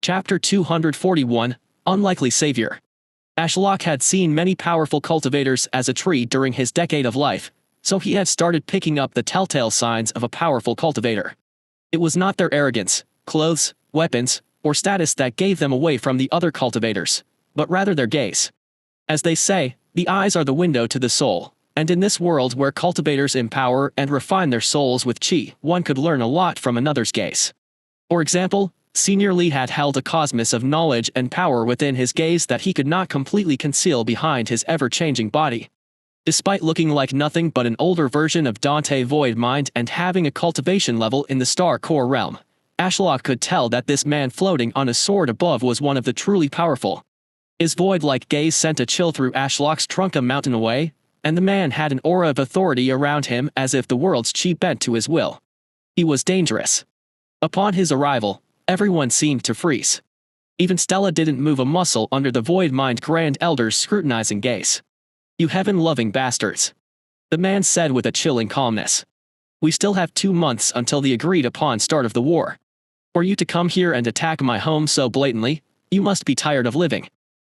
Chapter 241, Unlikely Savior. Ashlock had seen many powerful cultivators as a tree during his decade of life, so he had started picking up the telltale signs of a powerful cultivator. It was not their arrogance, clothes, weapons, or status that gave them away from the other cultivators, but rather their gaze. As they say, the eyes are the window to the soul, and in this world where cultivators empower and refine their souls with chi, one could learn a lot from another's gaze. For example, Senior Lee had held a cosmos of knowledge and power within his gaze that he could not completely conceal behind his ever-changing body. Despite looking like nothing but an older version of Dante Void Mind and having a cultivation level in the Star Core realm, Ashlock could tell that this man floating on a sword above was one of the truly powerful. His void-like gaze sent a chill through Ashlock's trunk a mountain away, and the man had an aura of authority around him as if the world's chi bent to his will. He was dangerous. Upon his arrival, everyone seemed to freeze. Even Stella didn't move a muscle under the Void Mind Grand Elder's scrutinizing gaze. "You heaven-loving bastards," the man said with a chilling calmness. "We still have 2 months until the agreed-upon start of the war. For you to come here and attack my home so blatantly, you must be tired of living."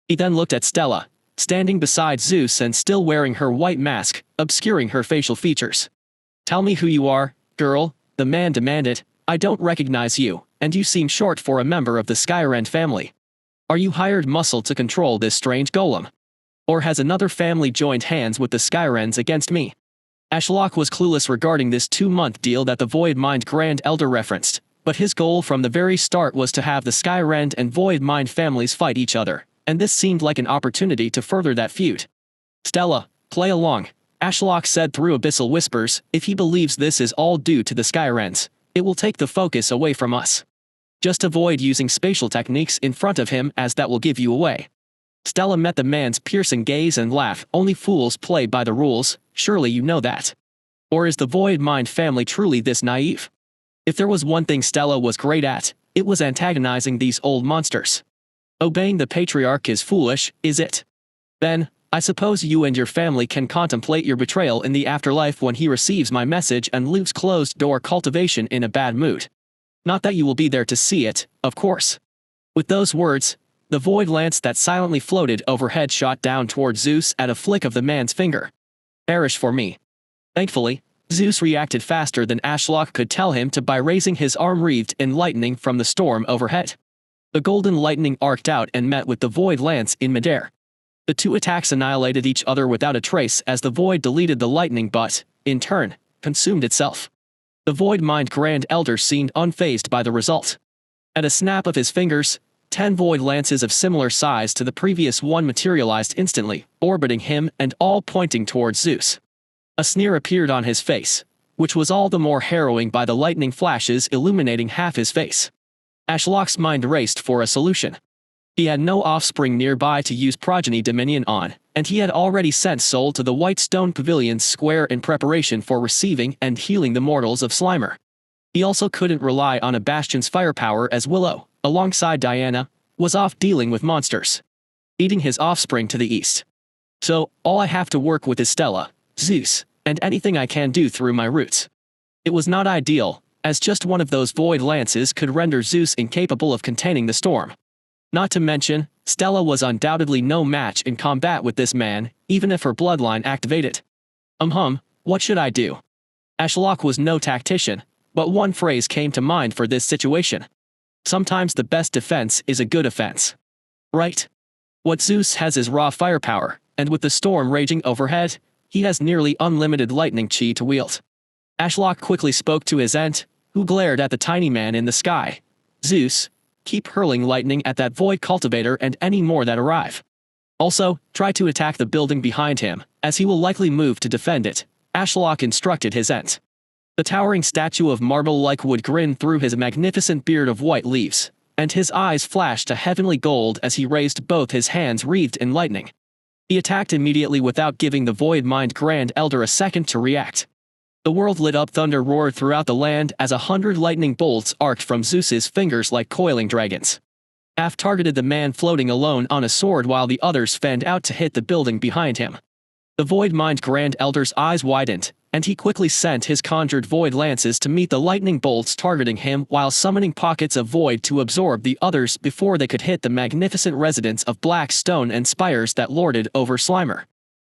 He then looked at Stella, standing beside Zeus and still wearing her white mask, obscuring her facial features. "Tell me who you are, girl," the man demanded. "I don't recognize you, and you seem short for a member of the XKARNATION family. Are you hired muscle to control this strange golem? Or has another family joined hands with the XKARNATIONs against me?" Ashlock was clueless regarding this 2-month deal that the Void Mind Grand Elder referenced, but his goal from the very start was to have the XKARNATION and Void Mind families fight each other, and this seemed like an opportunity to further that feud. "Stella, play along," Ashlock said through abyssal whispers. "If he believes this is all due to the XKARNATIONs, it will take the focus away from us. Just avoid using spatial techniques in front of him, as that will give you away." Stella met the man's piercing gaze and laughed. "Only fools play by the rules, surely you know that. Or is the Void Mind family truly this naive?" If there was one thing Stella was great at, it was antagonizing these old monsters. "Obeying the patriarch is foolish, is it? Then, I suppose you and your family can contemplate your betrayal in the afterlife when he receives my message and leaves closed-door cultivation in a bad mood. Not that you will be there to see it, of course." With those words, the void lance that silently floated overhead shot down toward Zeus at a flick of the man's finger. "Perish for me." Thankfully, Zeus reacted faster than Ashlock could tell him to by raising his arm wreathed in lightning from the storm overhead. The golden lightning arced out and met with the void lance in midair. The two attacks annihilated each other without a trace as the void deleted the lightning but, in turn, consumed itself. The Void Mind Grand Elder seemed unfazed by the result. At a snap of his fingers, 10 void lances of similar size to the previous one materialized instantly, orbiting him and all pointing towards Zeus. A sneer appeared on his face, which was all the more harrowing by the lightning flashes illuminating half his face. Ashlock's mind raced for a solution. He had no offspring nearby to use progeny dominion on, and he had already sent Soul to the White Stone Pavilion's square in preparation for receiving and healing the mortals of Slimer. He also couldn't rely on a Bastion's firepower as Willow, alongside Diana, was off dealing with monsters, eating his offspring to the east. "So, all I have to work with is Stella, Zeus, and anything I can do through my roots." It was not ideal, as just one of those void lances could render Zeus incapable of containing the storm. Not to mention, Stella was undoubtedly no match in combat with this man, even if her bloodline activated. What should I do?" Ashlock was no tactician, but one phrase came to mind for this situation. "Sometimes the best defense is a good offense. Right? What Zeus has is raw firepower, and with the storm raging overhead, he has nearly unlimited lightning chi to wield." Ashlock quickly spoke to his Ent, who glared at the tiny man in the sky. "Zeus, keep hurling lightning at that void cultivator and any more that arrive. Also, try to attack the building behind him, as he will likely move to defend it," Ashlock instructed his Ent. The towering statue of marble-like wood grinned through his magnificent beard of white leaves, and his eyes flashed a heavenly gold as he raised both his hands wreathed in lightning. He attacked immediately without giving the Void Mind Grand Elder a second to react. The world lit up, thunder roared throughout the land as 100 lightning bolts arced from Zeus's fingers like coiling dragons. Half targeted the man floating alone on a sword while the others fanned out to hit the building behind him. The Void Mind Grand Elder's eyes widened, and he quickly sent his conjured void lances to meet the lightning bolts targeting him while summoning pockets of void to absorb the others before they could hit the magnificent residence of black stone and spires that lorded over Slimer.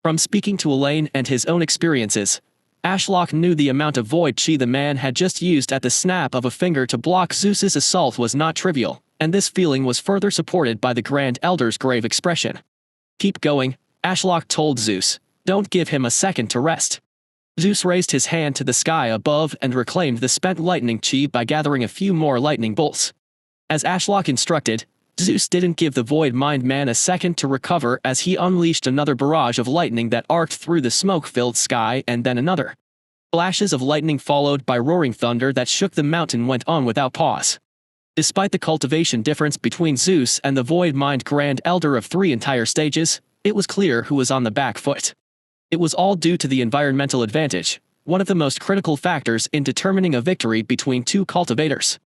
From speaking to Elaine and his own experiences, Ashlock knew the amount of void chi the man had just used at the snap of a finger to block Zeus's assault was not trivial, and this feeling was further supported by the Grand Elder's grave expression. "Keep going," Ashlock told Zeus. "Don't give him a second to rest." Zeus raised his hand to the sky above and reclaimed the spent lightning chi by gathering a few more lightning bolts. As Ashlock instructed, Zeus didn't give the Void Mind Man a second to recover as he unleashed another barrage of lightning that arced through the smoke-filled sky and then another. Flashes of lightning followed by roaring thunder that shook the mountain went on without pause. Despite the cultivation difference between Zeus and the Void Mind Grand Elder of 3 entire stages, it was clear who was on the back foot. It was all due to the environmental advantage, one of the most critical factors in determining a victory between two cultivators.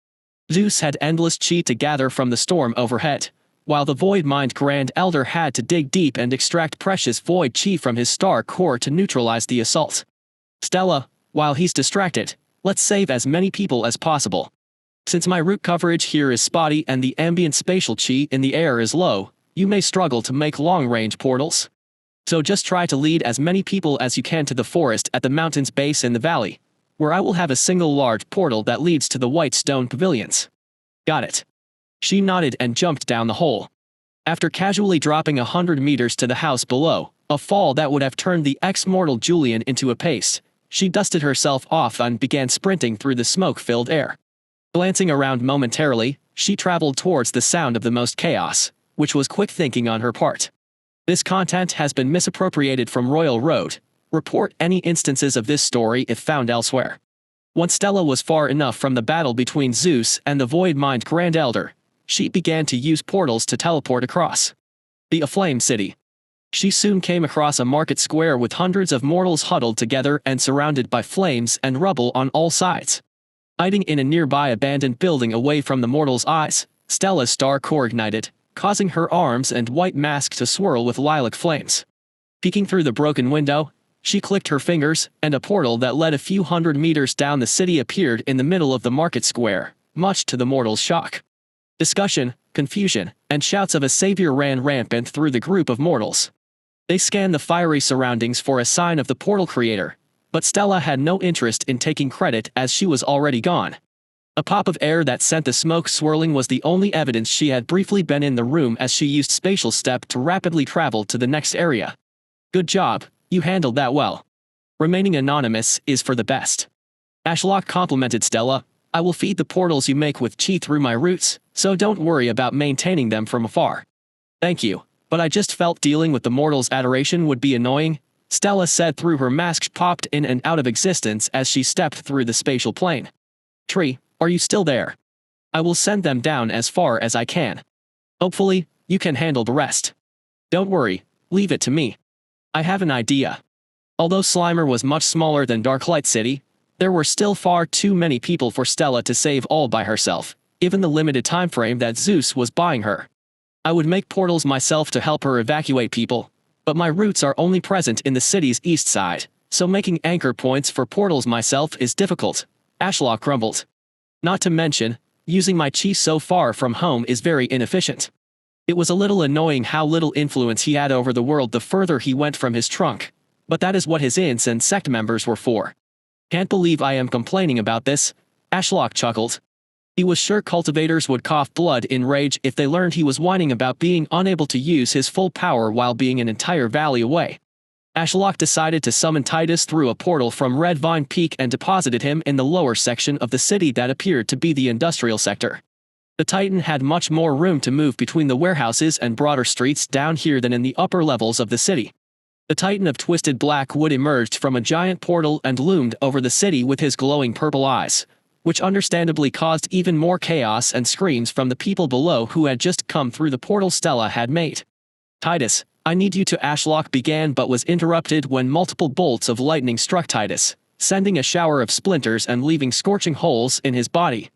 Zeus had endless chi to gather from the storm overhead, while the Void Mind Grand Elder had to dig deep and extract precious void chi from his star core to neutralize the assault. "Stella, while he's distracted, let's save as many people as possible. Since my route coverage here is spotty and the ambient spatial chi in the air is low, you may struggle to make long-range portals. So just try to lead as many people as you can to the forest at the mountain's base in the valley, where I will have a single large portal that leads to the white stone pavilions." "Got it." She nodded and jumped down the hole. After casually dropping 100 meters to the house below, a fall that would have turned the ex-mortal Julian into a paste, she dusted herself off and began sprinting through the smoke-filled air. Glancing around momentarily, she traveled towards the sound of the most chaos, which was quick thinking on her part. This content has been misappropriated from Royal Road. Report any instances of this story if found elsewhere. Once Stella was far enough from the battle between Zeus and the Void Mind Grand Elder, she began to use portals to teleport across the aflame city. She soon came across a market square with hundreds of mortals huddled together and surrounded by flames and rubble on all sides. Hiding in a nearby abandoned building away from the mortals' eyes, Stella's star core ignited, causing her arms and white mask to swirl with lilac flames. Peeking through the broken window, she clicked her fingers, and a portal that led a few hundred meters down the city appeared in the middle of the market square, much to the mortals' shock. Discussion, confusion, and shouts of a savior ran rampant through the group of mortals. They scanned the fiery surroundings for a sign of the portal creator, but Stella had no interest in taking credit as she was already gone. A pop of air that sent the smoke swirling was the only evidence she had briefly been in the room as she used spatial step to rapidly travel to the next area. "Good job, you handled that well. Remaining anonymous is for the best." Ashlock complimented Stella. "I will feed the portals you make with chi through my roots, so don't worry about maintaining them from afar." "Thank you, but I just felt dealing with the mortals' adoration would be annoying," Stella said through her mask popped in and out of existence as she stepped through the spatial plane. "Tree, are you still there? I will send them down as far as I can. Hopefully, you can handle the rest. Don't worry, leave it to me. I have an idea." Although Slimer was much smaller than Darklight City, there were still far too many people for Stella to save all by herself, given the limited time frame that Zeus was buying her. "I would make portals myself to help her evacuate people, but my roots are only present in the city's east side, so making anchor points for portals myself is difficult," Ashlock grumbled. "Not to mention, using my chi so far from home is very inefficient." It was a little annoying how little influence he had over the world the further he went from his trunk, but that is what his Ints and Sect members were for. "Can't believe I am complaining about this," Ashlock chuckled. He was sure cultivators would cough blood in rage if they learned he was whining about being unable to use his full power while being an entire valley away. Ashlock decided to summon Titus through a portal from Red Vine Peak and deposited him in the lower section of the city that appeared to be the industrial sector. The Titan had much more room to move between the warehouses and broader streets down here than in the upper levels of the city. The Titan of twisted black wood emerged from a giant portal and loomed over the city with his glowing purple eyes, which understandably caused even more chaos and screams from the people below who had just come through the portal Stella had made. "Titus, I need you to," Ashlock began but was interrupted when multiple bolts of lightning struck Titus, sending a shower of splinters and leaving scorching holes in his body.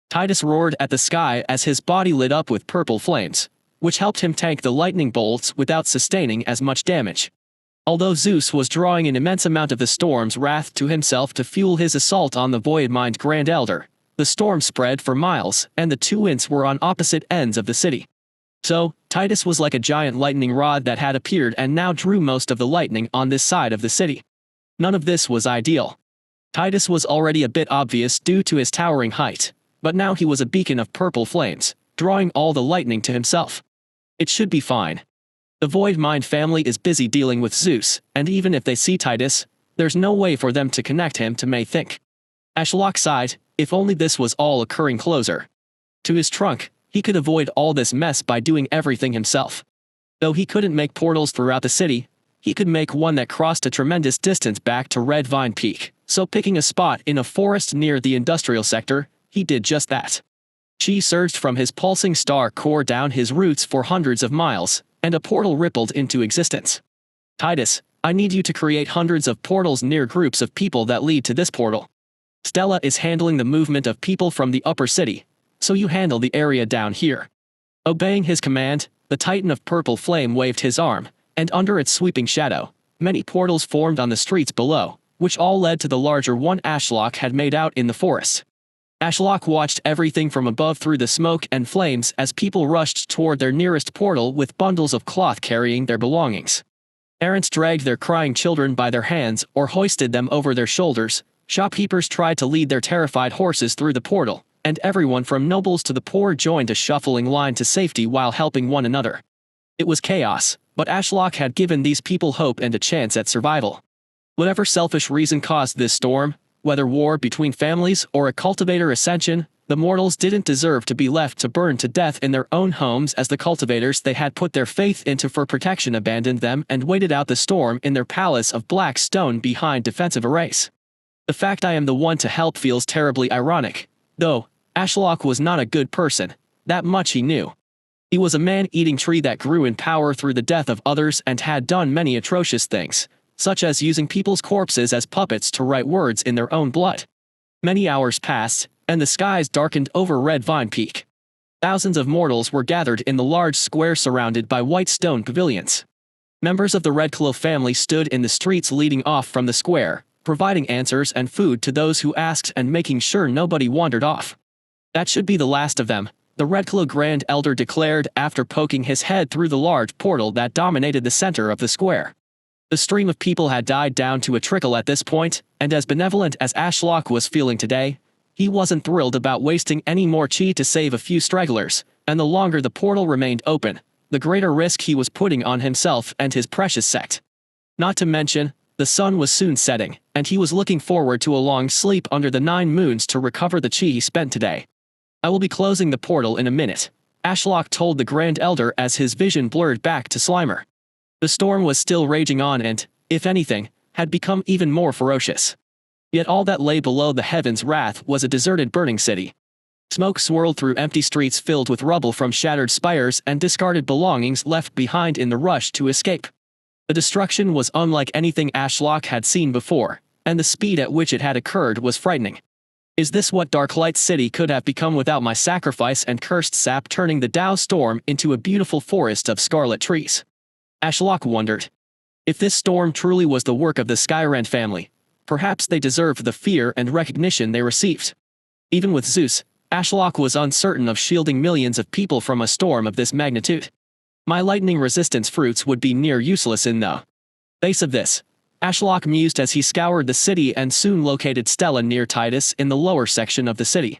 Titus roared at the sky as his body lit up with purple flames, which helped him tank the lightning bolts without sustaining as much damage. Although Zeus was drawing an immense amount of the storm's wrath to himself to fuel his assault on the void-mind Grand Elder, the storm spread for miles, and the two ints were on opposite ends of the city. So, Titus was like a giant lightning rod that had appeared and now drew most of the lightning on this side of the city. None of this was ideal. Titus was already a bit obvious due to his towering height, but now he was a beacon of purple flames, drawing all the lightning to himself. It should be fine. The Void Mind family is busy dealing with Zeus, and even if they see Titus, there's no way for them to connect him to May think. Ashlock sighed, if only this was all occurring closer to his trunk. He could avoid all this mess by doing everything himself. Though he couldn't make portals throughout the city, he could make one that crossed a tremendous distance back to Red Vine Peak, so picking a spot in a forest near the industrial sector, he did just that. Chi surged from his pulsing star core down his roots for hundreds of miles, and a portal rippled into existence. Titus, I need you to create hundreds of portals near groups of people that lead to this portal. Stella is handling the movement of people from the upper city, so you handle the area down here. Obeying his command, the Titan of Purple Flame waved his arm, and under its sweeping shadow, many portals formed on the streets below, which all led to the larger one Ashlock had made out in the forest. Ashlock watched everything from above through the smoke and flames as people rushed toward their nearest portal with bundles of cloth carrying their belongings. Errants dragged their crying children by their hands or hoisted them over their shoulders, shopkeepers tried to lead their terrified horses through the portal, and everyone from nobles to the poor joined a shuffling line to safety while helping one another. It was chaos, but Ashlock had given these people hope and a chance at survival. Whatever selfish reason caused this storm, whether war between families or a cultivator ascension, the mortals didn't deserve to be left to burn to death in their own homes as the cultivators they had put their faith into for protection abandoned them and waited out the storm in their palace of black stone behind defensive arrays. The fact I am the one to help feels terribly ironic, though. Ashlock was not a good person, that much he knew. He was a man-eating tree that grew in power through the death of others and had done many atrocious things, such as using people's corpses as puppets to write words in their own blood. Many hours passed, and the skies darkened over Red Vine Peak. Thousands of mortals were gathered in the large square surrounded by white stone pavilions. Members of the Red Cloak family stood in the streets leading off from the square, providing answers and food to those who asked and making sure nobody wandered off. That should be the last of them, the Red Cloak Grand Elder declared after poking his head through the large portal that dominated the center of the square. The stream of people had died down to a trickle at this point, and as benevolent as Ashlock was feeling today, he wasn't thrilled about wasting any more chi to save a few stragglers, and the longer the portal remained open, the greater risk he was putting on himself and his precious sect. Not to mention, the sun was soon setting, and he was looking forward to a long sleep under the 9 moons to recover the chi he spent today. I will be closing the portal in a minute, Ashlock told the Grand Elder as his vision blurred back to Slimer. The storm was still raging on and, if anything, had become even more ferocious. Yet all that lay below the heavens' wrath was a deserted burning city. Smoke swirled through empty streets filled with rubble from shattered spires and discarded belongings left behind in the rush to escape. The destruction was unlike anything Ashlock had seen before, and the speed at which it had occurred was frightening. Is this what Darklight City could have become without my sacrifice and cursed sap turning the Tao storm into a beautiful forest of scarlet trees? Ashlock wondered. If this storm truly was the work of the Skyrend family, perhaps they deserved the fear and recognition they received. Even with Zeus, Ashlock was uncertain of shielding millions of people from a storm of this magnitude. My lightning resistance fruits would be near useless in the face of this, Ashlock mused as he scoured the city and soon located Stella near Titus in the lower section of the city.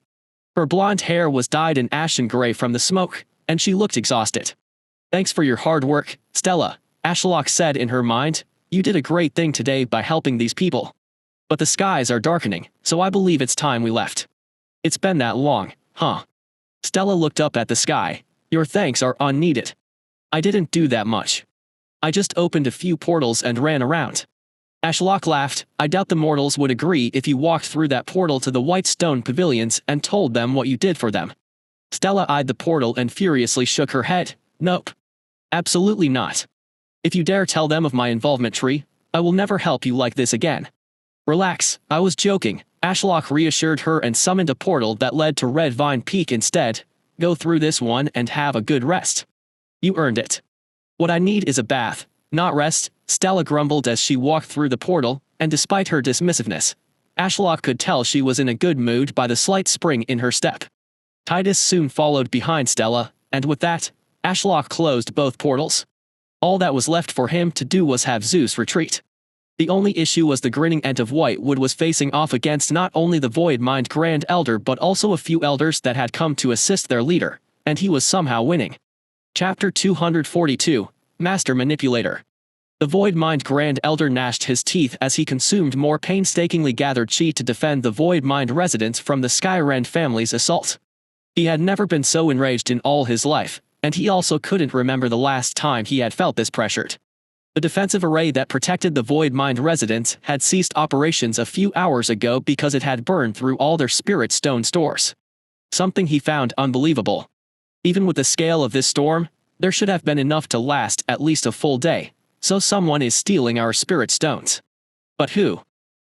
Her blonde hair was dyed an ashen gray from the smoke, and she looked exhausted. Thanks for your hard work, Stella, Ashlock said in her mind. You did a great thing today by helping these people. But the skies are darkening, so I believe it's time we left. It's been that long, huh? Stella looked up at the sky. Your thanks are unneeded. I didn't do that much. I just opened a few portals and ran around. Ashlock laughed. I doubt the mortals would agree if you walked through that portal to the white stone pavilions and told them what you did for them. Stella eyed the portal and furiously shook her head. Nope. Absolutely not. If you dare tell them of my involvement, Tree, I will never help you like this again. Relax, I was joking, Ashlock reassured her and summoned a portal that led to Red Vine Peak instead. Go through this one and have a good rest. You earned it. What I need is a bath, Not rest, Stella grumbled as she walked through the portal, and despite her dismissiveness, Ashlock could tell she was in a good mood by the slight spring in her step. Titus soon followed behind Stella, and with that, Ashlock closed both portals. All that was left for him to do was have Zeus retreat. The only issue was the grinning Ent of Whitewood was facing off against not only the Void Mind Grand Elder but also a few elders that had come to assist their leader, and he was somehow winning. Chapter 242, Master Manipulator. The Void Mind Grand Elder gnashed his teeth as he consumed more painstakingly gathered chi to defend the Void Mind residents from the Skyrend family's assault. He had never been so enraged in all his life, and he also couldn't remember the last time he had felt this pressured. The defensive array that protected the Void Mind residents had ceased operations a few hours ago because it had burned through all their spirit stone stores. Something he found unbelievable. Even with the scale of this storm, there should have been enough to last at least a full day, so someone is stealing our spirit stones. But who?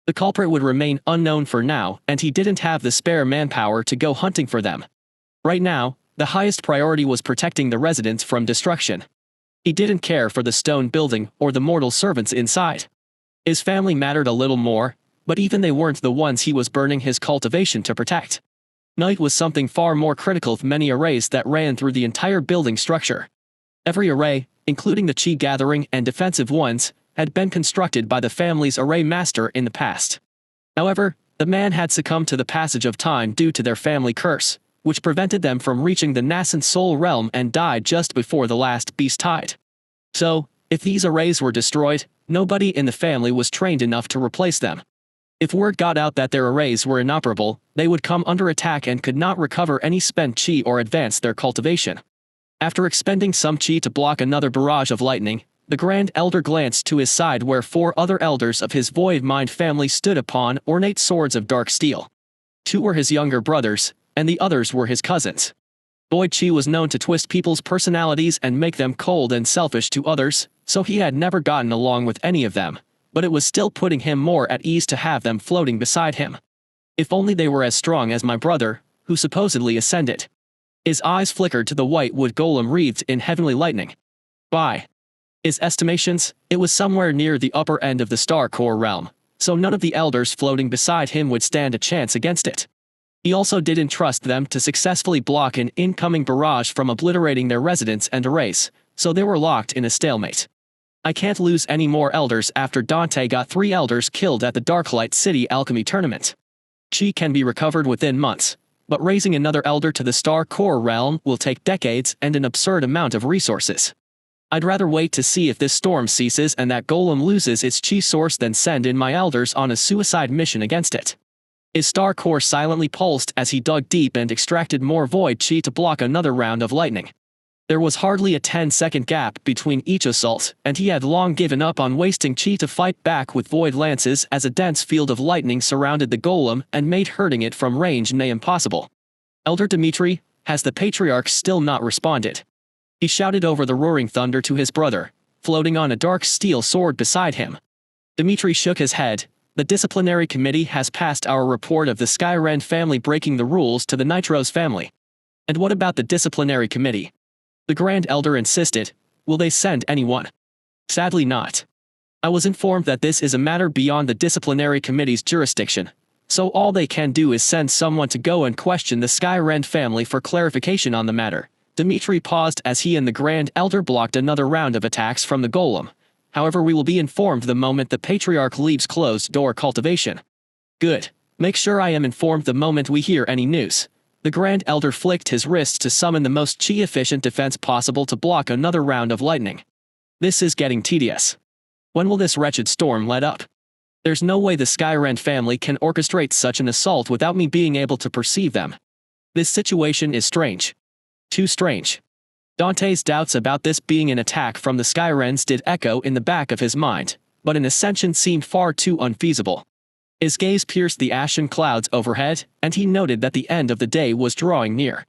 The culprit would remain unknown for now, and he didn't have the spare manpower to go hunting for them. Right now, the highest priority was protecting the residents from destruction. He didn't care for the stone building or the mortal servants inside. His family mattered a little more, but even they weren't the ones he was burning his cultivation to protect. Night was something far more critical of many arrays that ran through the entire building structure. Every array, including the chi gathering and defensive ones, had been constructed by the family's array master in the past. However, the man had succumbed to the passage of time due to their family curse, which prevented them from reaching the nascent soul realm and died just before the last beast tide. So, if these arrays were destroyed, nobody in the family was trained enough to replace them. If word got out that their arrays were inoperable, they would come under attack and could not recover any spent chi or advance their cultivation. After expending some chi to block another barrage of lightning, the Grand Elder glanced to his side where 4 other elders of his Void Mind family stood upon ornate swords of dark steel. 2 were his younger brothers, and the others were his cousins. Void Chi was known to twist people's personalities and make them cold and selfish to others, so he had never gotten along with any of them, but it was still putting him more at ease to have them floating beside him. If only they were as strong as my brother, who supposedly ascended. His eyes flickered to the white wood golem wreathed in heavenly lightning. By his estimations, it was somewhere near the upper end of the star core realm, so none of the elders floating beside him would stand a chance against it. He also didn't trust them to successfully block an incoming barrage from obliterating their residents and arrays, so they were locked in a stalemate. I can't lose any more elders after Dante got 3 elders killed at the Darklight City Alchemy Tournament. Chi can be recovered within months, but raising another elder to the star core realm will take decades and an absurd amount of resources. I'd rather wait to see if this storm ceases and that golem loses its chi source than send in my elders on a suicide mission against it. His star core silently pulsed as he dug deep and extracted more void chi to block another round of lightning. There was hardly a 10-second gap between each assault, and he had long given up on wasting chi to fight back with void lances as a dense field of lightning surrounded the golem and made hurting it from range nigh impossible. Elder Dimitri, has the Patriarch still not responded? He shouted over the roaring thunder to his brother, floating on a dark steel sword beside him. Dimitri shook his head. The disciplinary committee has passed our report of the Skyrend family breaking the rules to the Nitros family. And what about the disciplinary committee? The Grand Elder insisted. Will they send anyone? Sadly not. I was informed that this is a matter beyond the disciplinary committee's jurisdiction, so all they can do is send someone to go and question the Skyrend family for clarification on the matter. Dimitri paused as he and the Grand Elder blocked another round of attacks from the golem. However, we will be informed the moment the Patriarch leaves closed-door cultivation. Good. Make sure I am informed the moment we hear any news. The Grand Elder flicked his wrists to summon the most chi-efficient defense possible to block another round of lightning. This is getting tedious. When will this wretched storm let up? There's no way the Skyrend family can orchestrate such an assault without me being able to perceive them. This situation is strange. Too strange. Dante's doubts about this being an attack from the Skyrends did echo in the back of his mind, but an ascension seemed far too unfeasible. His gaze pierced the ashen clouds overhead, and he noted that the end of the day was drawing near.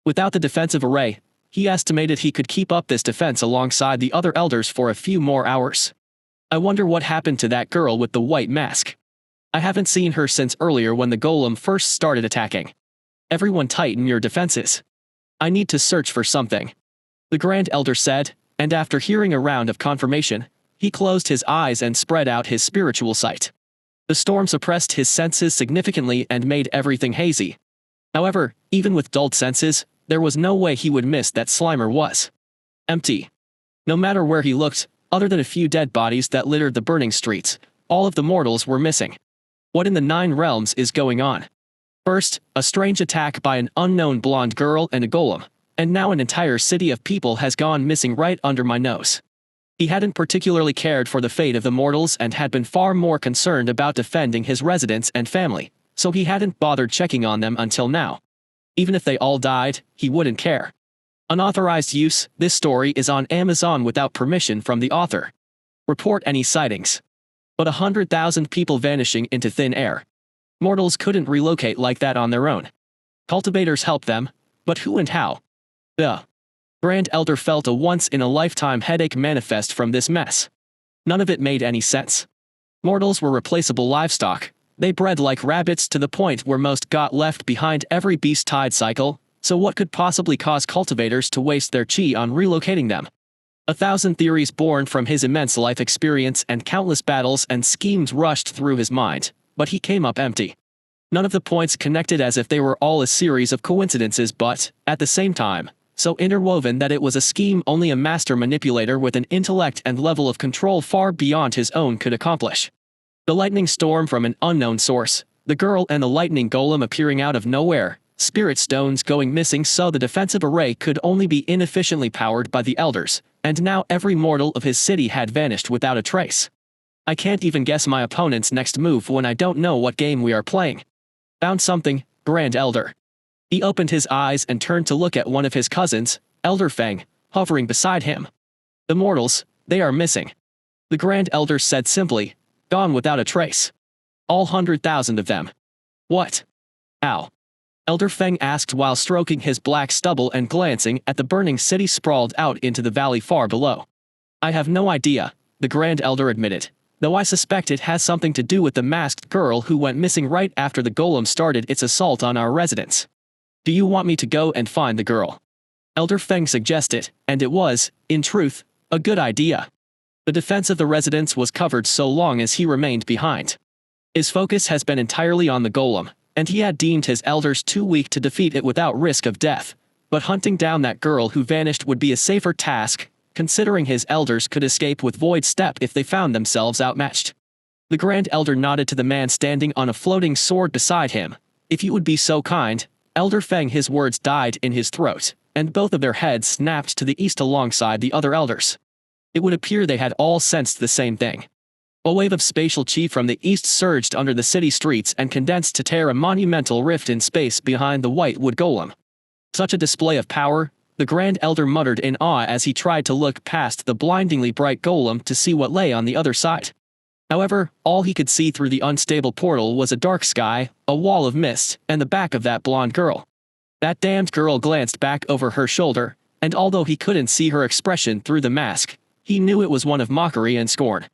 Without the defensive array, he estimated he could keep up this defense alongside the other elders for a few more hours. I wonder what happened to that girl with the white mask. I haven't seen her since earlier when the golem first started attacking. Everyone tighten your defenses. I need to search for something. The Grand Elder said, and after hearing a round of confirmation, he closed his eyes and spread out his spiritual sight. The storm suppressed his senses significantly and made everything hazy. However, even with dulled senses, there was no way he would miss that Slimer was empty. No matter where he looked, other than a few dead bodies that littered the burning streets, all of the mortals were missing. What in the 9 realms is going on? First, a strange attack by an unknown blonde girl and a golem, and now an entire city of people has gone missing right under my nose. He hadn't particularly cared for the fate of the mortals and had been far more concerned about defending his residents and family, so he hadn't bothered checking on them until now. Even if they all died, he wouldn't care. Unauthorized use. This story is on Amazon without permission from the author. Report any sightings. But 100,000 people vanishing into thin air. Mortals couldn't relocate like that on their own. Cultivators helped them, but who and how? The Grand Elder felt a once-in-a-lifetime headache manifest from this mess. None of it made any sense. Mortals were replaceable livestock. They bred like rabbits to the point where most got left behind every beast tide cycle, so what could possibly cause cultivators to waste their chi on relocating them? 1,000 theories born from his immense life experience and countless battles and schemes rushed through his mind, but he came up empty. None of the points connected, as if they were all a series of coincidences, but, at the same time, so interwoven that it was a scheme only a master manipulator with an intellect and level of control far beyond his own could accomplish. The lightning storm from an unknown source, the girl and the lightning golem appearing out of nowhere, spirit stones going missing so the defensive array could only be inefficiently powered by the elders, and now every mortal of his city had vanished without a trace. I can't even guess my opponent's next move when I don't know what game we are playing. Found something, Grand Elder. He opened his eyes and turned to look at one of his cousins, Elder Feng, hovering beside him. The mortals, they are missing. The Grand Elder said simply, gone without a trace. All 100,000 of them. What? How? Elder Feng asked while stroking his black stubble and glancing at the burning city sprawled out into the valley far below. I have no idea, the Grand Elder admitted, though I suspect it has something to do with the masked girl who went missing right after the golem started its assault on our residence. Do you want me to go and find the girl? Elder Feng suggested, and it was, in truth, a good idea. The defense of the residence was covered so long as he remained behind. His focus has been entirely on the golem, and he had deemed his elders too weak to defeat it without risk of death, but hunting down that girl who vanished would be a safer task, considering his elders could escape with void step if they found themselves outmatched. The Grand Elder nodded to the man standing on a floating sword beside him. If you would be so kind, Elder Feng. His words died in his throat, and both of their heads snapped to the east alongside the other elders. It would appear they had all sensed the same thing. A wave of spatial chi from the east surged under the city streets and condensed to tear a monumental rift in space behind the white wood golem. Such a display of power, the Grand Elder muttered in awe as he tried to look past the blindingly bright golem to see what lay on the other side. However, all he could see through the unstable portal was a dark sky, a wall of mist, and the back of that blonde girl. That damned girl glanced back over her shoulder, and although he couldn't see her expression through the mask, he knew it was one of mockery and scorn.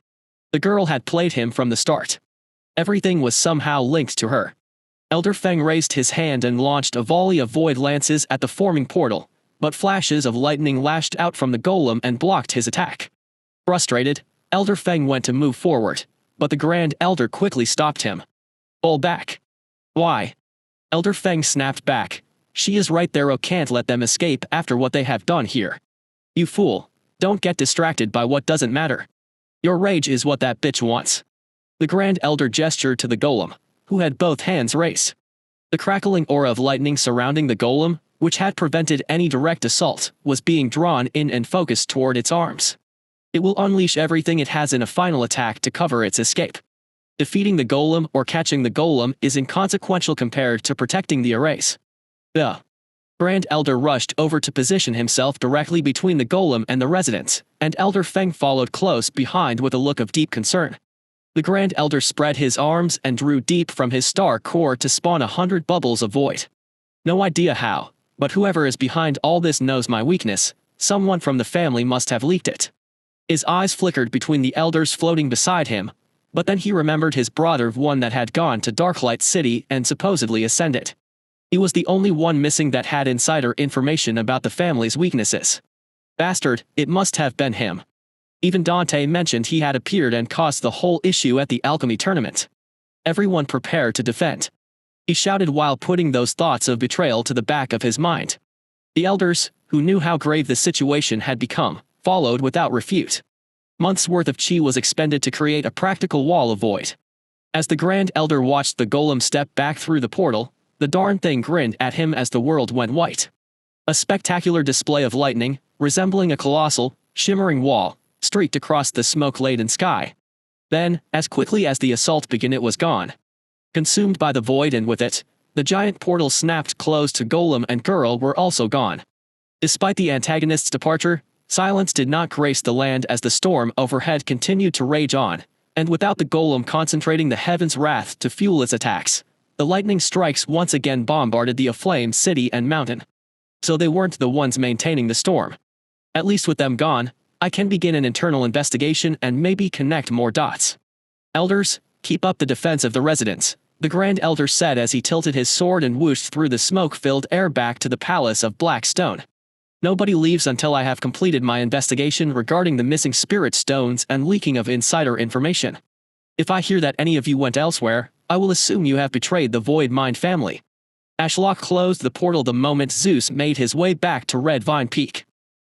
The girl had played him from the start. Everything was somehow linked to her. Elder Feng raised his hand and launched a volley of void lances at the forming portal, but flashes of lightning lashed out from the golem and blocked his attack. Frustrated, Elder Feng went to move forward, but the Grand Elder quickly stopped him. Pull back. Why? Elder Feng snapped back. She is right there. I can't let them escape after what they have done here. You fool, don't get distracted by what doesn't matter. Your rage is what that bitch wants. The Grand Elder gestured to the golem, who had both hands raised. The crackling aura of lightning surrounding the golem, which had prevented any direct assault, was being drawn in and focused toward its arms. It will unleash everything it has in a final attack to cover its escape. Defeating the golem or catching the golem is inconsequential compared to protecting the arrays. The Grand Elder rushed over to position himself directly between the golem and the residents, and Elder Feng followed close behind with a look of deep concern. The Grand Elder spread his arms and drew deep from his star core to spawn 100 bubbles of void. No idea how, but whoever is behind all this knows my weakness. Someone from the family must have leaked it. His eyes flickered between the elders floating beside him, but then he remembered his brother, one that had gone to Darklight City and supposedly ascended. He was the only one missing that had insider information about the family's weaknesses. Bastard, it must have been him. Even Dante mentioned he had appeared and caused the whole issue at the alchemy tournament. Everyone prepared to defend. He shouted while putting those thoughts of betrayal to the back of his mind. The elders, who knew how grave the situation had become, followed without refute. Months' worth of chi was expended to create a practical wall of void. As the Grand Elder watched the golem step back through the portal, the darn thing grinned at him as the world went white. A spectacular display of lightning, resembling a colossal, shimmering wall, streaked across the smoke-laden sky. Then, as quickly as the assault began, it was gone. Consumed by the void, and with it, the giant portal snapped closed to Golem and Girl were also gone. Despite the antagonist's departure, silence did not grace the land as the storm overhead continued to rage on, and without the Golem concentrating the heaven's wrath to fuel its attacks, the lightning strikes once again bombarded the aflame city and mountain. So they weren't the ones maintaining the storm. At least with them gone, I can begin an internal investigation and maybe connect more dots. Elders, keep up the defense of the residents, the Grand Elder said as he tilted his sword and whooshed through the smoke-filled air back to the Palace of Black Stone. Nobody leaves until I have completed my investigation regarding the missing spirit stones and leaking of insider information. If I hear that any of you went elsewhere, I will assume you have betrayed the Void Mind family. Ashlock closed the portal the moment Zeus made his way back to Red Vine Peak.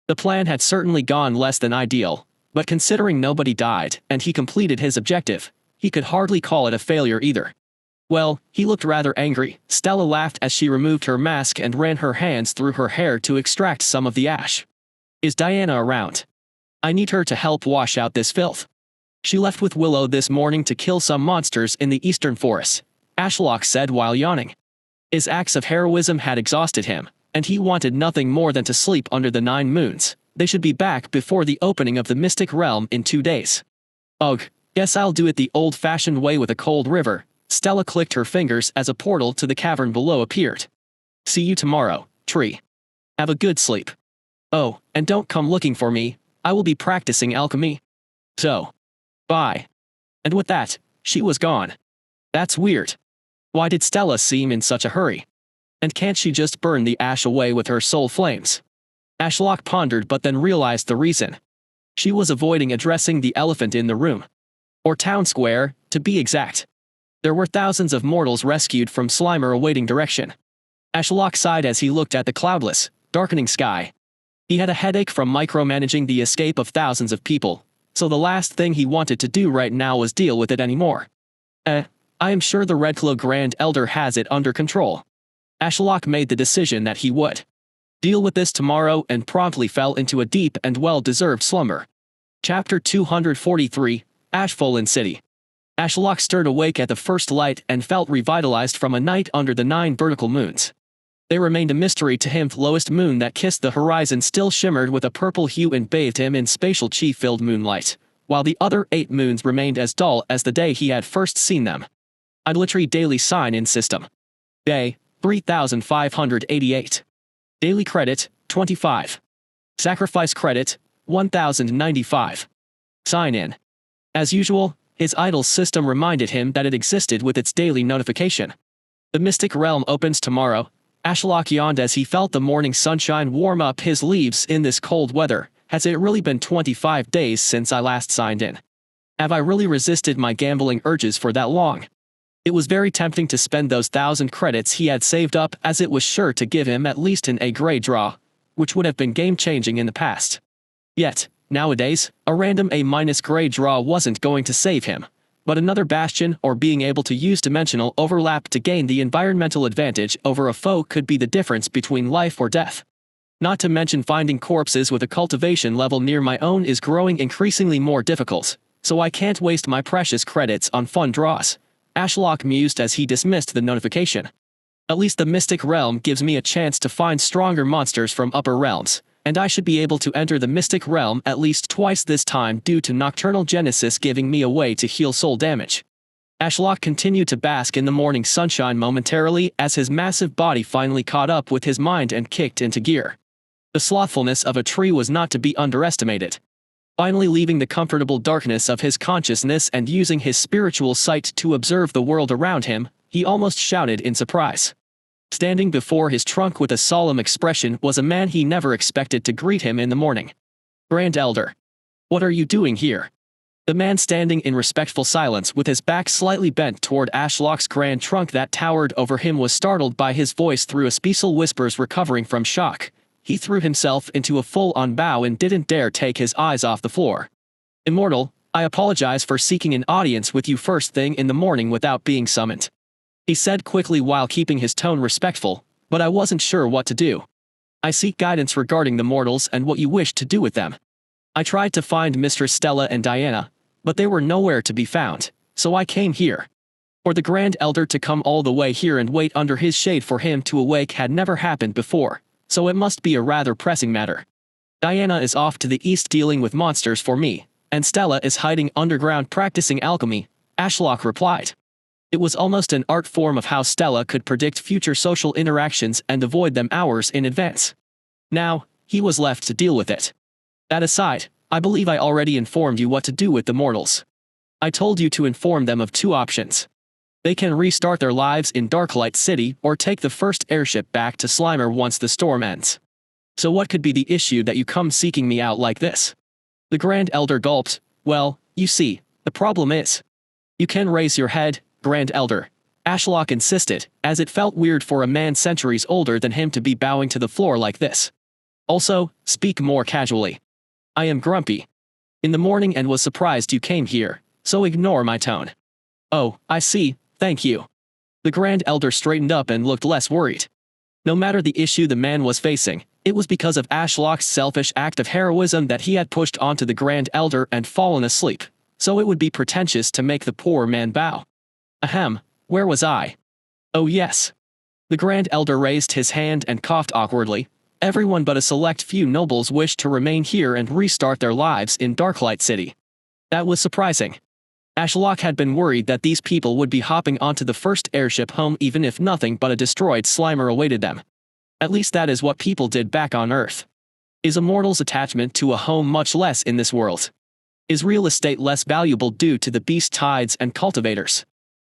The plan had certainly gone less than ideal, but considering nobody died and he completed his objective, he could hardly call it a failure either. Well, he looked rather angry. Stella laughed as she removed her mask and ran her hands through her hair to extract some of the ash. Is Diana around? I need her to help wash out this filth. She left with Willow this morning to kill some monsters in the eastern forest, Ashlock said while yawning. His acts of heroism had exhausted him, and he wanted nothing more than to sleep under the 9 moons. They should be back before the opening of the Mystic Realm in 2 days. Ugh, guess I'll do it the old-fashioned way with a cold river. Stella clicked her fingers as a portal to the cavern below appeared. See you tomorrow, tree. Have a good sleep. Oh, and don't come looking for me, I will be practicing alchemy. So. Bye. And with that, she was gone. That's weird. Why did Stella seem in such a hurry? And can't she just burn the ash away with her soul flames? Ashlock pondered but then realized the reason. She was avoiding addressing the elephant in the room. Or town square, to be exact. There were thousands of mortals rescued from Slimer awaiting direction. Ashlock sighed as he looked at the cloudless, darkening sky. He had a headache from micromanaging the escape of thousands of people, so the last thing he wanted to do right now was deal with it anymore. I am sure the Redclaw Grand Elder has it under control. Ashlock made the decision that he would deal with this tomorrow and promptly fell into a deep and well-deserved slumber. Chapter 243, Ashfallen City. Ashlock stirred awake at the first light and felt revitalized from a night under the 9 vertical moons. They remained a mystery to him. The lowest moon that kissed the horizon still shimmered with a purple hue and bathed him in spatial chi-filled moonlight, while the other 8 moons remained as dull as the day he had first seen them. Idolatry daily sign-in system. Day, 3588. Daily credit, 25. Sacrifice credit, 1095. Sign-in. As usual, his idol's system reminded him that it existed with its daily notification. The Mystic Realm opens tomorrow. Ashlock yawned as he felt the morning sunshine warm up his leaves in this cold weather. Has it really been 25 days since I last signed in? Have I really resisted my gambling urges for that long? It was very tempting to spend those 1,000 credits he had saved up, as it was sure to give him at least an A-grade draw, which would have been game-changing in the past. Yet, nowadays, a random A-grade draw wasn't going to save him, but another bastion or being able to use dimensional overlap to gain the environmental advantage over a foe could be the difference between life or death. Not to mention finding corpses with a cultivation level near my own is growing increasingly more difficult, so I can't waste my precious credits on fun draws. Ashlock mused as he dismissed the notification. At least the Mystic Realm gives me a chance to find stronger monsters from upper realms, and I should be able to enter the Mystic Realm at least twice this time due to Nocturnal Genesis giving me a way to heal soul damage. Ashlock continued to bask in the morning sunshine momentarily as his massive body finally caught up with his mind and kicked into gear. The slothfulness of a tree was not to be underestimated. Finally leaving the comfortable darkness of his consciousness and using his spiritual sight to observe the world around him, he almost shouted in surprise. Standing before his trunk with a solemn expression was a man he never expected to greet him in the morning. Grand Elder. What are you doing here? The man standing in respectful silence with his back slightly bent toward Ashlock's grand trunk that towered over him was startled by his voice through a speeceful whispers. Recovering from shock, he threw himself into a full-on bow and didn't dare take his eyes off the floor. Immortal, I apologize for seeking an audience with you first thing in the morning without being summoned, he said quickly while keeping his tone respectful, but I wasn't sure what to do. I seek guidance regarding the mortals and what you wish to do with them. I tried to find Mistress Stella and Diana, but they were nowhere to be found, so I came here. For the Grand Elder to come all the way here and wait under his shade for him to awake had never happened before, so it must be a rather pressing matter. Diana is off to the east dealing with monsters for me, and Stella is hiding underground practicing alchemy, Ashlock replied. It was almost an art form of how Stella could predict future social interactions and avoid them hours in advance. Now, he was left to deal with it. That aside, I believe I already informed you what to do with the mortals. I told you to inform them of two options. They can restart their lives in Darklight City or take the first airship back to Slimer once the storm ends. So what could be the issue that you come seeking me out like this? The Grand Elder gulped. Well, you see, the problem is. You can raise your head, Grand Elder, Ashlock insisted, as it felt weird for a man centuries older than him to be bowing to the floor like this. Also, speak more casually. I am grumpy. In the morning and was surprised you came here, so ignore my tone. Oh, I see, thank you. The Grand Elder straightened up and looked less worried. No matter the issue the man was facing, it was because of Ashlock's selfish act of heroism that he had pushed onto the Grand Elder and fallen asleep, so it would be pretentious to make the poor man bow. Ahem, where was I? Oh yes. The Grand Elder raised his hand and coughed awkwardly. Everyone but a select few nobles wished to remain here and restart their lives in Darklight City. That was surprising. Ashlock had been worried that these people would be hopping onto the first airship home even if nothing but a destroyed Slimer awaited them. At least that is what people did back on Earth. Is a mortal's attachment to a home much less in this world? Is real estate less valuable due to the beast tides and cultivators?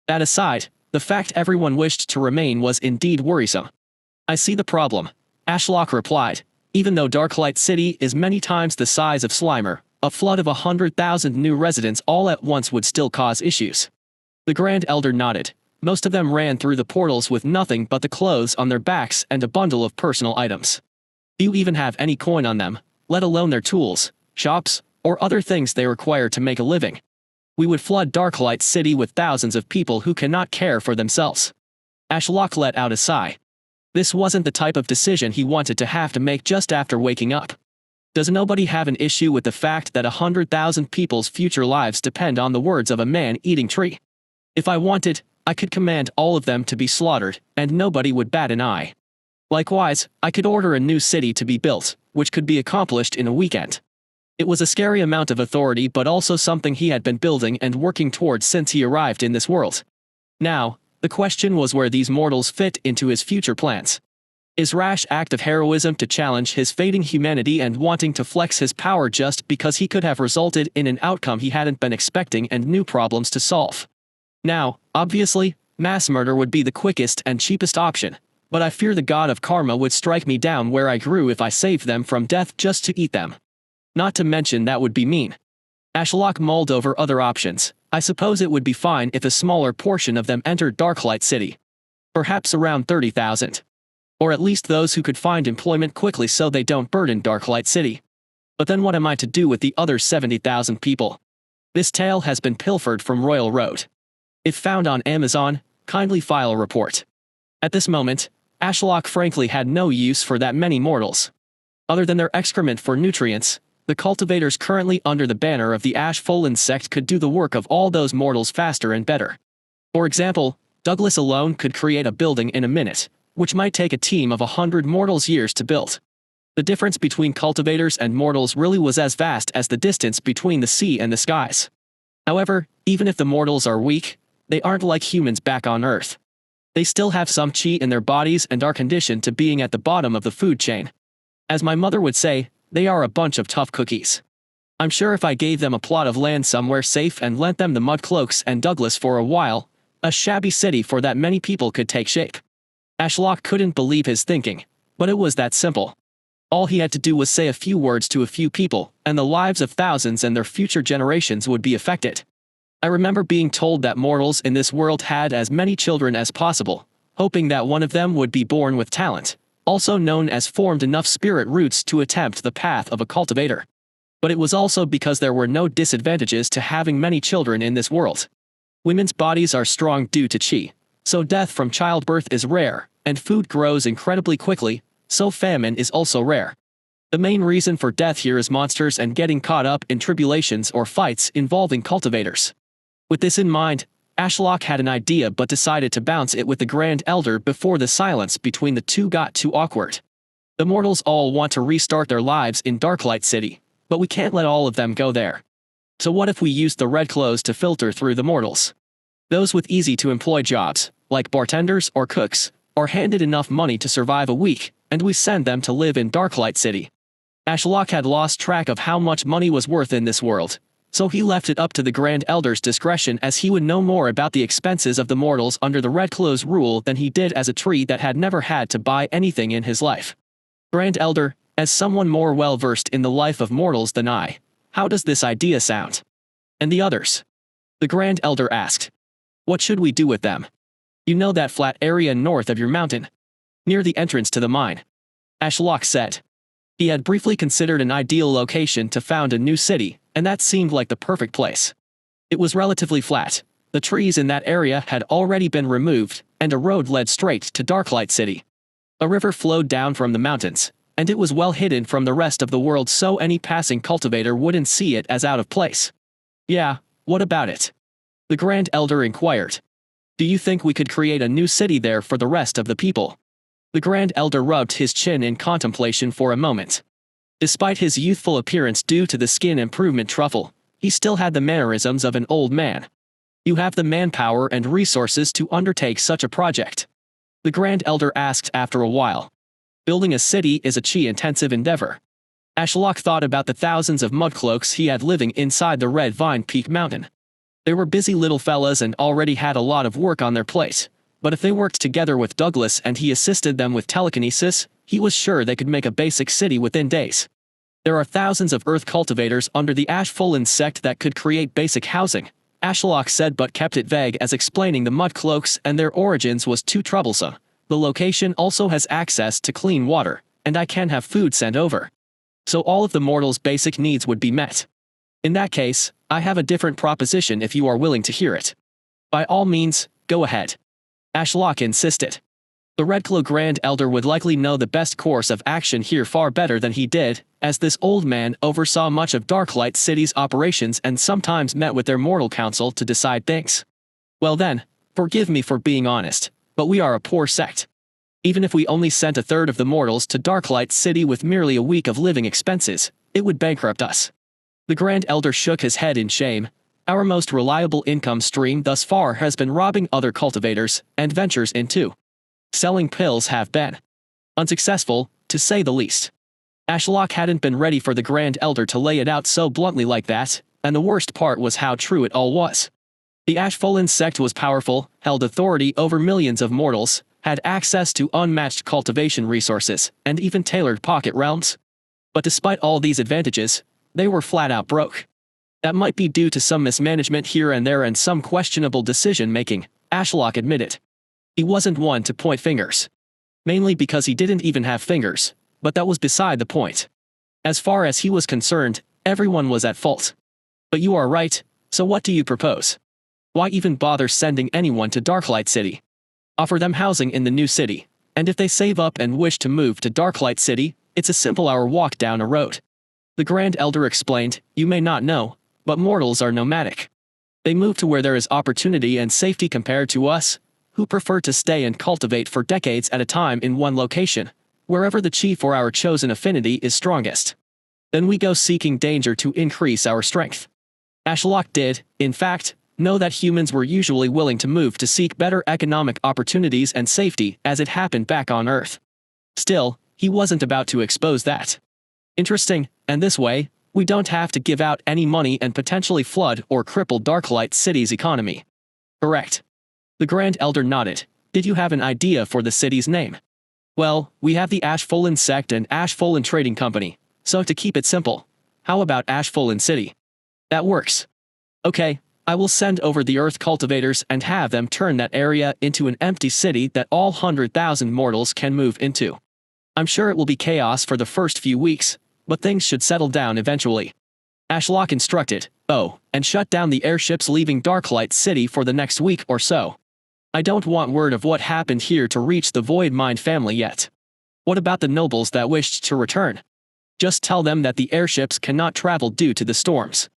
That aside, the fact everyone wished to remain was indeed worrisome. I see the problem, Ashlock replied. Even though Darklight City is many times the size of Slimer, a flood of 100,000 new residents all at once would still cause issues. The Grand Elder nodded. Most of them ran through the portals with nothing but the clothes on their backs and a bundle of personal items. Do you even have any coin on them, let alone their tools, shops, or other things they require to make a living? We would flood Darklight City with thousands of people who cannot care for themselves. Ashlock let out a sigh. This wasn't the type of decision he wanted to have to make just after waking up. Does nobody have an issue with the fact that 100,000 people's future lives depend on the words of a man-eating tree? If I wanted, I could command all of them to be slaughtered, and nobody would bat an eye. Likewise, I could order a new city to be built, which could be accomplished in a weekend. It was a scary amount of authority but also something he had been building and working towards since he arrived in this world. Now, the question was where these mortals fit into his future plans. His rash act of heroism to challenge his fading humanity and wanting to flex his power just because he could have resulted in an outcome he hadn't been expecting and new problems to solve. Now, obviously, mass murder would be the quickest and cheapest option, but I fear the god of karma would strike me down where I grew if I saved them from death just to eat them. Not to mention that would be mean. Ashlock mulled over other options. I suppose it would be fine if a smaller portion of them entered Darklight City. Perhaps around 30,000. Or at least those who could find employment quickly so they don't burden Darklight City. But then what am I to do with the other 70,000 people? This tale has been pilfered from Royal Road. If found on Amazon, kindly file a report. At this moment, Ashlock frankly had no use for that many mortals. Other than their excrement for nutrients, the cultivators currently under the banner of the Ashfolan sect could do the work of all those mortals faster and better. For example, Douglas alone could create a building in a minute, which might take a team of 100 mortals years to build. The difference between cultivators and mortals really was as vast as the distance between the sea and the skies. However, even if the mortals are weak, they aren't like humans back on Earth. They still have some chi in their bodies and are conditioned to being at the bottom of the food chain. As my mother would say, they are a bunch of tough cookies. I'm sure if I gave them a plot of land somewhere safe and lent them the mud cloaks and Douglas for a while, a shabby city for that many people could take shape. Ashlock couldn't believe his thinking, but it was that simple. All he had to do was say a few words to a few people, and the lives of thousands and their future generations would be affected. I remember being told that mortals in this world had as many children as possible, hoping that one of them would be born with talent, also known as formed enough spirit roots to attempt the path of a cultivator. But it was also because there were no disadvantages to having many children in this world. Women's bodies are strong due to chi, so death from childbirth is rare, and food grows incredibly quickly, so famine is also rare. The main reason for death here is monsters and getting caught up in tribulations or fights involving cultivators. With this in mind, Ashlock had an idea but decided to bounce it with the Grand Elder before the silence between the two got too awkward. The mortals all want to restart their lives in Darklight City, but we can't let all of them go there. So what if we used the red clothes to filter through the mortals? Those with easy-to-employ jobs, like bartenders or cooks, are handed enough money to survive a week, and we send them to live in Darklight City. Ashlock had lost track of how much money was worth in this world, so he left it up to the Grand Elder's discretion as he would know more about the expenses of the mortals under the Red Clothes rule than he did as a tree that had never had to buy anything in his life. Grand Elder, as someone more well-versed in the life of mortals than I, how does this idea sound? And the others? The Grand Elder asked. What should we do with them? You know that flat area north of your mountain? Near the entrance to the mine. Ashlock said. He had briefly considered an ideal location to found a new city, and that seemed like the perfect place. It was relatively flat, the trees in that area had already been removed, and a road led straight to Darklight City. A river flowed down from the mountains, and it was well hidden from the rest of the world so any passing cultivator wouldn't see it as out of place. Yeah, what about it? The Grand Elder inquired. Do you think we could create a new city there for the rest of the people? The Grand Elder rubbed his chin in contemplation for a moment. Despite his youthful appearance due to the skin improvement truffle, he still had the mannerisms of an old man. You have the manpower and resources to undertake such a project? The Grand Elder asked after a while. Building a city is a chi-intensive endeavor. Ashlock thought about the thousands of mudcloaks he had living inside the Red Vine Peak Mountain. They were busy little fellas and already had a lot of work on their plate, but if they worked together with Douglas and he assisted them with telekinesis, he was sure they could make a basic city within days. There are thousands of earth cultivators under the Ashlock sect that could create basic housing, Ashlock said, but kept it vague as explaining the mudcloaks and their origins was too troublesome. The location also has access to clean water, and I can have food sent over. So all of the mortals' basic needs would be met. In that case, I have a different proposition if you are willing to hear it. By all means, go ahead. Ashlock insisted. The Redclaw Grand Elder would likely know the best course of action here far better than he did, as this old man oversaw much of Darklight City's operations and sometimes met with their mortal council to decide things. Well then, forgive me for being honest, but we are a poor sect. Even if we only sent a third of the mortals to Darklight City with merely a week of living expenses, it would bankrupt us. The Grand Elder shook his head in shame. Our most reliable income stream thus far has been robbing other cultivators, and ventures into selling pills have been unsuccessful, to say the least. Ashlock hadn't been ready for the Grand Elder to lay it out so bluntly like that, and the worst part was how true it all was. The Ashfolin sect was powerful, held authority over millions of mortals, had access to unmatched cultivation resources, and even tailored pocket realms. But despite all these advantages, they were flat out broke. That might be due to some mismanagement here and there and some questionable decision-making, Ashlock admitted. He wasn't one to point fingers. Mainly because he didn't even have fingers, but that was beside the point. As far as he was concerned, everyone was at fault. But you are right, so what do you propose? Why even bother sending anyone to Darklight City? Offer them housing in the new city, and if they save up and wish to move to Darklight City, it's a simple hour walk down a road. The Grand Elder explained, you may not know, but mortals are nomadic. They move to where there is opportunity and safety compared to us, who prefer to stay and cultivate for decades at a time in one location, wherever the chi for our chosen affinity is strongest. Then we go seeking danger to increase our strength. Ashlock did, in fact, know that humans were usually willing to move to seek better economic opportunities and safety as it happened back on Earth. Still, he wasn't about to expose that. Interesting, and this way, we don't have to give out any money and potentially flood or cripple Darklight City's economy. Correct. The Grand Elder nodded. Did you have an idea for the city's name? Well, we have the Ashfolen Sect and Ashfolen Trading Company, so to keep it simple, how about Ashfolen City? That works. Okay, I will send over the Earth cultivators and have them turn that area into an empty city that all 100,000 mortals can move into. I'm sure it will be chaos for the first few weeks, but things should settle down eventually. Ashlock instructed, and shut down the airships leaving Darklight City for the next week or so. I don't want word of what happened here to reach the Void Mind family yet. What about the nobles that wished to return? Just tell them that the airships cannot travel due to the storms.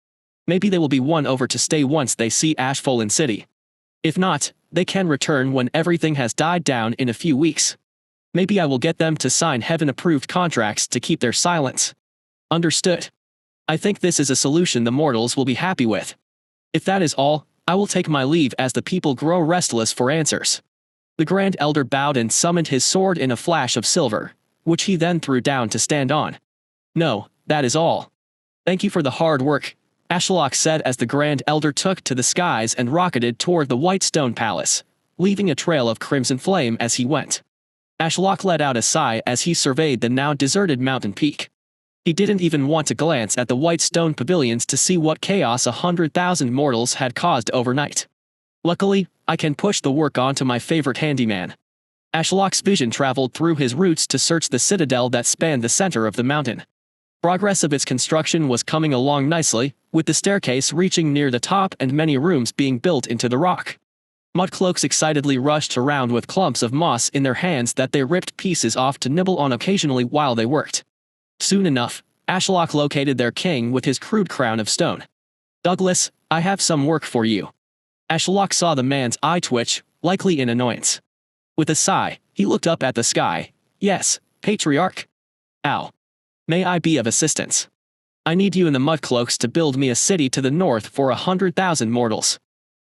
Maybe they will be won over to stay once they see Ashfolen City. If not, they can return when everything has died down in a few weeks. Maybe I will get them to sign heaven-approved contracts to keep their silence. Understood. I think this is a solution the mortals will be happy with. If that is all, I will take my leave as the people grow restless for answers. The Grand Elder bowed and summoned his sword in a flash of silver, which he then threw down to stand on. No, that is all. Thank you for the hard work, Ashlock said as the Grand Elder took to the skies and rocketed toward the White Stone Palace, leaving a trail of crimson flame as he went. Ashlock let out a sigh as he surveyed the now deserted mountain peak. He didn't even want to glance at the white stone pavilions to see what chaos 100,000 mortals had caused overnight. Luckily, I can push the work onto my favorite handyman. Ashlock's vision traveled through his roots to search the citadel that spanned the center of the mountain. Progress of its construction was coming along nicely, with the staircase reaching near the top and many rooms being built into the rock. Mudcloaks excitedly rushed around with clumps of moss in their hands that they ripped pieces off to nibble on occasionally while they worked. Soon enough, Ashlock located their king with his crude crown of stone. Douglas, I have some work for you. Ashlock saw the man's eye twitch, likely in annoyance. With a sigh, he looked up at the sky. Yes, Patriarch. Ow. May I be of assistance? I need you and the Mudcloaks to build me a city to the north for 100,000 mortals.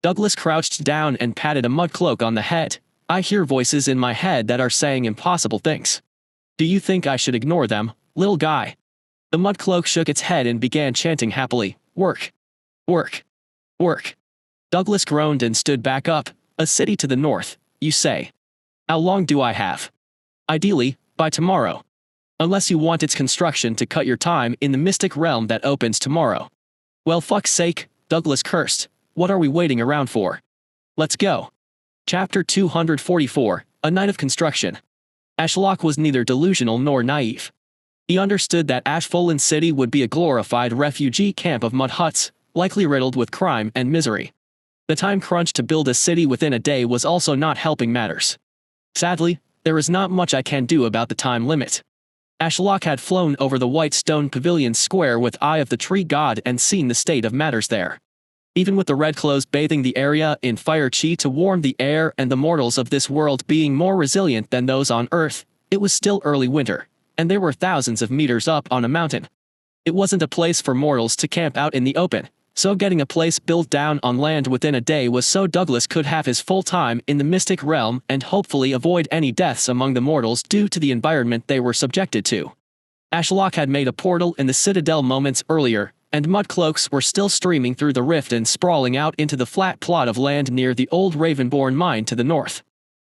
Douglas crouched down and patted a Mudcloak on the head. I hear voices in my head that are saying impossible things. Do you think I should ignore them, little guy? The Mudcloak shook its head and began chanting happily, work. Work. Work. Douglas groaned and stood back up. A city to the north, you say? How long do I have? Ideally, by tomorrow. Unless you want its construction to cut your time in the mystic realm that opens tomorrow. Well, fuck's sake, Douglas cursed. What are we waiting around for? Let's go. Chapter 244, A Night of Construction. Ashlock was neither delusional nor naive. He understood that Ashfolen City would be a glorified refugee camp of mud huts, likely riddled with crime and misery. The time crunch to build a city within a day was also not helping matters. Sadly, there is not much I can do about the time limit. Ashlock had flown over the white stone pavilion square with Eye of the Tree God and seen the state of matters there. Even with the red clothes bathing the area in fire chi to warm the air and the mortals of this world being more resilient than those on Earth, it was still early winter, and they were thousands of meters up on a mountain. It wasn't a place for mortals to camp out in the open, so getting a place built down on land within a day was so Douglas could have his full time in the mystic realm and hopefully avoid any deaths among the mortals due to the environment they were subjected to. Ashlock had made a portal in the citadel moments earlier, and Mudcloaks were still streaming through the rift and sprawling out into the flat plot of land near the old Reborn mine to the north.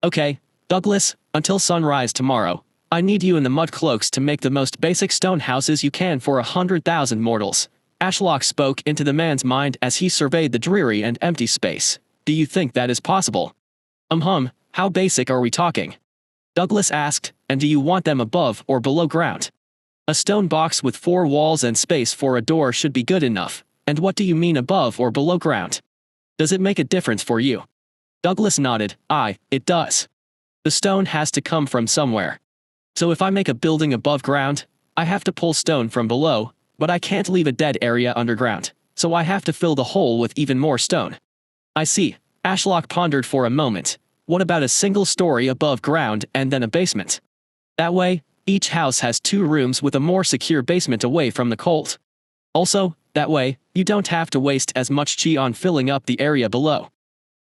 Okay, Douglas, until sunrise tomorrow, I need you and the Mudcloaks to make the most basic stone houses you can for 100,000 mortals. Ashlock spoke into the man's mind as he surveyed the dreary and empty space. Do you think that is possible? How basic are we talking? Douglas asked, and do you want them above or below ground? A stone box with 4 walls and space for a door should be good enough, and what do you mean above or below ground? Does it make a difference for you? Douglas nodded. It does. The stone has to come from somewhere. So if I make a building above ground, I have to pull stone from below, but I can't leave a dead area underground, so I have to fill the hole with even more stone. I see. Ashlock pondered for a moment. What about a single story above ground and then a basement? That way, each house has 2 rooms with a more secure basement away from the cold. Also, that way, you don't have to waste as much chi on filling up the area below.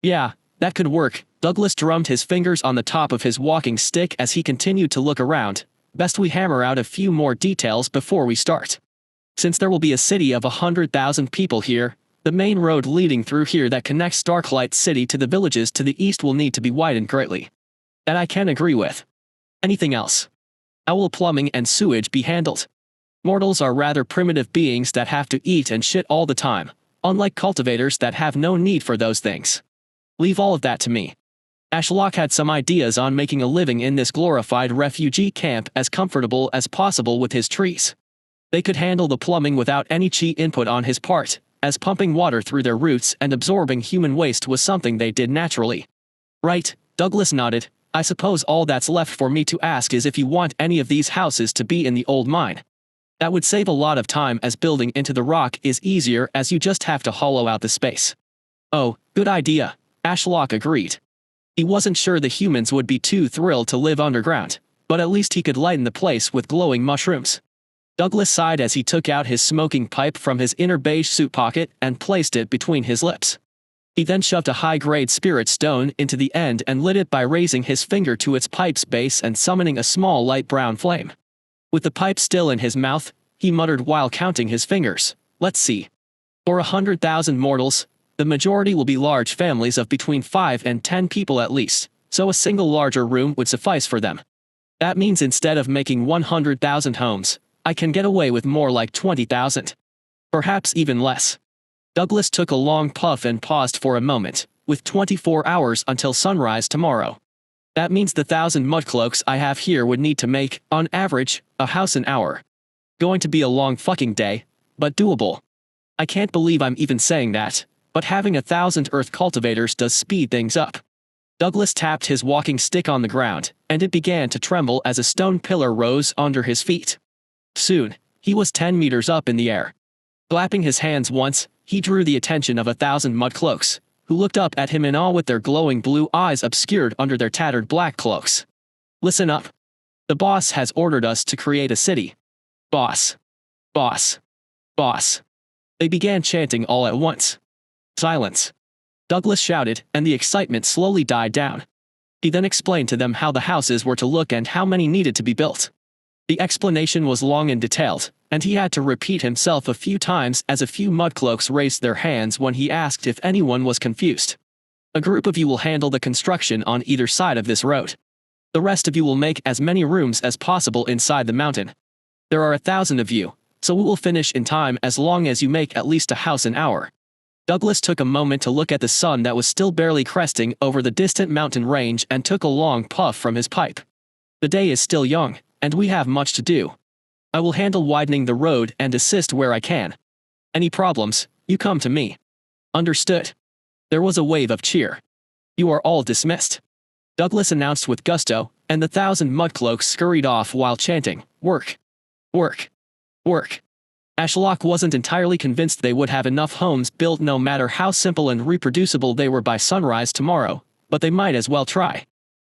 Yeah, that could work. Douglas drummed his fingers on the top of his walking stick as he continued to look around. Best we hammer out a few more details before we start. Since there will be a city of 100,000 people here, the The main road leading through here that connects Darklight City to the villages to the east will need to be widened greatly. That I can agree with. Anything else? How will plumbing and sewage be handled? Mortals are rather primitive beings that have to eat and shit all the time, unlike cultivators that have no need for those things. Leave all of that to me. Ashlock had some ideas on making a living in this glorified refugee camp as comfortable as possible with his trees. They could handle the plumbing without any chi input on his part, as pumping water through their roots and absorbing human waste was something they did naturally. Right, Douglas nodded. I suppose all that's left for me to ask is if you want any of these houses to be in the old mine. That would save a lot of time as building into the rock is easier as you just have to hollow out the space. Oh, good idea, Ashlock agreed. He wasn't sure the humans would be too thrilled to live underground, but at least he could lighten the place with glowing mushrooms. Douglas sighed as he took out his smoking pipe from his inner beige suit pocket and placed it between his lips. He then shoved a high-grade spirit stone into the end and lit it by raising his finger to its pipe's base and summoning a small light brown flame. With the pipe still in his mouth, he muttered while counting his fingers. Let's see. For 100,000 mortals, the majority will be large families of between 5 and 10 people at least, so a single larger room would suffice for them. That means instead of making 100,000 homes, I can get away with more like 20,000. Perhaps even less. Douglas took a long puff and paused for a moment, with 24 hours until sunrise tomorrow. That means the 1,000 mud cloaks I have here would need to make, on average, a house an hour. Going to be a long fucking day, but doable. I can't believe I'm even saying that, but having 1,000 earth cultivators does speed things up. Douglas tapped his walking stick on the ground, and it began to tremble as a stone pillar rose under his feet. Soon, he was 10 meters up in the air. Clapping his hands once, he drew the attention of 1,000 mud cloaks, who looked up at him in awe with their glowing blue eyes obscured under their tattered black cloaks. Listen up. The boss has ordered us to create a city. Boss. Boss. Boss. They began chanting all at once. Silence. Douglas shouted, and the excitement slowly died down. He then explained to them how the houses were to look and how many needed to be built. The explanation was long and detailed, and he had to repeat himself a few times as a few mudcloaks raised their hands when he asked if anyone was confused. A group of you will handle the construction on either side of this road. The rest of you will make as many rooms as possible inside the mountain. There are 1,000 of you, so we will finish in time as long as you make at least a house an hour. Douglas took a moment to look at the sun that was still barely cresting over the distant mountain range and took a long puff from his pipe. The day is still young, and we have much to do. I will handle widening the road and assist where I can. Any problems, you come to me. Understood. There was a wave of cheer. You are all dismissed. Douglas announced with gusto, and the 1,000 mudcloaks scurried off while chanting, work. Work. Work. Ashlock wasn't entirely convinced they would have enough homes built no matter how simple and reproducible they were by sunrise tomorrow, but they might as well try.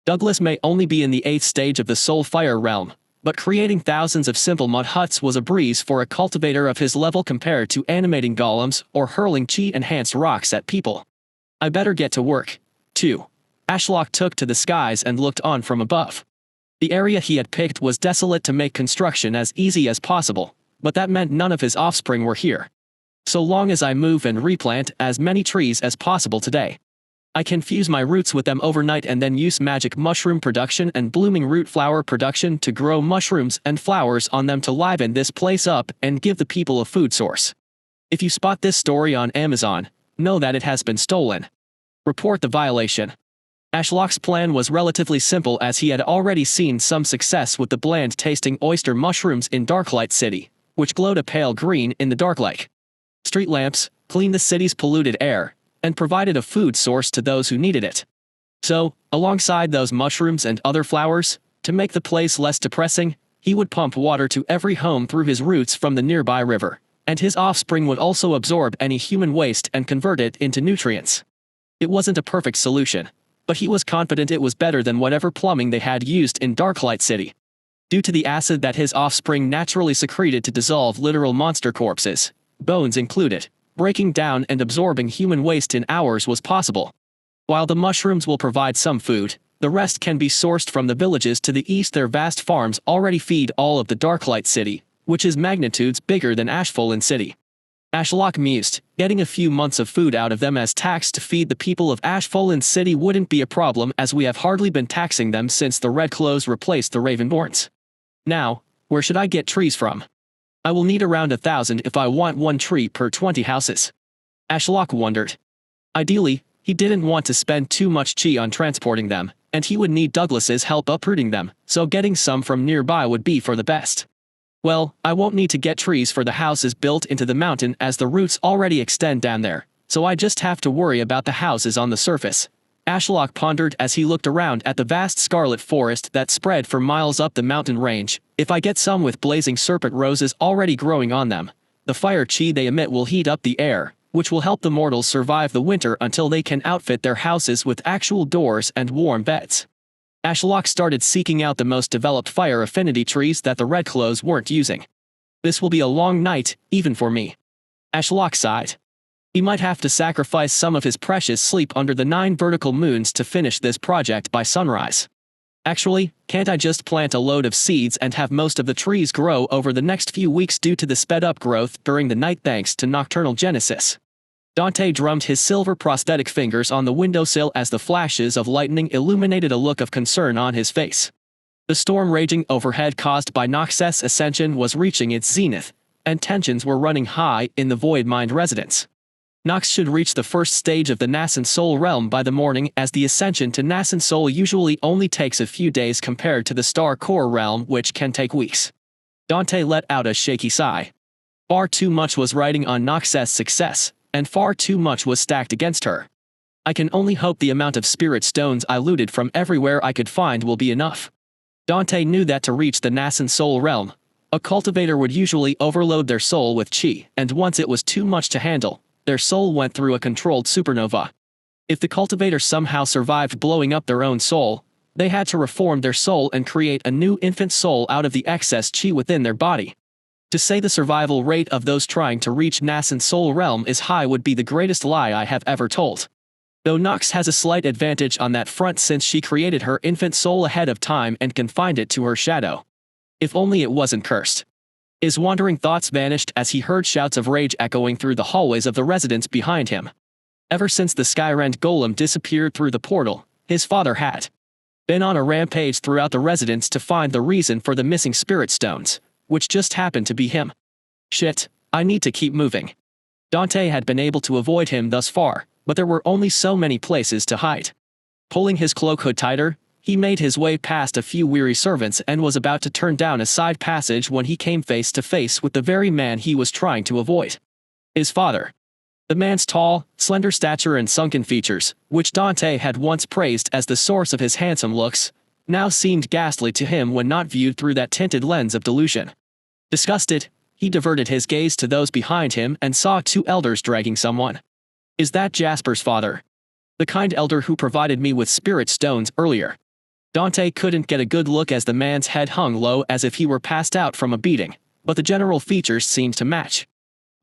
Douglas may only be in the 8th stage of the soul fire realm, but creating thousands of simple mud huts was a breeze for a cultivator of his level compared to animating golems or hurling chi-enhanced rocks at people. I better get to work, too. Ashlock took to the skies and looked on from above. The area he had picked was desolate to make construction as easy as possible, but that meant none of his offspring were here. So long as I move and replant as many trees as possible today, I can fuse my roots with them overnight and then use magic mushroom production and blooming root flower production to grow mushrooms and flowers on them to liven this place up and give the people a food source. If you spot this story on Amazon, know that it has been stolen. Report the violation. Ashlock's plan was relatively simple as he had already seen some success with the bland-tasting oyster mushrooms in Darklight City, which glowed a pale green in the dark like street lamps, cleaned the city's polluted air, and provided a food source to those who needed it. So, alongside those mushrooms and other flowers, to make the place less depressing, he would pump water to every home through his roots from the nearby river, and his offspring would also absorb any human waste and convert it into nutrients. It wasn't a perfect solution, but he was confident it was better than whatever plumbing they had used in Darklight City. Due to the acid that his offspring naturally secreted to dissolve literal monster corpses, bones included, breaking down and absorbing human waste in hours was possible. While the mushrooms will provide some food, the rest can be sourced from the villages to the east. Their vast farms already feed all of the Darklight City, which is magnitudes bigger than Ashfallen City. Ashlock mused. Getting a few months of food out of them as tax to feed the people of Ashen City wouldn't be a problem, as we have hardly been taxing them since the Red Clothes replaced the Ravenborns. Now, where should I get trees from? I will need around 1,000 if I want 1 tree per 20 houses. Ashlock wondered. Ideally, he didn't want to spend too much chi on transporting them, and he would need Douglas's help uprooting them, so getting some from nearby would be for the best. Well, I won't need to get trees for the houses built into the mountain as the roots already extend down there, so I just have to worry about the houses on the surface. Ashlock pondered as he looked around at the vast scarlet forest that spread for miles up the mountain range. If I get some with blazing serpent roses already growing on them, the fire chi they emit will heat up the air, which will help the mortals survive the winter until they can outfit their houses with actual doors and warm beds. Ashlock started seeking out the most developed fire affinity trees that the Red Clothes weren't using. This will be a long night, even for me. Ashlock sighed. He might have to sacrifice some of his precious sleep under the 9 vertical moons to finish this project by sunrise. Actually, can't I just plant a load of seeds and have most of the trees grow over the next few weeks due to the sped-up growth during the night thanks to nocturnal genesis? Dante drummed his silver prosthetic fingers on the windowsill as the flashes of lightning illuminated a look of concern on his face. The storm raging overhead caused by Knox's ascension was reaching its zenith, and tensions were running high in the Void Mind residence. Knox should reach the first stage of the Nascent Soul realm by the morning, as the ascension to Nascent Soul usually only takes a few days compared to the Star Core realm, which can take weeks. Dante let out a shaky sigh. Far too much was riding on Knox's success, and far too much was stacked against her. I can only hope the amount of spirit stones I looted from everywhere I could find will be enough. Dante knew that to reach the Nascent Soul realm, a cultivator would usually overload their soul with chi, and once it was too much to handle, their soul went through a controlled supernova. If the cultivator somehow survived blowing up their own soul, they had to reform their soul and create a new infant soul out of the excess chi within their body. To say the survival rate of those trying to reach Nascent Soul realm is high would be the greatest lie I have ever told. Though Knox has a slight advantage on that front since she created her infant soul ahead of time and confined it to her shadow. If only it wasn't cursed. His wandering thoughts vanished as he heard shouts of rage echoing through the hallways of the residence behind him. Ever since the Skyrend Golem disappeared through the portal, his father had been on a rampage throughout the residence to find the reason for the missing spirit stones, which just happened to be him. Shit, I need to keep moving. Dante had been able to avoid him thus far, but there were only so many places to hide. Pulling his cloak hood tighter, he made his way past a few weary servants and was about to turn down a side passage when he came face to face with the very man he was trying to avoid. His father. The man's tall, slender stature and sunken features, which Dante had once praised as the source of his handsome looks, now seemed ghastly to him when not viewed through that tinted lens of delusion. Disgusted, he diverted his gaze to those behind him and saw 2 elders dragging someone. Is that Jasper's father? The kind elder who provided me with spirit stones earlier. Dante couldn't get a good look as the man's head hung low as if he were passed out from a beating, but the general features seemed to match.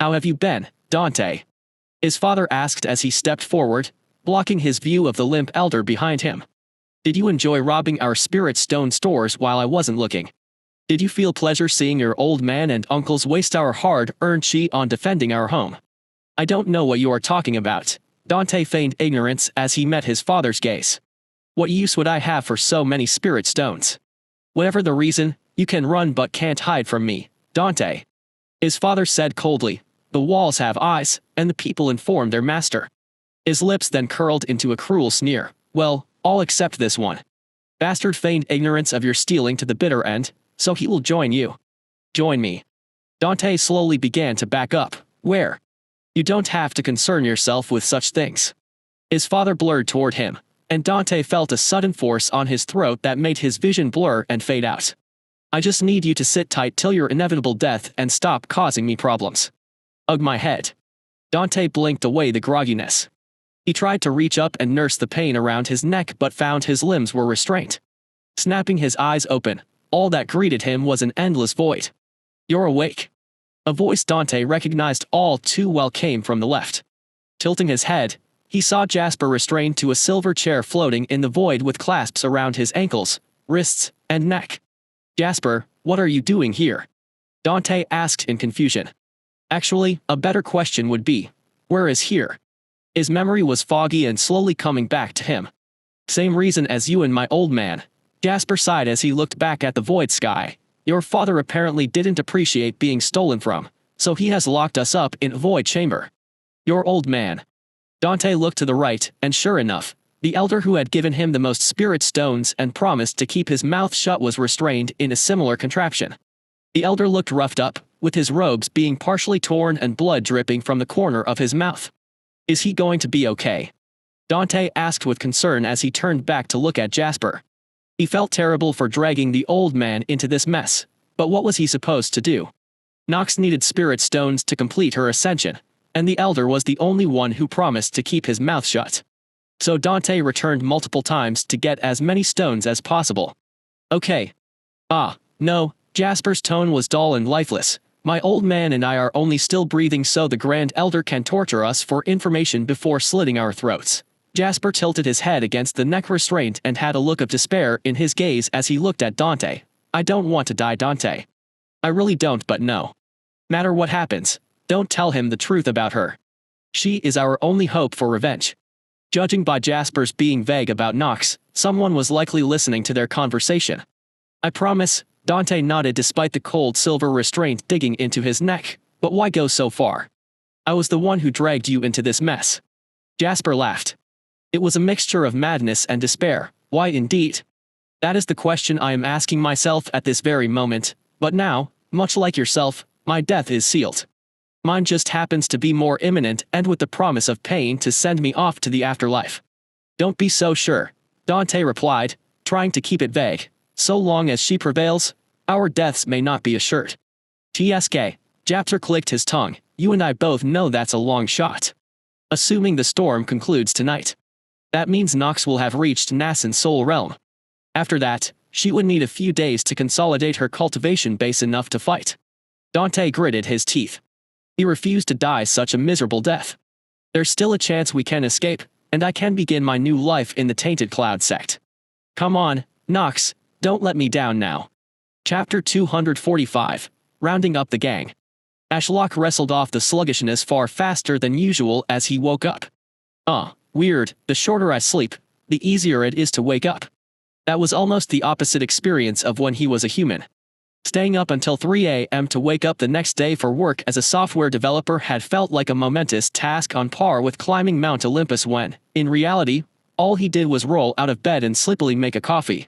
How have you been, Dante? His father asked as he stepped forward, blocking his view of the limp elder behind him. Did you enjoy robbing our spirit stone stores while I wasn't looking? Did you feel pleasure seeing your old man and uncles waste our hard-earned chi on defending our home? I don't know what you are talking about. Dante feigned ignorance as he met his father's gaze. What use would I have for so many spirit stones? Whatever the reason, you can run but can't hide from me, Dante. His father said coldly, the walls have eyes, and the people inform their master. His lips then curled into a cruel sneer. Well, all except this one. Bastard feigned ignorance of your stealing to the bitter end, so he will join you. Join me. Dante slowly began to back up. Where? You don't have to concern yourself with such things. His father blurred toward him, and Dante felt a sudden force on his throat that made his vision blur and fade out. I just need you to sit tight till your inevitable death and stop causing me problems. Ugh, my head. Dante blinked away the grogginess. He tried to reach up and nurse the pain around his neck but found his limbs were restrained. Snapping his eyes open, all that greeted him was an endless void. You're awake. A voice Dante recognized all too well came from the left. Tilting his head, he saw Jasper restrained to a silver chair floating in the void with clasps around his ankles, wrists, and neck. Jasper, what are you doing here? Dante asked in confusion. Actually, a better question would be, where is here? His memory was foggy and slowly coming back to him. Same reason as you and my old man. Jasper sighed as he looked back at the void sky. Your father apparently didn't appreciate being stolen from, so he has locked us up in a void chamber. Your old man. Dante looked to the right, and sure enough, the elder who had given him the most spirit stones and promised to keep his mouth shut was restrained in a similar contraption. The elder looked roughed up, with his robes being partially torn and blood dripping from the corner of his mouth. Is he going to be okay? Dante asked with concern as he turned back to look at Jasper. He felt terrible for dragging the old man into this mess, but what was he supposed to do? Knox needed spirit stones to complete her ascension, and the elder was the only one who promised to keep his mouth shut. So Dante returned multiple times to get as many stones as possible. Okay. No, Jasper's tone was dull and lifeless. My old man and I are only still breathing so the Grand Elder can torture us for information before slitting our throats. Jasper tilted his head against the neck restraint and had a look of despair in his gaze as he looked at Dante. I don't want to die, Dante. I really don't, but no matter what happens, don't tell him the truth about her. She is our only hope for revenge. Judging by Jasper's being vague about Knox, someone was likely listening to their conversation. I promise, Dante nodded despite the cold silver restraint digging into his neck, but why go so far? I was the one who dragged you into this mess. Jasper laughed. It was a mixture of madness and despair. Why indeed? That is the question I am asking myself at this very moment, but now, much like yourself, my death is sealed. Mine just happens to be more imminent and with the promise of pain to send me off to the afterlife. Don't be so sure, Dante replied, trying to keep it vague. So long as she prevails, our deaths may not be assured. TSK, Jasper clicked his tongue, you and I both know that's a long shot. Assuming the storm concludes tonight. That means Knox will have reached Nascen's soul realm. After that, she would need a few days to consolidate her cultivation base enough to fight. Dante gritted his teeth. He refused to die such a miserable death. There's still a chance we can escape, and I can begin my new life in the Tainted Cloud Sect. Come on, Knox, don't let me down now. Chapter 245, Rounding Up the Gang. Ashlock wrestled off the sluggishness far faster than usual as he woke up. Weird, the shorter I sleep, the easier it is to wake up. That was almost the opposite experience of when he was a human. Staying up until 3 a.m. to wake up the next day for work as a software developer had felt like a momentous task on par with climbing Mount Olympus when, in reality, all he did was roll out of bed and sleepily make a coffee.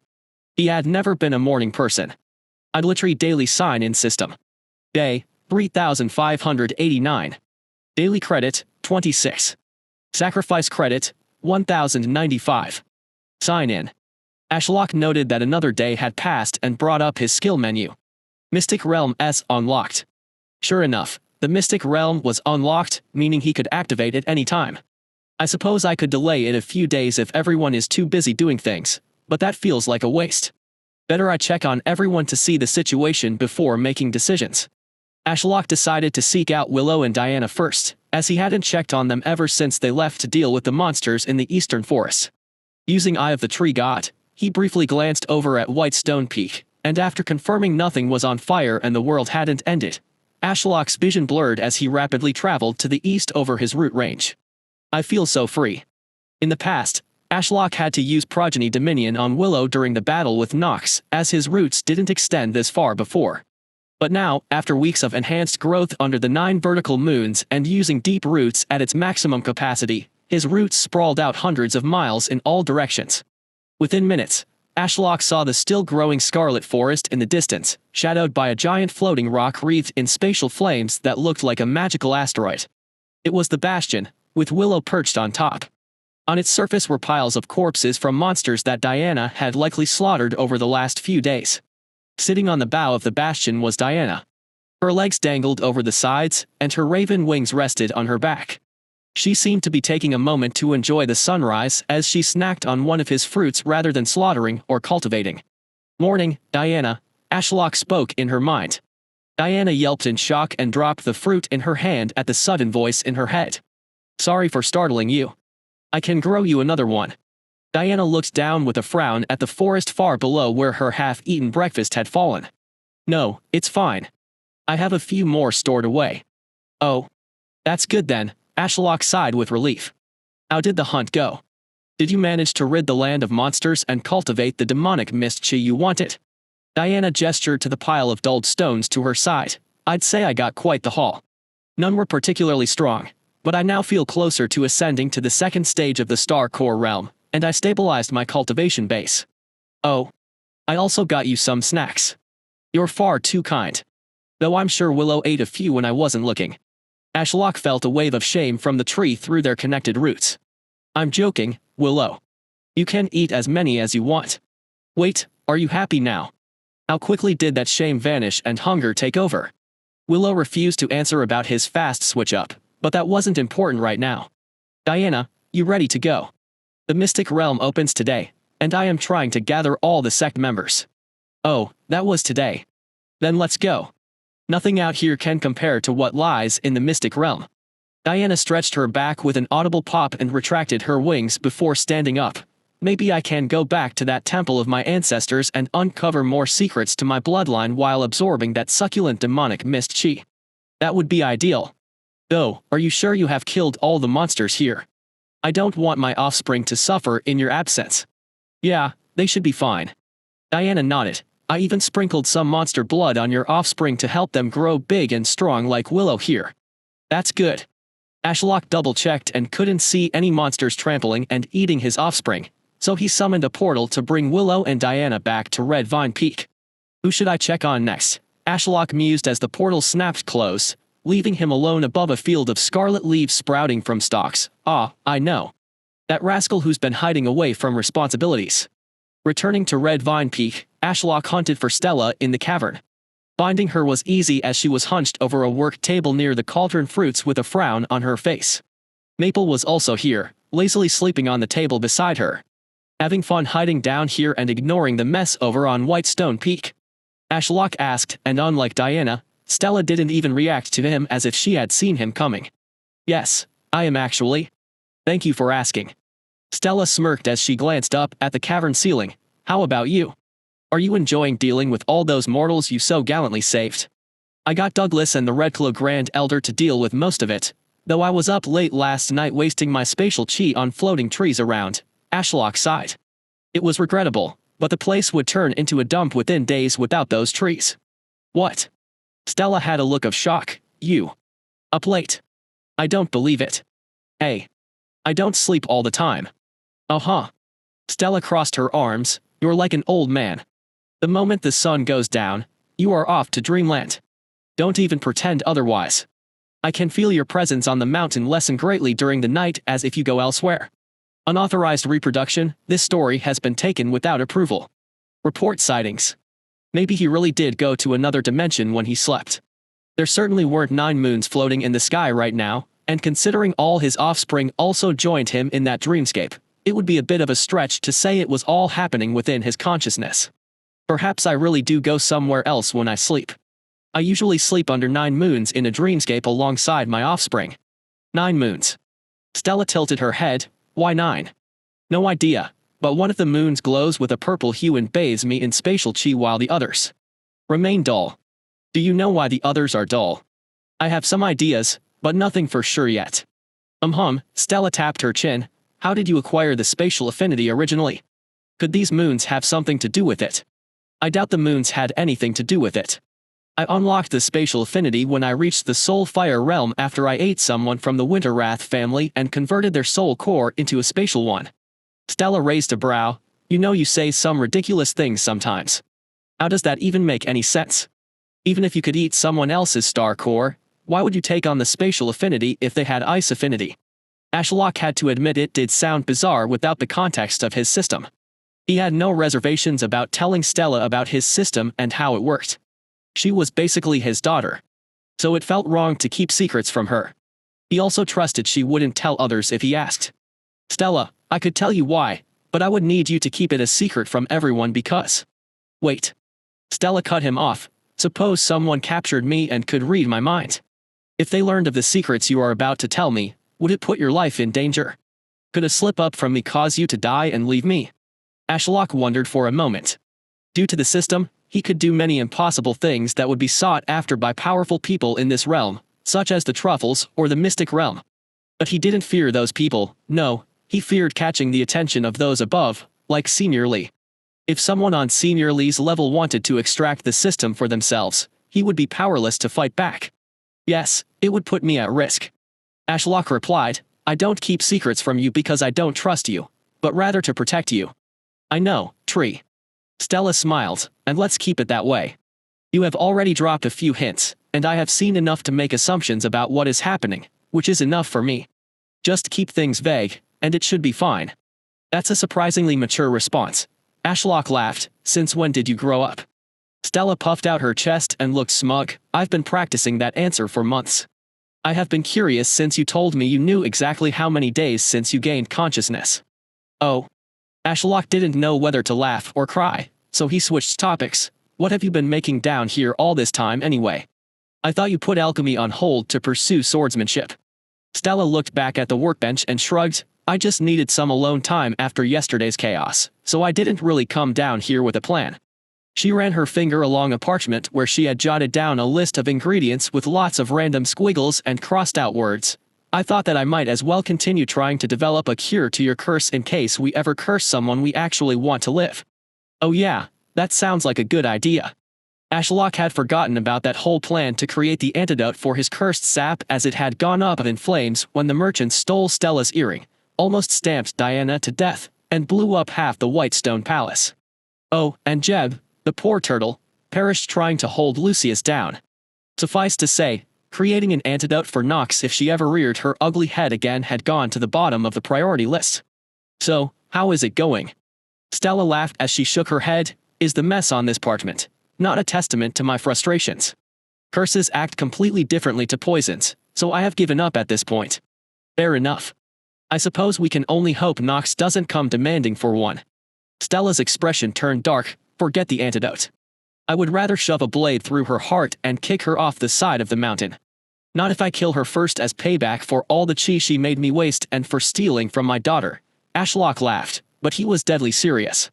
He had never been a morning person. Idolatry daily sign-in system. Day, 3589. Daily credit, 26. Sacrifice credit, 1095. Sign-in. Ashlock noted that another day had passed and brought up his skill menu. Mystic Realm S unlocked. Sure enough, the Mystic Realm was unlocked, meaning he could activate it any time. I suppose I could delay it a few days if everyone is too busy doing things, but that feels like a waste. Better I check on everyone to see the situation before making decisions. Ashlock decided to seek out Willow and Diana first, as he hadn't checked on them ever since they left to deal with the monsters in the eastern forest. Using Eye of the Tree God, he briefly glanced over at Whitestone Peak, and after confirming nothing was on fire and the world hadn't ended, Ashlock's vision blurred as he rapidly traveled to the east over his route range. I feel so free. In the past, Ashlock had to use Progeny Dominion on Willow during the battle with Knox, as his roots didn't extend this far before. But now, after weeks of enhanced growth under the 9 vertical moons and using deep roots at its maximum capacity, his roots sprawled out hundreds of miles in all directions. Within minutes, Ashlock saw the still-growing scarlet forest in the distance, shadowed by a giant floating rock wreathed in spatial flames that looked like a magical asteroid. It was the Bastion, with Willow perched on top. On its surface were piles of corpses from monsters that Diana had likely slaughtered over the last few days. Sitting on the bow of the Bastion was Diana. Her legs dangled over the sides, and her raven wings rested on her back. She seemed to be taking a moment to enjoy the sunrise as she snacked on one of his fruits rather than slaughtering or cultivating. "Morning, Diana," Ashlock spoke in her mind. Diana yelped in shock and dropped the fruit in her hand at the sudden voice in her head. "Sorry for startling you. I can grow you another one." Diana looked down with a frown at the forest far below where her half-eaten breakfast had fallen. "No, it's fine. I have a few more stored away." Oh. That's good then, Ashlock sighed with relief. How did the hunt go? Did you manage to rid the land of monsters and cultivate the demonic mist chi you wanted? Diana gestured to the pile of dulled stones to her side. I'd say I got quite the haul. None were particularly strong, but I now feel closer to ascending to the second stage of the Star Core realm, and I stabilized my cultivation base. Oh. I also got you some snacks. You're far too kind. Though I'm sure Willow ate a few when I wasn't looking. Ashlock felt a wave of shame from the tree through their connected roots. I'm joking, Willow. You can eat as many as you want. Wait, are you happy now? How quickly did that shame vanish and hunger take over? Willow refused to answer about his fast switch up, but that wasn't important right now. Diana, you ready to go? The Mystic Realm opens today, and I am trying to gather all the Sect members. Oh, that was today. Then let's go. Nothing out here can compare to what lies in the Mystic Realm. Diana stretched her back with an audible pop and retracted her wings before standing up. Maybe I can go back to that temple of my ancestors and uncover more secrets to my bloodline while absorbing that succulent demonic mist chi. That would be ideal. Though, are you sure you have killed all the monsters here? I don't want my offspring to suffer in your absence. Yeah, they should be fine. Diana nodded. I even sprinkled some monster blood on your offspring to help them grow big and strong like Willow here. That's good. Ashlock double-checked and couldn't see any monsters trampling and eating his offspring, so he summoned a portal to bring Willow and Diana back to Red Vine Peak. Who should I check on next? Ashlock mused as the portal snapped closed, leaving him alone above a field of scarlet leaves sprouting from stalks. Ah, I know. That rascal who's been hiding away from responsibilities. Returning to Red Vine Peak, Ashlock hunted for Stella in the cavern. Finding her was easy as she was hunched over a work table near the cauldron fruits with a frown on her face. Maple was also here, lazily sleeping on the table beside her. Having fun hiding down here and ignoring the mess over on Whitestone Peak? Ashlock asked, and unlike Diana, Stella didn't even react to him as if she had seen him coming. Yes, I am actually. Thank you for asking. Stella smirked as she glanced up at the cavern ceiling. How about you? Are you enjoying dealing with all those mortals you so gallantly saved? I got Douglas and the Redclaw Grand Elder to deal with most of it, though I was up late last night wasting my spatial chi on floating trees around. Ashlock sighed. It was regrettable, but the place would turn into a dump within days without those trees. What? Stella had a look of shock. You? Up late? I don't believe it. Hey. I don't sleep all the time. Uh-huh. Stella crossed her arms. You're like an old man. The moment the sun goes down, you are off to dreamland. Don't even pretend otherwise. I can feel your presence on the mountain lessen greatly during the night as if you go elsewhere. Unauthorized reproduction, this story has been taken without approval. Report sightings. Maybe he really did go to another dimension when he slept. There certainly weren't 9 moons floating in the sky right now, and considering all his offspring also joined him in that dreamscape, it would be a bit of a stretch to say it was all happening within his consciousness. Perhaps I really do go somewhere else when I sleep. I usually sleep under 9 moons in a dreamscape alongside my offspring. 9 moons. Stella tilted her head. Why 9? No idea, but one of the moons glows with a purple hue and bathes me in spatial chi while the others remain dull. Do you know why the others are dull? I have some ideas, but nothing for sure yet. Stella tapped her chin. How did you acquire the spatial affinity originally? Could these moons have something to do with it? I doubt the moons had anything to do with it. I unlocked the spatial affinity when I reached the Soul Fire realm after I ate someone from the Winterwrath family and converted their soul core into a spatial one. Stella raised a brow. You know you say some ridiculous things sometimes. How does that even make any sense? Even if you could eat someone else's star core, why would you take on the spatial affinity if they had ice affinity? Ashlock had to admit it did sound bizarre without the context of his system. He had no reservations about telling Stella about his system and how it worked. She was basically his daughter. So it felt wrong to keep secrets from her. He also trusted she wouldn't tell others if he asked. Stella, I could tell you why, but I would need you to keep it a secret from everyone because… Wait. Stella cut him off. Suppose someone captured me and could read my mind. If they learned of the secrets you are about to tell me, would it put your life in danger? Could a slip up from me cause you to die and leave me? Ashlock wondered for a moment. Due to the system, he could do many impossible things that would be sought after by powerful people in this realm, such as the truffles or the mystic realm. But he didn't fear those people, no, he feared catching the attention of those above, like Senior Lee. If someone on Senior Lee's level wanted to extract the system for themselves, he would be powerless to fight back. Yes, it would put me at risk. Ashlock replied, I don't keep secrets from you because I don't trust you, but rather to protect you. I know, Tree. Stella smiled, and let's keep it that way. You have already dropped a few hints, and I have seen enough to make assumptions about what is happening, which is enough for me. Just keep things vague, and it should be fine. That's a surprisingly mature response. Ashlock laughed, since when did you grow up? Stella puffed out her chest and looked smug. I've been practicing that answer for months. I have been curious since you told me you knew exactly how many days since you gained consciousness. Oh. Ashlock didn't know whether to laugh or cry, so he switched topics. What have you been making down here all this time anyway? I thought you put alchemy on hold to pursue swordsmanship. Stella looked back at the workbench and shrugged. I just needed some alone time after yesterday's chaos, so I didn't really come down here with a plan. She ran her finger along a parchment where she had jotted down a list of ingredients with lots of random squiggles and crossed out words. I thought that I might as well continue trying to develop a cure to your curse in case we ever curse someone we actually want to live. Oh yeah, that sounds like a good idea. Ashlock had forgotten about that whole plan to create the antidote for his cursed sap as it had gone up in flames when the merchant stole Stella's earring, almost stamped Diana to death, and blew up half the white stone palace. Oh, and Jeb, the poor turtle, perished trying to hold Lucius down. Suffice to say, creating an antidote for Knox if she ever reared her ugly head again had gone to the bottom of the priority list. So, how is it going? Stella laughed as she shook her head. Is the mess on this parchment not a testament to my frustrations? Curses act completely differently to poisons, so I have given up at this point. Fair enough. I suppose we can only hope Knox doesn't come demanding for one. Stella's expression turned dark. Forget the antidote. I would rather shove a blade through her heart and kick her off the side of the mountain. Not if I kill her first as payback for all the chi she made me waste and for stealing from my daughter. Ashlock laughed, but he was deadly serious.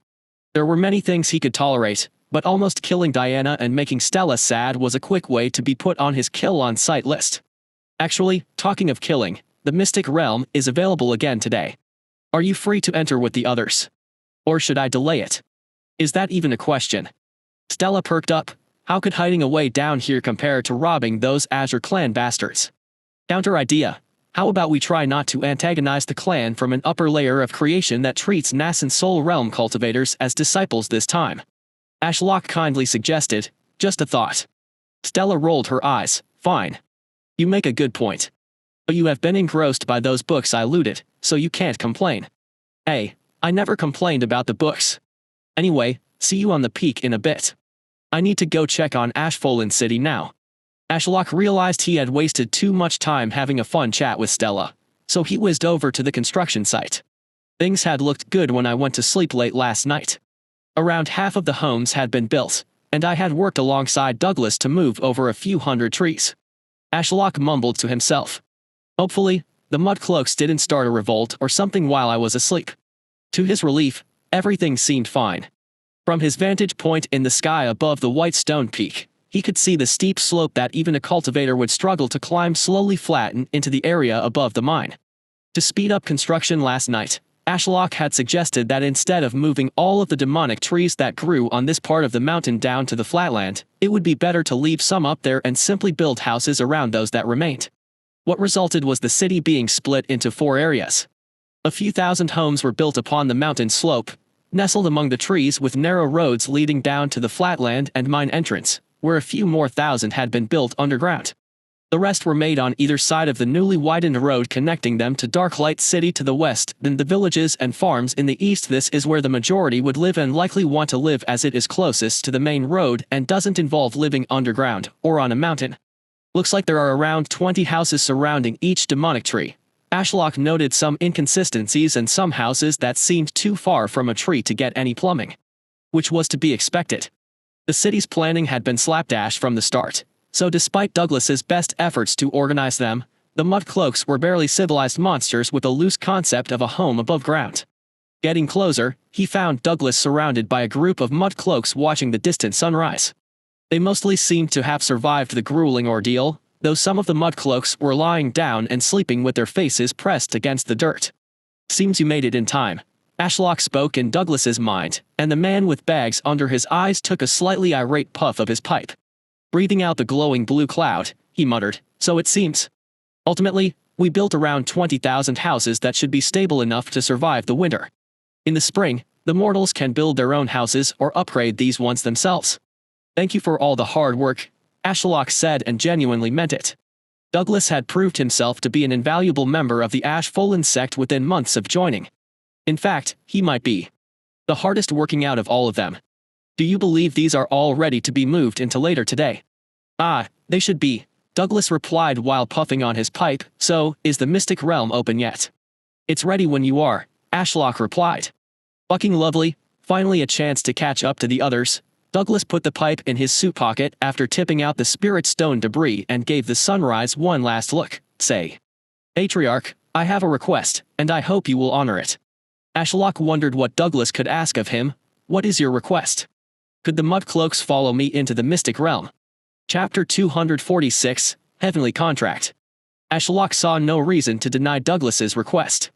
There were many things he could tolerate, but almost killing Diana and making Stella sad was a quick way to be put on his kill-on-sight list. Actually, talking of killing, the Mystic Realm is available again today. Are you free to enter with the others? Or should I delay it? Is that even a question? Stella perked up. How could hiding away down here compare to robbing those Azure clan bastards? Counter idea. How about we try not to antagonize the clan from an upper layer of creation that treats nascent soul realm cultivators as disciples this time? Ashlock kindly suggested. Just a thought. Stella rolled her eyes. Fine. You make a good point. But you have been engrossed by those books I looted, so you can't complain. Hey, I never complained about the books. Anyway, see you on the peak in a bit. I need to go check on Ashen City now. Ashlock realized he had wasted too much time having a fun chat with Stella, so he whizzed over to the construction site. Things had looked good when I went to sleep late last night. Around half of the homes had been built, and I had worked alongside Douglas to move over a few hundred trees. Ashlock mumbled to himself. Hopefully, the mud cloaks didn't start a revolt or something while I was asleep. To his relief, everything seemed fine. From his vantage point in the sky above the white stone peak, he could see the steep slope that even a cultivator would struggle to climb slowly flatten into the area above the mine. To speed up construction last night, Ashlock had suggested that instead of moving all of the demonic trees that grew on this part of the mountain down to the flatland, it would be better to leave some up there and simply build houses around those that remained. What resulted was the city being split into 4 areas. A few thousand homes were built upon the mountain slope, nestled among the trees with narrow roads leading down to the flatland and mine entrance, where a few more thousand had been built underground. The rest were made on either side of the newly widened road connecting them to Darklight City to the west, then the villages and farms in the east. This is where the majority would live and likely want to live as it is closest to the main road and doesn't involve living underground or on a mountain. Looks like there are around 20 houses surrounding each demonic tree. Ashlock noted some inconsistencies and some houses that seemed too far from a tree to get any plumbing. Which was to be expected. The city's planning had been slapdash from the start, so despite Douglas's best efforts to organize them, the mud cloaks were barely civilized monsters with a loose concept of a home above ground. Getting closer, he found Douglas surrounded by a group of mud cloaks watching the distant sunrise. They mostly seemed to have survived the grueling ordeal, though some of the mud cloaks were lying down and sleeping with their faces pressed against the dirt. "Seems you made it in time," Ashlock spoke in Douglas's mind, and the man with bags under his eyes took a slightly irate puff of his pipe. Breathing out the glowing blue cloud, he muttered, "So it seems. Ultimately, we built around 20,000 houses that should be stable enough to survive the winter. In the spring, the mortals can build their own houses or upgrade these ones themselves. Thank you for all the hard work," Ashlock said, and genuinely meant it. Douglas had proved himself to be an invaluable member of the Ashlock sect within months of joining. In fact, he might be the hardest working out of all of them. "Do you believe these are all ready to be moved into later today?" They should be," Douglas replied while puffing on his pipe. "So, is the Mystic Realm open yet?" "It's ready when you are," Ashlock replied. Bucking lovely, finally a chance to catch up to the others. Douglas put the pipe in his suit pocket after tipping out the spirit stone debris and gave the sunrise one last look. "Say, Patriarch, I have a request, and I hope you will honor it." Ashlock wondered what Douglas could ask of him. "What is your request?" "Could the mud cloaks follow me into the Mystic Realm?" Chapter 246, Heavenly Contract. Ashlock saw no reason to deny Douglas's request.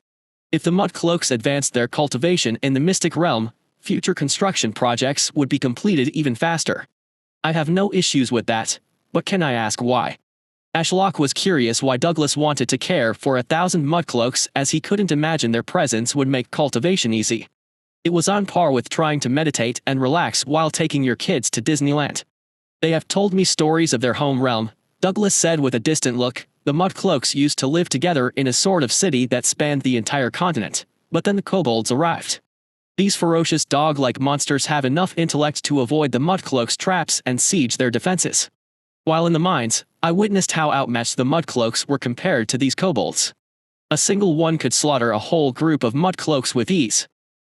If the mud cloaks advanced their cultivation in the Mystic Realm, future construction projects would be completed even faster. "I have no issues with that, but can I ask why?" Ashlock was curious why Douglas wanted to care for 1,000 mudcloaks, as he couldn't imagine their presence would make cultivation easy. It was on par with trying to meditate and relax while taking your kids to Disneyland. "They have told me stories of their home realm," Douglas said with a distant look. "The mudcloaks used to live together in a sort of city that spanned the entire continent, but then the kobolds arrived. These ferocious dog-like monsters have enough intellect to avoid the mudcloaks' traps and siege their defenses. While in the mines, I witnessed how outmatched the mudcloaks were compared to these kobolds. A single one could slaughter a whole group of mudcloaks with ease."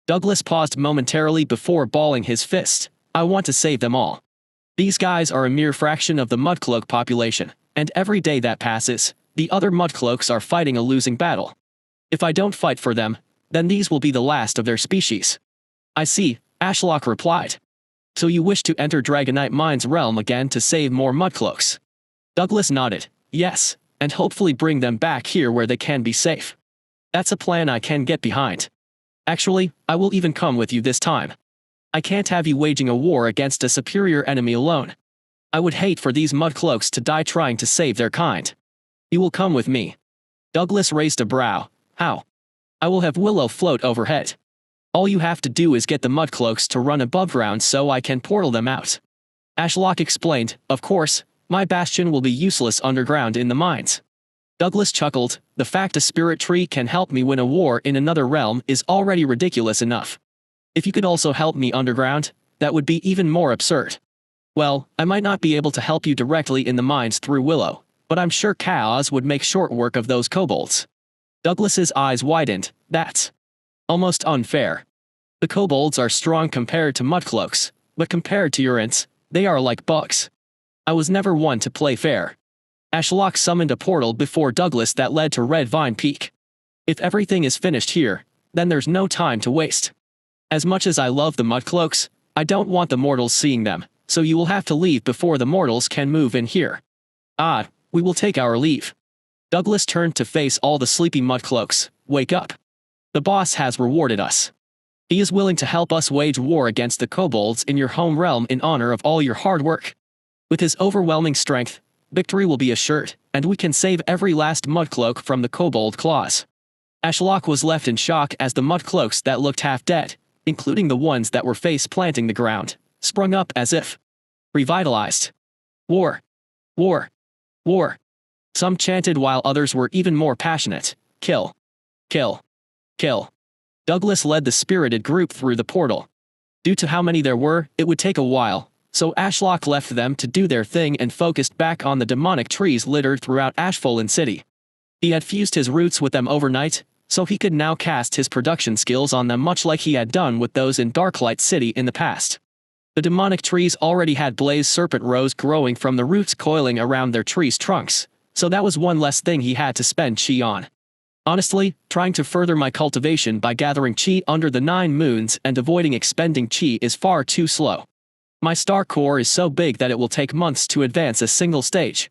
Douglas paused momentarily before balling his fist. "I want to save them all. These guys are a mere fraction of the mudcloak population, and every day that passes, the other mudcloaks are fighting a losing battle. If I don't fight for them, then these will be the last of their species." "I see," Ashlock replied. "So you wish to enter Dragonite Mine's realm again to save more mudcloaks?" Douglas nodded. "Yes, and hopefully bring them back here where they can be safe. That's a plan I can get behind. Actually, I will even come with you this time. I can't have you waging a war against a superior enemy alone. I would hate for these mudcloaks to die trying to save their kind. You will come with me." Douglas raised a brow. "How?" "I will have Willow float overhead. All you have to do is get the mudcloaks to run above ground so I can portal them out." Ashlock explained. "Of course, my bastion will be useless underground in the mines." Douglas chuckled. "The fact a spirit tree can help me win a war in another realm is already ridiculous enough. If you could also help me underground, that would be even more absurd. Well, I might not be able to help you directly in the mines through Willow, but I'm sure Chaos would make short work of those kobolds." Douglas's eyes widened. "That's almost unfair. The kobolds are strong compared to mudcloaks, but compared to Urans, they are like bugs. I was never one to play fair." Ashlock summoned a portal before Douglas that led to Red Vine Peak. "If everything is finished here, then there's no time to waste. As much as I love the mudcloaks, I don't want the mortals seeing them, so you will have to leave before the mortals can move in here." We will take our leave." Douglas turned to face all the sleepy mudcloaks. "Wake up. The boss has rewarded us. He is willing to help us wage war against the kobolds in your home realm in honor of all your hard work. With his overwhelming strength, victory will be assured, and we can save every last mudcloak from the kobold claws." Ashlock was left in shock as the mudcloaks that looked half dead, including the ones that were face-planting the ground, sprung up as if revitalized. "War! War! War!" Some chanted while others were even more passionate. "Kill! Kill! Kill!" Douglas led the spirited group through the portal. Due to how many there were, it would take a while, so Ashlock left them to do their thing and focused back on the demonic trees littered throughout Ashen City. He had fused his roots with them overnight, so he could now cast his production skills on them much like he had done with those in Darklight City in the past. The demonic trees already had blaze serpent rows growing from the roots coiling around their trees' trunks, so that was one less thing he had to spend chi on. "Honestly, trying to further my cultivation by gathering chi under the 9 moons and avoiding expending chi is far too slow. My star core is so big that it will take months to advance a single stage.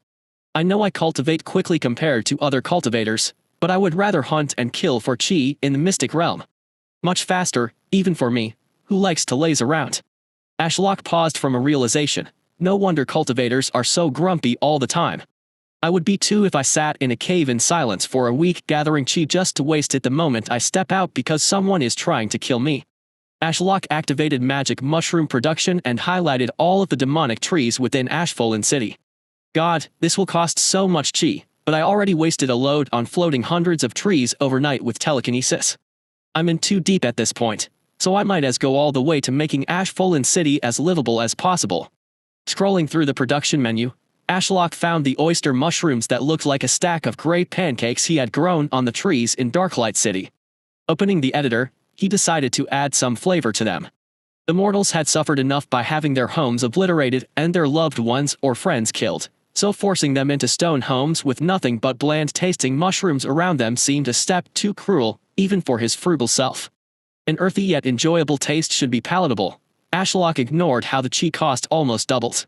I know I cultivate quickly compared to other cultivators, but I would rather hunt and kill for chi in the mystic realm. Much faster, even for me, who likes to laze around. Ashlock paused from a realization. No wonder cultivators are so grumpy all the time. I would be too if I sat in a cave in silence for a week gathering chi just to waste it the moment I step out because someone is trying to kill me. Ashlock activated magic mushroom production and highlighted all of the demonic trees within Ashfallen City. God, this will cost so much chi, but I already wasted a load on floating hundreds of trees overnight with telekinesis. I'm in too deep at this point, so I might as go all the way to making Ashfallen City as livable as possible. Scrolling through the production menu, Ashlock found the oyster mushrooms that looked like a stack of gray pancakes he had grown on the trees in Darklight City. Opening the editor, he decided to add some flavor to them. The mortals had suffered enough by having their homes obliterated and their loved ones or friends killed, so forcing them into stone homes with nothing but bland-tasting mushrooms around them seemed a step too cruel, even for his frugal self. An earthy yet enjoyable taste should be palatable. Ashlock ignored how the chi cost almost doubled.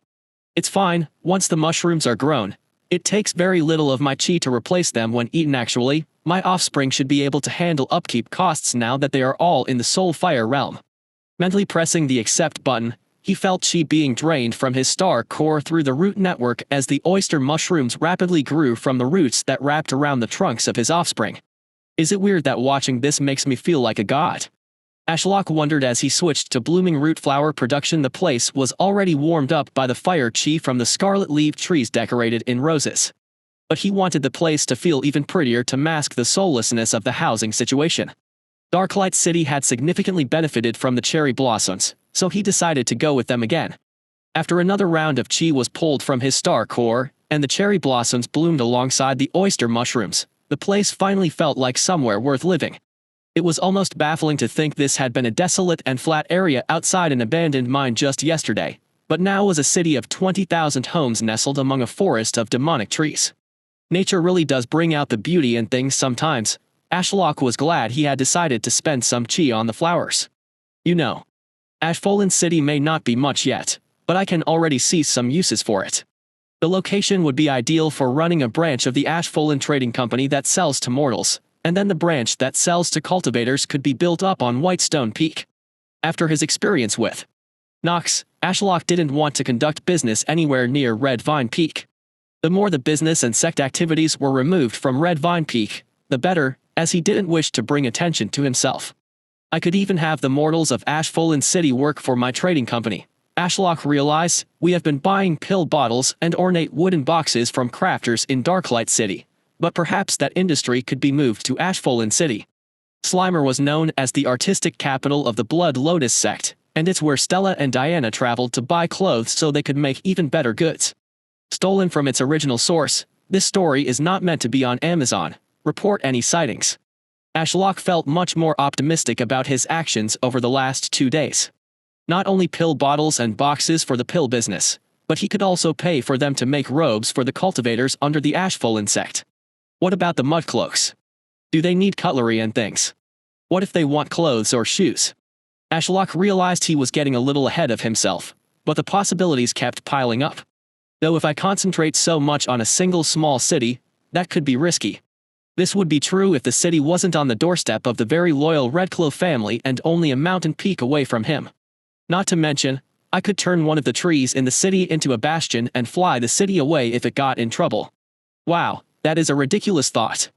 It's fine, once the mushrooms are grown. It takes very little of my chi to replace them when eaten actually. My offspring should be able to handle upkeep costs now that they are all in the soul fire realm. Mentally pressing the accept button, he felt chi being drained from his star core through the root network as the oyster mushrooms rapidly grew from the roots that wrapped around the trunks of his offspring. Is it weird that watching this makes me feel like a god? Ashlock wondered as he switched to blooming root flower production. The place was already warmed up by the fire chi from the scarlet-leaved trees decorated in roses. But he wanted the place to feel even prettier to mask the soullessness of the housing situation. Darklight City had significantly benefited from the cherry blossoms, so he decided to go with them again. After another round of chi was pulled from his star core, and the cherry blossoms bloomed alongside the oyster mushrooms, the place finally felt like somewhere worth living. It was almost baffling to think this had been a desolate and flat area outside an abandoned mine just yesterday, but now was a city of 20,000 homes nestled among a forest of demonic trees. Nature really does bring out the beauty in things sometimes. Ashlock was glad he had decided to spend some chi on the flowers. You know, Ashfallen City may not be much yet, but I can already see some uses for it. The location would be ideal for running a branch of the Ashfallen Trading Company that sells to mortals, and then the branch that sells to cultivators could be built up on Whitestone Peak. After his experience with Knox, Ashlock didn't want to conduct business anywhere near Red Vine Peak. The more the business and sect activities were removed from Red Vine Peak, the better, as he didn't wish to bring attention to himself. I could even have the mortals of Ashfallen City work for my trading company. Ashlock realized, we have been buying pill bottles and ornate wooden boxes from crafters in Darklight City, but perhaps that industry could be moved to Ashfallen City. Slimer was known as the artistic capital of the Blood Lotus sect, and it's where Stella and Diana traveled to buy clothes so they could make even better goods. Stolen from its original source, this story is not meant to be on Amazon. Report any sightings. Ashlock felt much more optimistic about his actions over the last 2 days. Not only pill bottles and boxes for the pill business, but he could also pay for them to make robes for the cultivators under the Ashfallen sect. What about the mud cloaks? Do they need cutlery and things? What if they want clothes or shoes? Ashlock realized he was getting a little ahead of himself, but the possibilities kept piling up. Though if I concentrate so much on a single small city, that could be risky. This would be true if the city wasn't on the doorstep of the very loyal Redcliffe family and only a mountain peak away from him. Not to mention, I could turn one of the trees in the city into a bastion and fly the city away if it got in trouble. Wow, that is a ridiculous thought.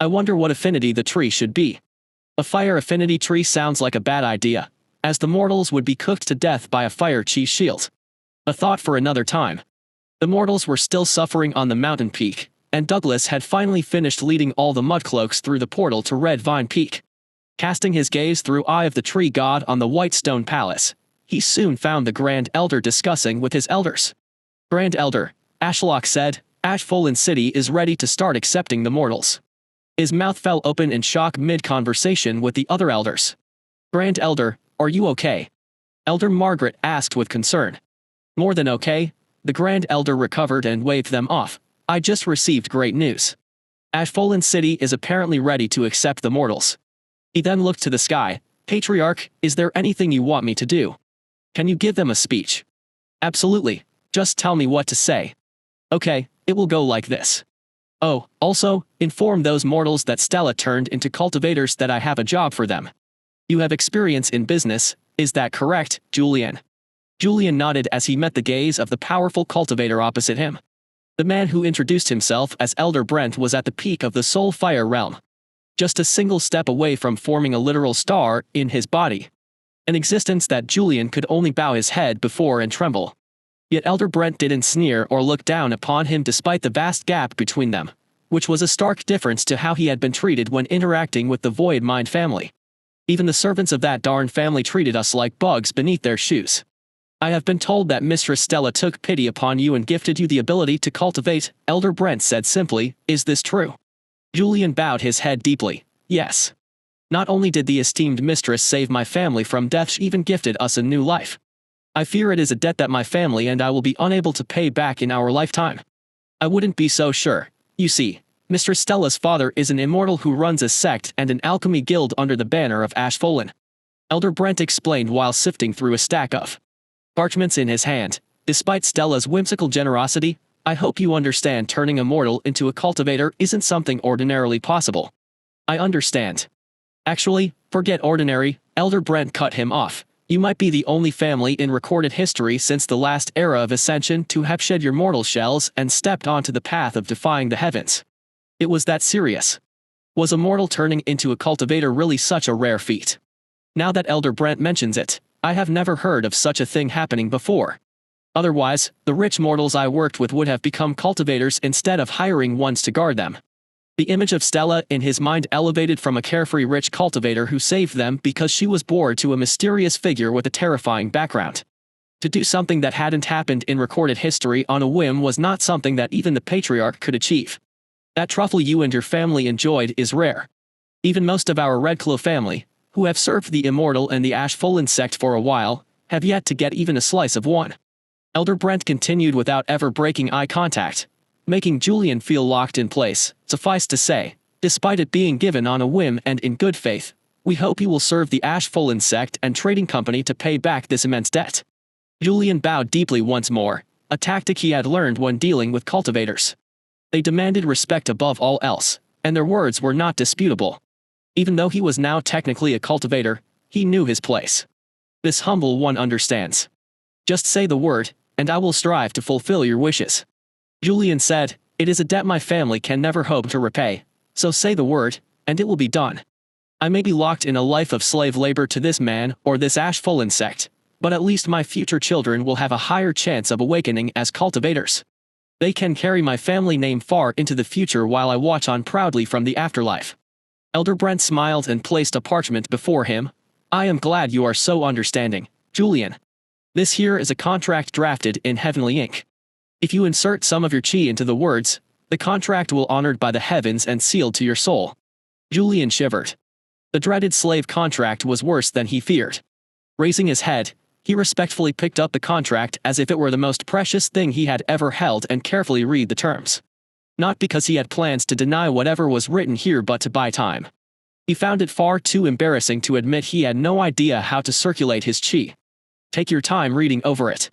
I wonder what affinity the tree should be. A fire affinity tree sounds like a bad idea, as the mortals would be cooked to death by a fire chi shield. A thought for another time. The mortals were still suffering on the mountain peak, and Douglas had finally finished leading all the mudcloaks through the portal to Red Vine Peak. Casting his gaze through Eye of the Tree God on the White Stone Palace, he soon found the Grand Elder discussing with his elders. Grand Elder, Ashlock said, Ashfallen City is ready to start accepting the mortals. His mouth fell open in shock mid-conversation with the other elders. Grand Elder, are you okay? Elder Margaret asked with concern. More than okay, the Grand Elder recovered and waved them off. I just received great news. Ashfallen City is apparently ready to accept the mortals. He then looked to the sky. Patriarch, is there anything you want me to do? Can you give them a speech? Absolutely, just tell me what to say. Okay, it will go like this. Oh, also, inform those mortals that Stella turned into cultivators that I have a job for them. You have experience in business, is that correct, Julian? Julian nodded as he met the gaze of the powerful cultivator opposite him. The man who introduced himself as Elder Brent was at the peak of the soul fire realm. Just a single step away from forming a literal star in his body. An existence that Julian could only bow his head before and tremble. Yet Elder Brent didn't sneer or look down upon him despite the vast gap between them, which was a stark difference to how he had been treated when interacting with the Void Mind family. Even the servants of that darn family treated us like bugs beneath their shoes. I have been told that Mistress Stella took pity upon you and gifted you the ability to cultivate, Elder Brent said simply, is this true? Julian bowed his head deeply, yes. Not only did the esteemed mistress save my family from death, she even gifted us a new life. I fear it is a debt that my family and I will be unable to pay back in our lifetime. I wouldn't be so sure. You see, Mistress Stella's father is an immortal who runs a sect and an alchemy guild under the banner of Ashlock. Elder Brent explained while sifting through a stack of parchments in his hand. Despite Stella's whimsical generosity, I hope you understand turning a mortal into a cultivator isn't something ordinarily possible. I understand. Actually, forget ordinary, Elder Brent cut him off. You might be the only family in recorded history since the last era of ascension to have shed your mortal shells and stepped onto the path of defying the heavens. It was that serious. Was a mortal turning into a cultivator really such a rare feat? Now that Elder Brent mentions it, I have never heard of such a thing happening before. Otherwise, the rich mortals I worked with would have become cultivators instead of hiring ones to guard them. The image of Stella in his mind elevated from a carefree rich cultivator who saved them because she was bored to a mysterious figure with a terrifying background. To do something that hadn't happened in recorded history on a whim was not something that even the patriarch could achieve. That truffle you and your family enjoyed is rare. Even most of our Redclaw family, who have served the Immortal and the Ashlock sect for a while, have yet to get even a slice of one. Elder Brent continued without ever breaking eye contact, making Julian feel locked in place. Suffice to say, despite it being given on a whim and in good faith, we hope you will serve the Ashlock sect and trading company to pay back this immense debt. Julian bowed deeply once more, a tactic he had learned when dealing with cultivators. They demanded respect above all else, and their words were not disputable. Even though he was now technically a cultivator, he knew his place. This humble one understands. Just say the word, and I will strive to fulfill your wishes. Julian said, it is a debt my family can never hope to repay, so say the word, and it will be done. I may be locked in a life of slave labor to this man or this Ashlock sect, but at least my future children will have a higher chance of awakening as cultivators. They can carry my family name far into the future while I watch on proudly from the afterlife. Elder Brent smiled and placed a parchment before him. I am glad you are so understanding, Julian. This here is a contract drafted in heavenly ink. If you insert some of your chi into the words, the contract will honored by the heavens and sealed to your soul. Julian shivered. The dreaded slave contract was worse than he feared. Raising his head, he respectfully picked up the contract as if it were the most precious thing he had ever held and carefully read the terms. Not because he had plans to deny whatever was written here but to buy time. He found it far too embarrassing to admit he had no idea how to circulate his chi. Take your time reading over it.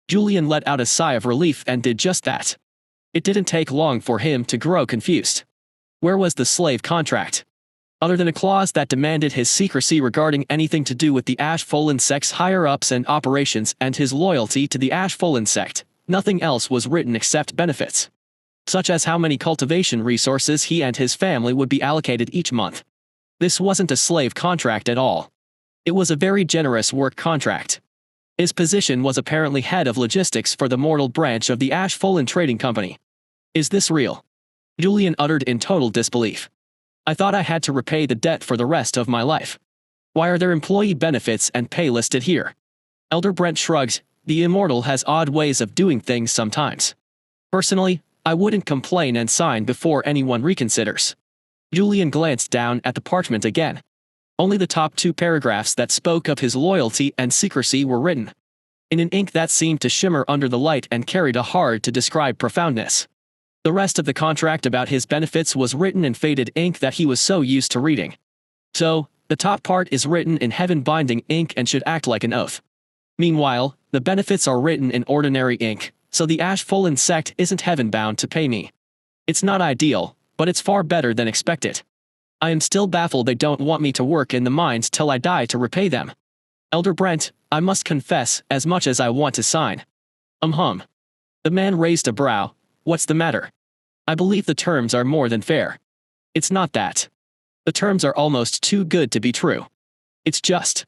Julian let out a sigh of relief and did just that. It didn't take long for him to grow confused. Where was the slave contract? Other than a clause that demanded his secrecy regarding anything to do with the Ashlock sect's higher-ups and operations and his loyalty to the Ashlock sect, nothing else was written except benefits. Such as how many cultivation resources he and his family would be allocated each month. This wasn't a slave contract at all. It was a very generous work contract. His position was apparently head of logistics for the mortal branch of the Ashlock Trading Company. Is this real? Julian uttered in total disbelief. I thought I had to repay the debt for the rest of my life. Why are there employee benefits and pay listed here? Elder Brent shrugged. The Immortal has odd ways of doing things sometimes. Personally, I wouldn't complain and sign before anyone reconsiders. Julian glanced down at the parchment again. Only the top two paragraphs that spoke of his loyalty and secrecy were written. In an ink that seemed to shimmer under the light and carried a hard-to-describe profoundness. The rest of the contract about his benefits was written in faded ink that he was so used to reading. So, the top part is written in heaven-binding ink and should act like an oath. Meanwhile, the benefits are written in ordinary ink, so the Ash-Fallen Sect isn't heaven-bound to pay me. It's not ideal, but it's far better than expected. I am still baffled they don't want me to work in the mines till I die to repay them. Elder Brent, I must confess, as much as I want to sign. The man raised a brow. What's the matter? I believe the terms are more than fair. It's not that. The terms are almost too good to be true. It's just,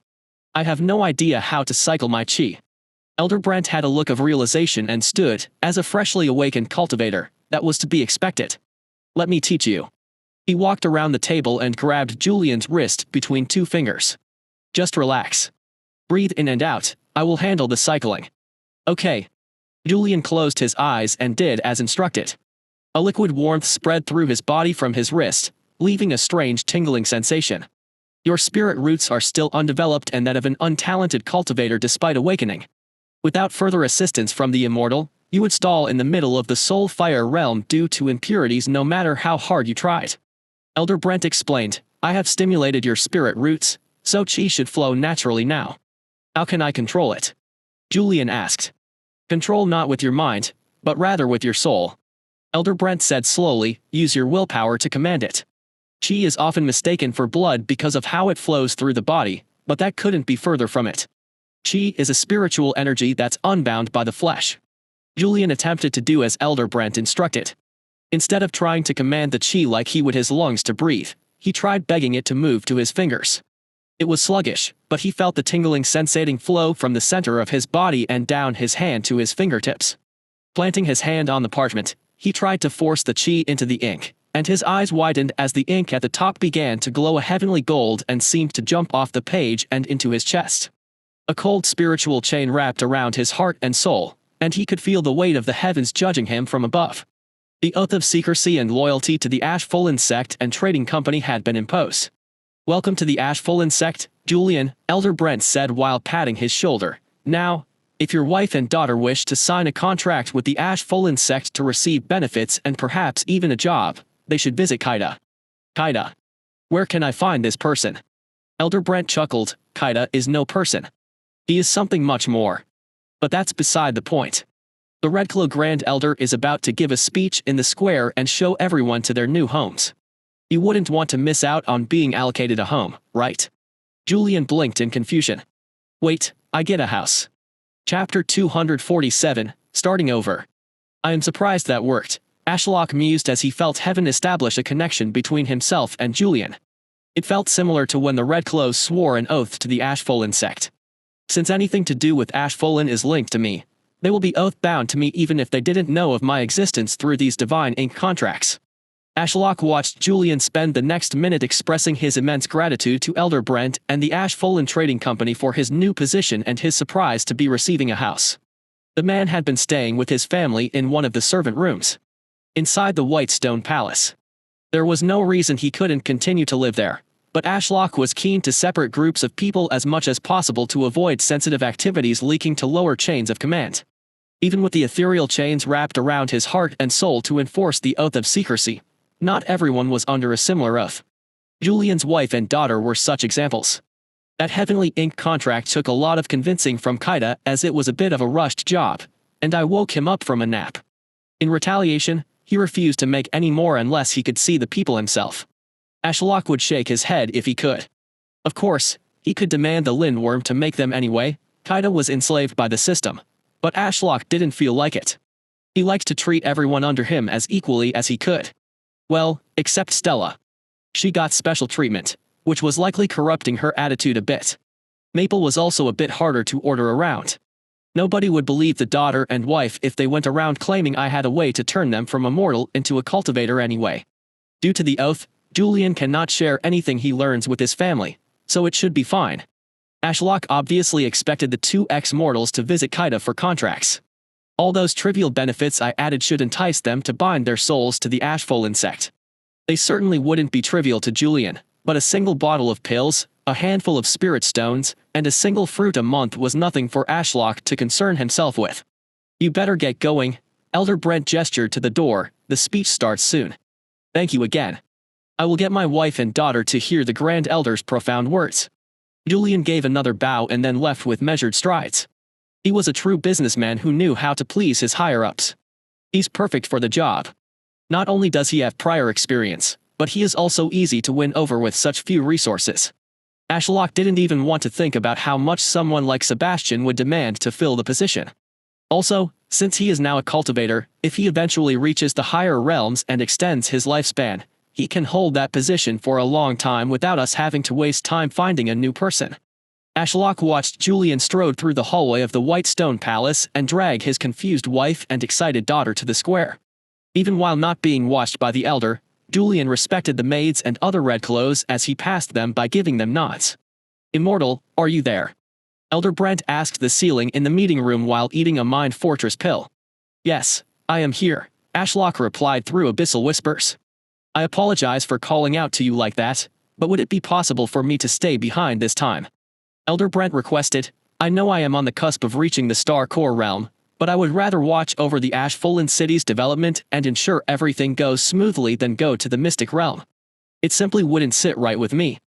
I have no idea how to cycle my chi. Elder Brent had a look of realization and stood, as a freshly awakened cultivator, that was to be expected. Let me teach you. He walked around the table and grabbed Julian's wrist between two fingers. Just relax. Breathe in and out, I will handle the cycling. Okay. Julian closed his eyes and did as instructed. A liquid warmth spread through his body from his wrist, leaving a strange tingling sensation. Your spirit roots are still undeveloped and that of an untalented cultivator despite awakening. Without further assistance from the immortal, you would stall in the middle of the soul fire realm due to impurities no matter how hard you tried. Elder Brent explained, I have stimulated your spirit roots, so chi should flow naturally now. How can I control it? Julian asked. Control not with your mind, but rather with your soul. Elder Brent said slowly, use your willpower to command it. Chi is often mistaken for blood because of how it flows through the body, but that couldn't be further from it. Chi is a spiritual energy that's unbound by the flesh. Julian attempted to do as Elder Brent instructed. Instead of trying to command the chi like he would his lungs to breathe, he tried begging it to move to his fingers. It was sluggish, but he felt the tingling sensating flow from the center of his body and down his hand to his fingertips. Planting his hand on the parchment, he tried to force the chi into the ink, and his eyes widened as the ink at the top began to glow a heavenly gold and seemed to jump off the page and into his chest. A cold spiritual chain wrapped around his heart and soul, and he could feel the weight of the heavens judging him from above. The oath of secrecy and loyalty to the Ash-Fallen Sect and trading company had been imposed. Welcome to the Ash-Fallen Sect, Julian, Elder Brent said while patting his shoulder. Now, if your wife and daughter wish to sign a contract with the Ash-Fallen Sect to receive benefits and perhaps even a job, they should visit Kaida. Kaida. Where can I find this person? Elder Brent chuckled, Kaida is no person. He is something much more. But that's beside the point. The Redclaw Grand Elder is about to give a speech in the square and show everyone to their new homes. You wouldn't want to miss out on being allocated a home, right? Julian blinked in confusion. Wait, I get a house. Chapter 247, starting over. I am surprised that worked, Ashlock mused as he felt heaven establish a connection between himself and Julian. It felt similar to when the Redclaws swore an oath to the Ash-Fallen Sect. Since anything to do with Ash-Fallen is linked to me, they will be oath-bound to me even if they didn't know of my existence through these divine ink contracts. Ashlock watched Julian spend the next minute expressing his immense gratitude to Elder Brent and the Ash-Fallen Trading Company for his new position and his surprise to be receiving a house. The man had been staying with his family in one of the servant rooms. Inside the white stone palace. There was no reason he couldn't continue to live there, but Ashlock was keen to separate groups of people as much as possible to avoid sensitive activities leaking to lower chains of command. Even with the ethereal chains wrapped around his heart and soul to enforce the oath of secrecy, not everyone was under a similar oath. Julian's wife and daughter were such examples. That heavenly ink contract took a lot of convincing from Kaida as it was a bit of a rushed job, and I woke him up from a nap. In retaliation, he refused to make any more unless he could see the people himself. Ashlock would shake his head if he could. Of course, he could demand the Lindworm to make them anyway. Kaida was enslaved by the system, but Ashlock didn't feel like it. He liked to treat everyone under him as equally as he could. Well, except Stella. She got special treatment, which was likely corrupting her attitude a bit. Maple was also a bit harder to order around. Nobody would believe the daughter and wife if they went around claiming I had a way to turn them from a mortal into a cultivator anyway. Due to the oath, Julian cannot share anything he learns with his family, so it should be fine. Ashlock obviously expected the two ex-mortals to visit Kaida for contracts. All those trivial benefits I added should entice them to bind their souls to the Ash-Fallen Sect. They certainly wouldn't be trivial to Julian, but a single bottle of pills, a handful of spirit stones, and a single fruit a month was nothing for Ashlock to concern himself with. You better get going. Elder Brent gestured to the door, the speech starts soon. Thank you again. I will get my wife and daughter to hear the Grand Elder's profound words. Julian gave another bow and then left with measured strides. He was a true businessman who knew how to please his higher-ups. He's perfect for the job. Not only does he have prior experience, but he is also easy to win over with such few resources. Ashlock didn't even want to think about how much someone like Sebastian would demand to fill the position. Also, since he is now a cultivator, if he eventually reaches the higher realms and extends his lifespan, he can hold that position for a long time without us having to waste time finding a new person. Ashlock watched Julian strode through the hallway of the white stone palace and drag his confused wife and excited daughter to the square. Even while not being watched by the elder, Julian respected the maids and other redclaws as he passed them by giving them nods. "Immortal, are you there?" Elder Brent asked the ceiling in the meeting room while eating a Mind Fortress pill. "Yes, I am here," Ashlock replied through abyssal whispers. "I apologize for calling out to you like that, but would it be possible for me to stay behind this time?" Elder Brent requested. "I know I am on the cusp of reaching the Star Core realm, but I would rather watch over the Ashfallen City's development and ensure everything goes smoothly than go to the Mystic Realm. It simply wouldn't sit right with me."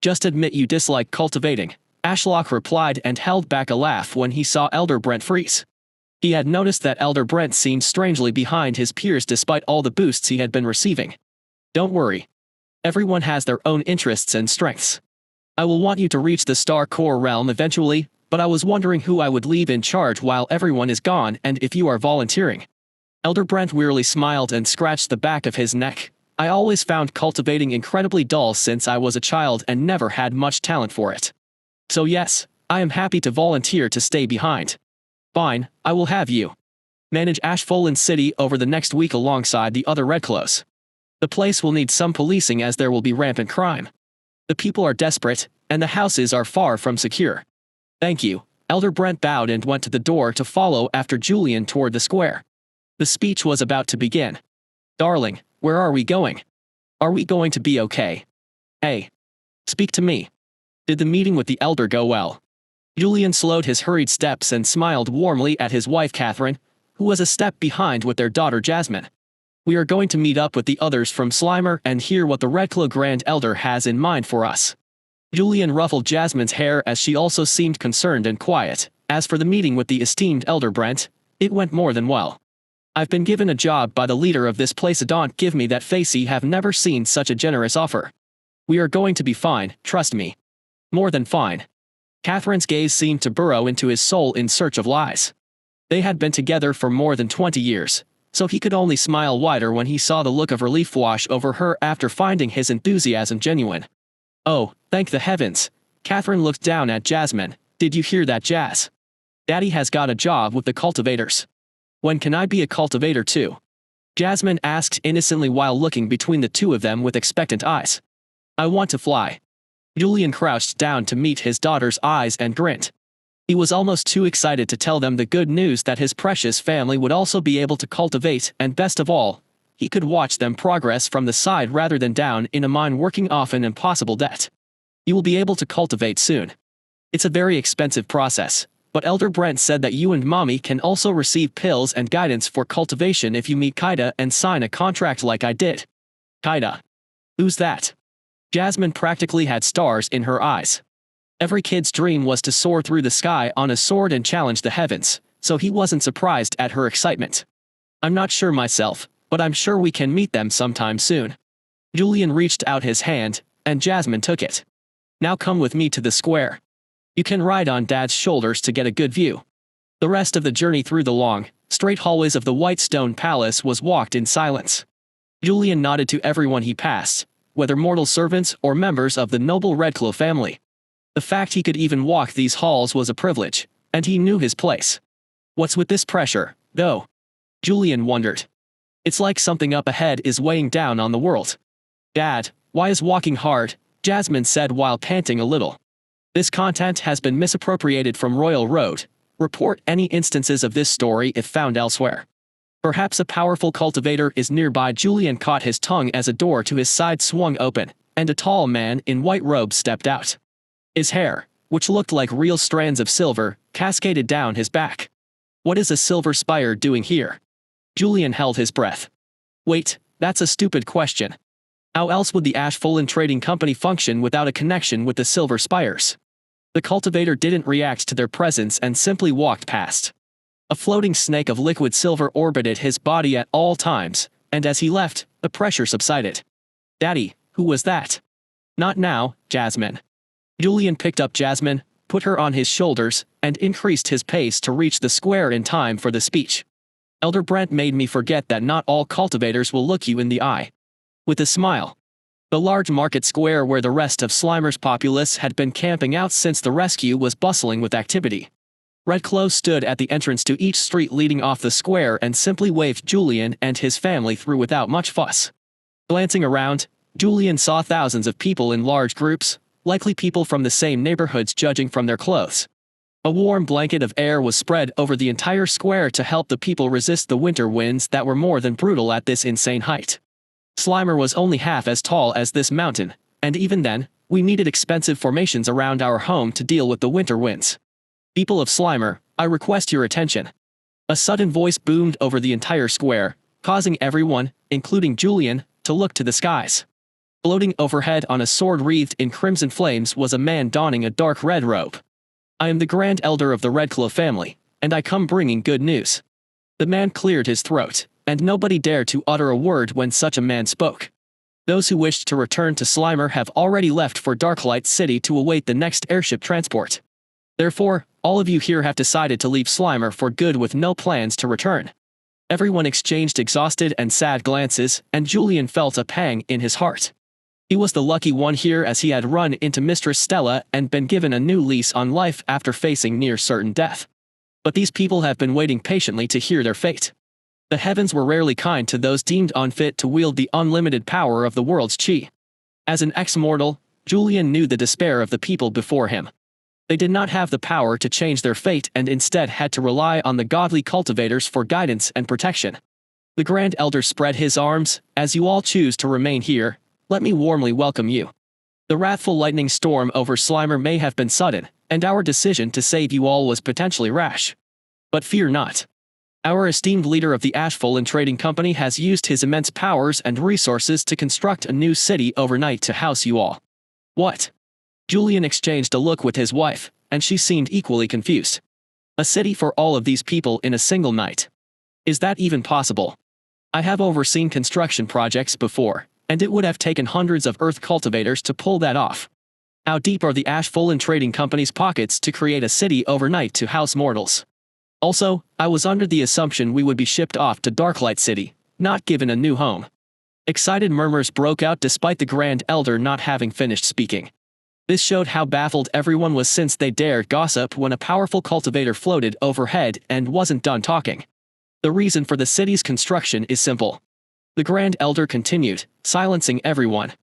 "Just admit you dislike cultivating," Ashlock replied and held back a laugh when he saw Elder Brent freeze. He had noticed that Elder Brent seemed strangely behind his peers despite all the boosts he had been receiving. "Don't worry. Everyone has their own interests and strengths. I will want you to reach the Star Core realm eventually, but I was wondering who I would leave in charge while everyone is gone and if you are volunteering." Elder Brent wearily smiled and scratched the back of his neck. "I always found cultivating incredibly dull since I was a child and never had much talent for it. So yes, I am happy to volunteer to stay behind." "Fine, I will have you manage Ashfallen City over the next week alongside the other redclaws. The place will need some policing as there will be rampant crime. The people are desperate, and the houses are far from secure." "Thank you." Elder Brent bowed and went to the door to follow after Julian toward the square. The speech was about to begin. "Darling, where are we going? Are we going to be okay? Hey. Speak to me. Did the meeting with the elder go well?" Julian slowed his hurried steps and smiled warmly at his wife Catherine, who was a step behind with their daughter Jasmine. "We are going to meet up with the others from Slimer and hear what the Redclaw Grand Elder has in mind for us." Julian ruffled Jasmine's hair as she also seemed concerned and quiet. As for the meeting with the esteemed Elder Brent, it went more than well. "I've been given a job by the leader of this place. Don't give me that facey, have never seen such a generous offer. We are going to be fine, trust me. More than fine." Catherine's gaze seemed to burrow into his soul in search of lies. They had been together for more than 20 years, so he could only smile wider when he saw the look of relief wash over her after finding his enthusiasm genuine. "Oh, thank the heavens." Catherine looked down at Jasmine. "Did you hear that, Jazz? Daddy has got a job with the cultivators. When can I be a cultivator too?" Jasmine asked innocently while looking between the two of them with expectant eyes. "I want to fly." Julian crouched down to meet his daughter's eyes and grinned. He was almost too excited to tell them the good news that his precious family would also be able to cultivate, and best of all, he could watch them progress from the side rather than down in a mine working off an impossible debt. "You will be able to cultivate soon. It's a very expensive process, but Elder Brent said that you and Mommy can also receive pills and guidance for cultivation if you meet Kaida and sign a contract like I did." "Kaida? Who's that?" Jasmine practically had stars in her eyes. Every kid's dream was to soar through the sky on a sword and challenge the heavens, so he wasn't surprised at her excitement. "I'm not sure myself, but I'm sure we can meet them sometime soon." Julian reached out his hand, and Jasmine took it. "Now come with me to the square. You can ride on Dad's shoulders to get a good view." The rest of the journey through the long, straight hallways of the white stone palace was walked in silence. Julian nodded to everyone he passed, whether mortal servants or members of the noble Redclaw family. The fact he could even walk these halls was a privilege, and he knew his place. What's with this pressure, though? Julian wondered. It's like something up ahead is weighing down on the world. "Dad, why is walking hard?" Jasmine said while panting a little. "This content has been misappropriated from Royal Road. Report any instances of this story if found elsewhere. Perhaps a powerful cultivator is nearby." Julian caught his tongue as a door to his side swung open, and a tall man in white robes stepped out. His hair, which looked like real strands of silver, cascaded down his back. "What is a silver spire doing here?" Julian held his breath. "Wait, that's a stupid question. How else would the Ashfallen Trading Company function without a connection with the Silver Spires?" The cultivator didn't react to their presence and simply walked past. A floating snake of liquid silver orbited his body at all times, and as he left, the pressure subsided. "Daddy, who was that?" "Not now, Jasmine." Julian picked up Jasmine, put her on his shoulders, and increased his pace to reach the square in time for the speech. "Elder Brent made me forget that not all cultivators will look you in the eye." With a smile. The large market square where the rest of Slimer's populace had been camping out since the rescue was bustling with activity. Red Clothes stood at the entrance to each street leading off the square and simply waved Julian and his family through without much fuss. Glancing around, Julian saw thousands of people in large groups, likely people from the same neighborhoods judging from their clothes. A warm blanket of air was spread over the entire square to help the people resist the winter winds that were more than brutal at this insane height. Slimer was only half as tall as this mountain, and even then, we needed expensive formations around our home to deal with the winter winds. "People of Slimer, I request your attention." A sudden voice boomed over the entire square, causing everyone, including Julian, to look to the skies. Floating overhead on a sword wreathed in crimson flames was a man donning a dark red robe. "I am the Grand Elder of the Redclaw family, and I come bringing good news." The man cleared his throat, and nobody dared to utter a word when such a man spoke. Those who wished to return to Slimer have already left for Darklight City to await the next airship transport. Therefore, all of you here have decided to leave Slimer for good with no plans to return. Everyone exchanged exhausted and sad glances, and Julian felt a pang in his heart. He was the lucky one here as he had run into Mistress Stella and been given a new lease on life after facing near certain death. But these people have been waiting patiently to hear their fate. The heavens were rarely kind to those deemed unfit to wield the unlimited power of the world's chi. As an ex-mortal, Julian knew the despair of the people before him. They did not have the power to change their fate and instead had to rely on the godly cultivators for guidance and protection. The Grand Elder spread his arms. "As you all choose to remain here, let me warmly welcome you. The wrathful lightning storm over Slimer may have been sudden, and our decision to save you all was potentially rash. But fear not. Our esteemed leader of the Ashfall Trading Company has used his immense powers and resources to construct a new city overnight to house you all." "What?" Julian exchanged a look with his wife, and she seemed equally confused. "A city for all of these people in a single night. Is that even possible? I have overseen construction projects before, and it would have taken hundreds of Earth cultivators to pull that off. How deep are the Ashfall Trading Company's pockets to create a city overnight to house mortals? Also, I was under the assumption we would be shipped off to Darklight City, not given a new home." Excited murmurs broke out despite the Grand Elder not having finished speaking. This showed how baffled everyone was since they dared gossip when a powerful cultivator floated overhead and wasn't done talking. "The reason for the city's construction is simple." The Grand Elder continued, silencing everyone.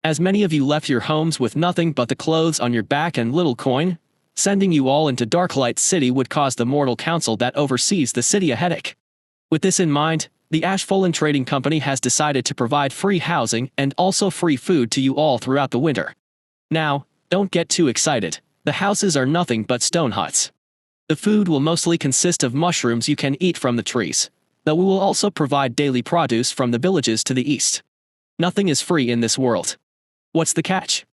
"As many of you left your homes with nothing but the clothes on your back and little coin, sending you all into Darklight City would cause the mortal council that oversees the city a headache. With this in mind, the Ashfall Trading Company has decided to provide free housing and also free food to you all throughout the winter. Now, don't get too excited. The houses are nothing but stone huts. The food will mostly consist of mushrooms you can eat from the trees, though we will also provide daily produce from the villages to the east. Nothing is free in this world." "What's the catch?"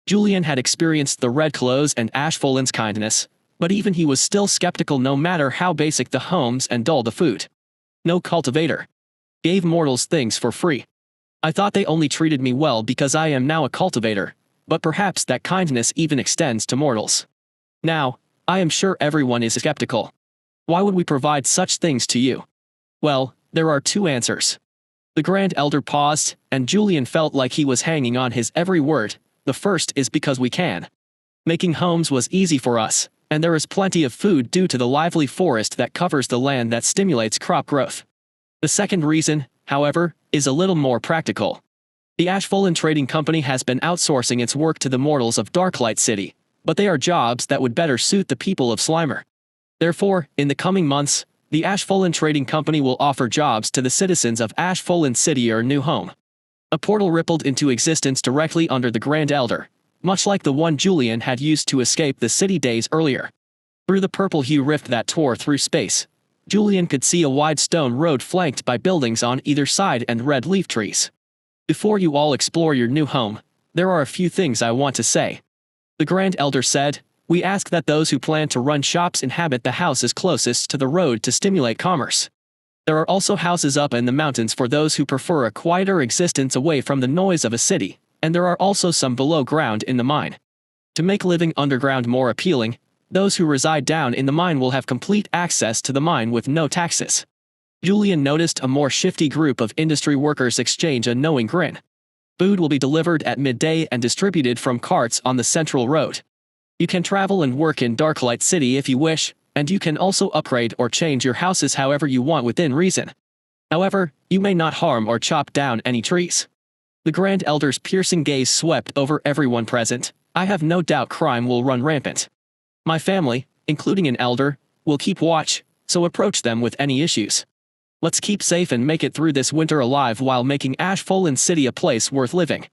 Julian had experienced the Red Clothes and Ashfallen's kindness, but even he was still skeptical no matter how basic the homes and dull the food. "No cultivator gave mortals things for free. I thought they only treated me well because I am now a cultivator, but perhaps that kindness even extends to mortals. Now, I am sure everyone is skeptical. Why would we provide such things to you? Well, there are two answers." The Grand Elder paused, and Julian felt like he was hanging on his every word. "The first is because we can. Making homes was easy for us, and there is plenty of food due to the lively forest that covers the land that stimulates crop growth. The second reason, however, is a little more practical. The Ashfall Trading Company has been outsourcing its work to the mortals of Darklight City, but they are jobs that would better suit the people of Slimer. Therefore, in the coming months, the Ashfall Trading Company will offer jobs to the citizens of Ashfall City or new home." A portal rippled into existence directly under the Grand Elder, much like the one Julian had used to escape the city days earlier. Through the purple hue rift that tore through space, Julian could see a wide stone road flanked by buildings on either side and red leaf trees. "Before you all explore your new home, there are a few things I want to say," the Grand Elder said, We ask that those who plan to run shops inhabit the houses closest to the road to stimulate commerce. There are also houses up in the mountains for those who prefer a quieter existence away from the noise of a city, and there are also some below ground in the mine. To make living underground more appealing, those who reside down in the mine will have complete access to the mine with no taxes. Julian noticed a more shifty group of industry workers exchange a knowing grin. Food will be delivered at midday and distributed from carts on the central road. You can travel and work in Darklight City if you wish, and you can also upgrade or change your houses however you want within reason. However, you may not harm or chop down any trees. The Grand Elder's piercing gaze swept over everyone present. I have no doubt crime will run rampant. My family, including an elder, will keep watch, so approach them with any issues. Let's keep safe and make it through this winter alive while making Ashlock City a place worth living.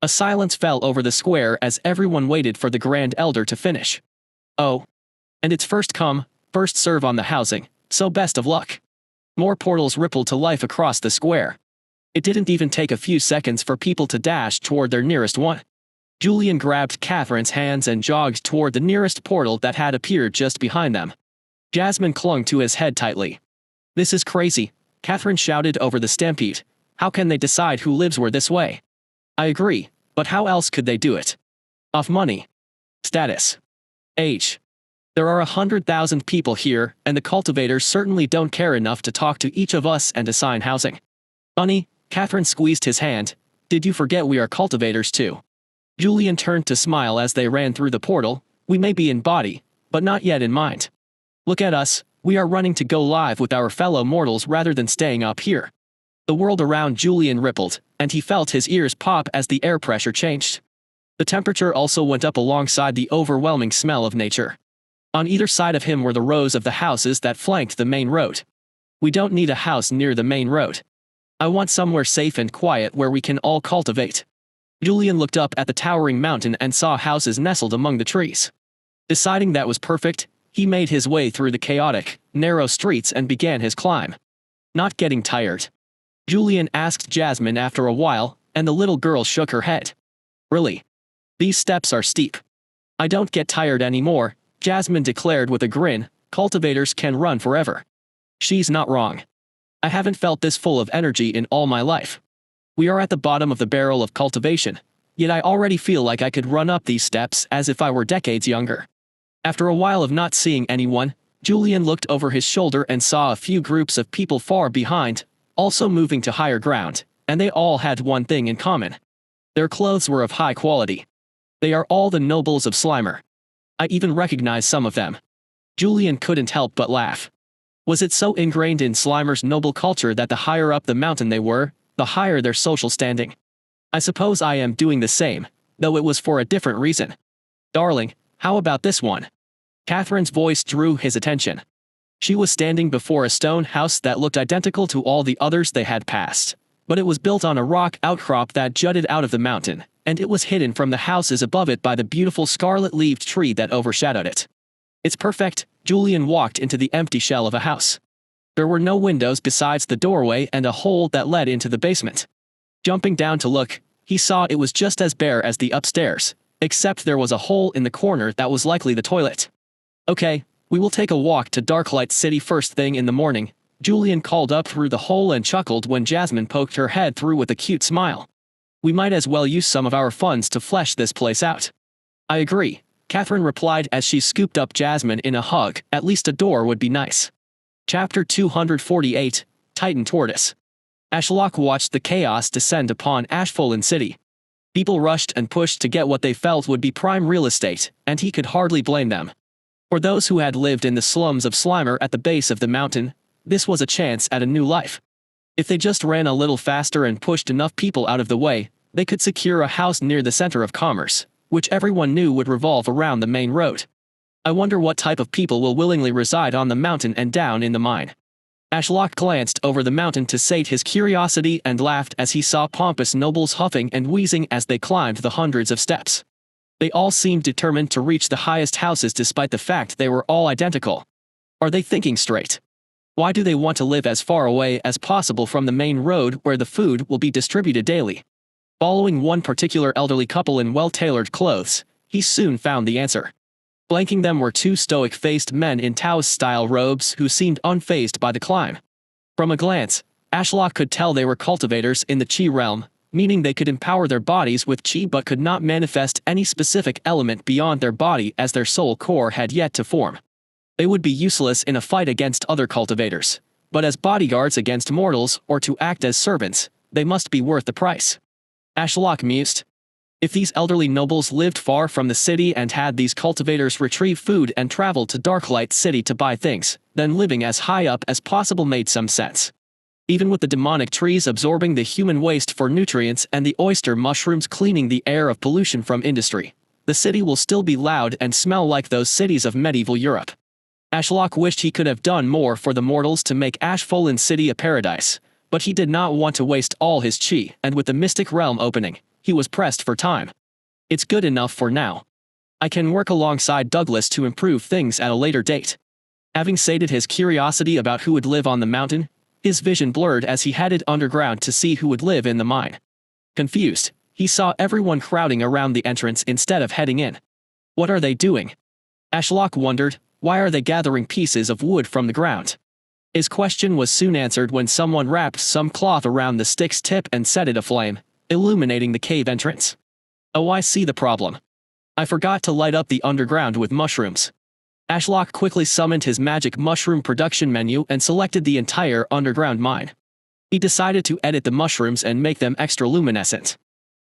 A silence fell over the square as everyone waited for the Grand Elder to finish. Oh. And it's first come, first serve on the housing, so best of luck. More portals rippled to life across the square. It didn't even take a few seconds for people to dash toward their nearest one. Julian grabbed Catherine's hands and jogged toward the nearest portal that had appeared just behind them. Jasmine clung to his head tightly. This is crazy, Catherine shouted over the stampede. How can they decide who lives where this way? I agree, but how else could they do it? Off money. Status. Age. There are 100,000 people here, and the cultivators certainly don't care enough to talk to each of us and assign housing. Bunny, Catherine squeezed his hand. Did you forget we are cultivators too? Julian turned to smile as they ran through the portal. We may be in body, but not yet in mind. Look at us, we are running to go live with our fellow mortals rather than staying up here. The world around Julian rippled, and he felt his ears pop as the air pressure changed. The temperature also went up alongside the overwhelming smell of nature. On either side of him were the rows of the houses that flanked the main road. We don't need a house near the main road. I want somewhere safe and quiet where we can all cultivate. Julian looked up at the towering mountain and saw houses nestled among the trees. Deciding that was perfect, he made his way through the chaotic, narrow streets and began his climb. Not getting tired? Julian asked Jasmine after a while, and the little girl shook her head. Really? These steps are steep. I don't get tired anymore, Jasmine declared with a grin. Cultivators can run forever. She's not wrong. I haven't felt this full of energy in all my life. We are at the bottom of the barrel of cultivation, yet I already feel like I could run up these steps as if I were decades younger. After a while of not seeing anyone, Julian looked over his shoulder and saw a few groups of people far behind, also moving to higher ground, and they all had one thing in common. Their clothes were of high quality. They are all the nobles of Slimer. I even recognize some of them. Julian couldn't help but laugh. Was it so ingrained in Slimer's noble culture that the higher up the mountain they were, the higher their social standing? I suppose I am doing the same, though it was for a different reason. Darling, how about this one? Catherine's voice drew his attention. She was standing before a stone house that looked identical to all the others they had passed, but it was built on a rock outcrop that jutted out of the mountain, and it was hidden from the houses above it by the beautiful scarlet-leaved tree that overshadowed it. It's perfect. Julian walked into the empty shell of a house. There were no windows besides the doorway and a hole that led into the basement. Jumping down to look, he saw it was just as bare as the upstairs, except there was a hole in the corner that was likely the toilet. Okay, we will take a walk to Darklight City first thing in the morning, Julian called up through the hole and chuckled when Jasmine poked her head through with a cute smile. We might as well use some of our funds to flesh this place out. I agree, Catherine replied as she scooped up Jasmine in a hug. At least a door would be nice. Chapter 248, Titan Tortoise. Ashlock watched the chaos descend upon Ashlock City. People rushed and pushed to get what they felt would be prime real estate, and he could hardly blame them. For those who had lived in the slums of Slimer at the base of the mountain, this was a chance at a new life. If they just ran a little faster and pushed enough people out of the way, they could secure a house near the center of commerce, which everyone knew would revolve around the main road. I wonder what type of people will willingly reside on the mountain and down in the mine. Ashlock glanced over the mountain to sate his curiosity and laughed as he saw pompous nobles huffing and wheezing as they climbed the hundreds of steps. They all seemed determined to reach the highest houses despite the fact they were all identical. Are they thinking straight? Why do they want to live as far away as possible from the main road where the food will be distributed daily? Following one particular elderly couple in well-tailored clothes, he soon found the answer. Flanking them were two stoic-faced men in Taoist-style robes who seemed unfazed by the climb. From a glance, Ashlock could tell they were cultivators in the Chi realm, meaning they could empower their bodies with Chi but could not manifest any specific element beyond their body as their soul core had yet to form. They would be useless in a fight against other cultivators, but as bodyguards against mortals or to act as servants, they must be worth the price. Ashlock mused. If these elderly nobles lived far from the city and had these cultivators retrieve food and travel to Darklight City to buy things, then living as high up as possible made some sense. Even with the demonic trees absorbing the human waste for nutrients and the oyster mushrooms cleaning the air of pollution from industry, the city will still be loud and smell like those cities of medieval Europe. Ashlock wished he could have done more for the mortals to make Ashfallen City a paradise, but he did not want to waste all his chi, and with the Mystic Realm opening, he was pressed for time. It's good enough for now. I can work alongside Douglas to improve things at a later date. Having sated his curiosity about who would live on the mountain, his vision blurred as he headed underground to see who would live in the mine. Confused, he saw everyone crowding around the entrance instead of heading in. What are they doing? Ashlock wondered, why are they gathering pieces of wood from the ground? His question was soon answered when someone wrapped some cloth around the stick's tip and set it aflame, illuminating the cave entrance. Oh, I see the problem. I forgot to light up the underground with mushrooms. Ashlock quickly summoned his magic mushroom production menu and selected the entire underground mine. He decided to edit the mushrooms and make them extra luminescent.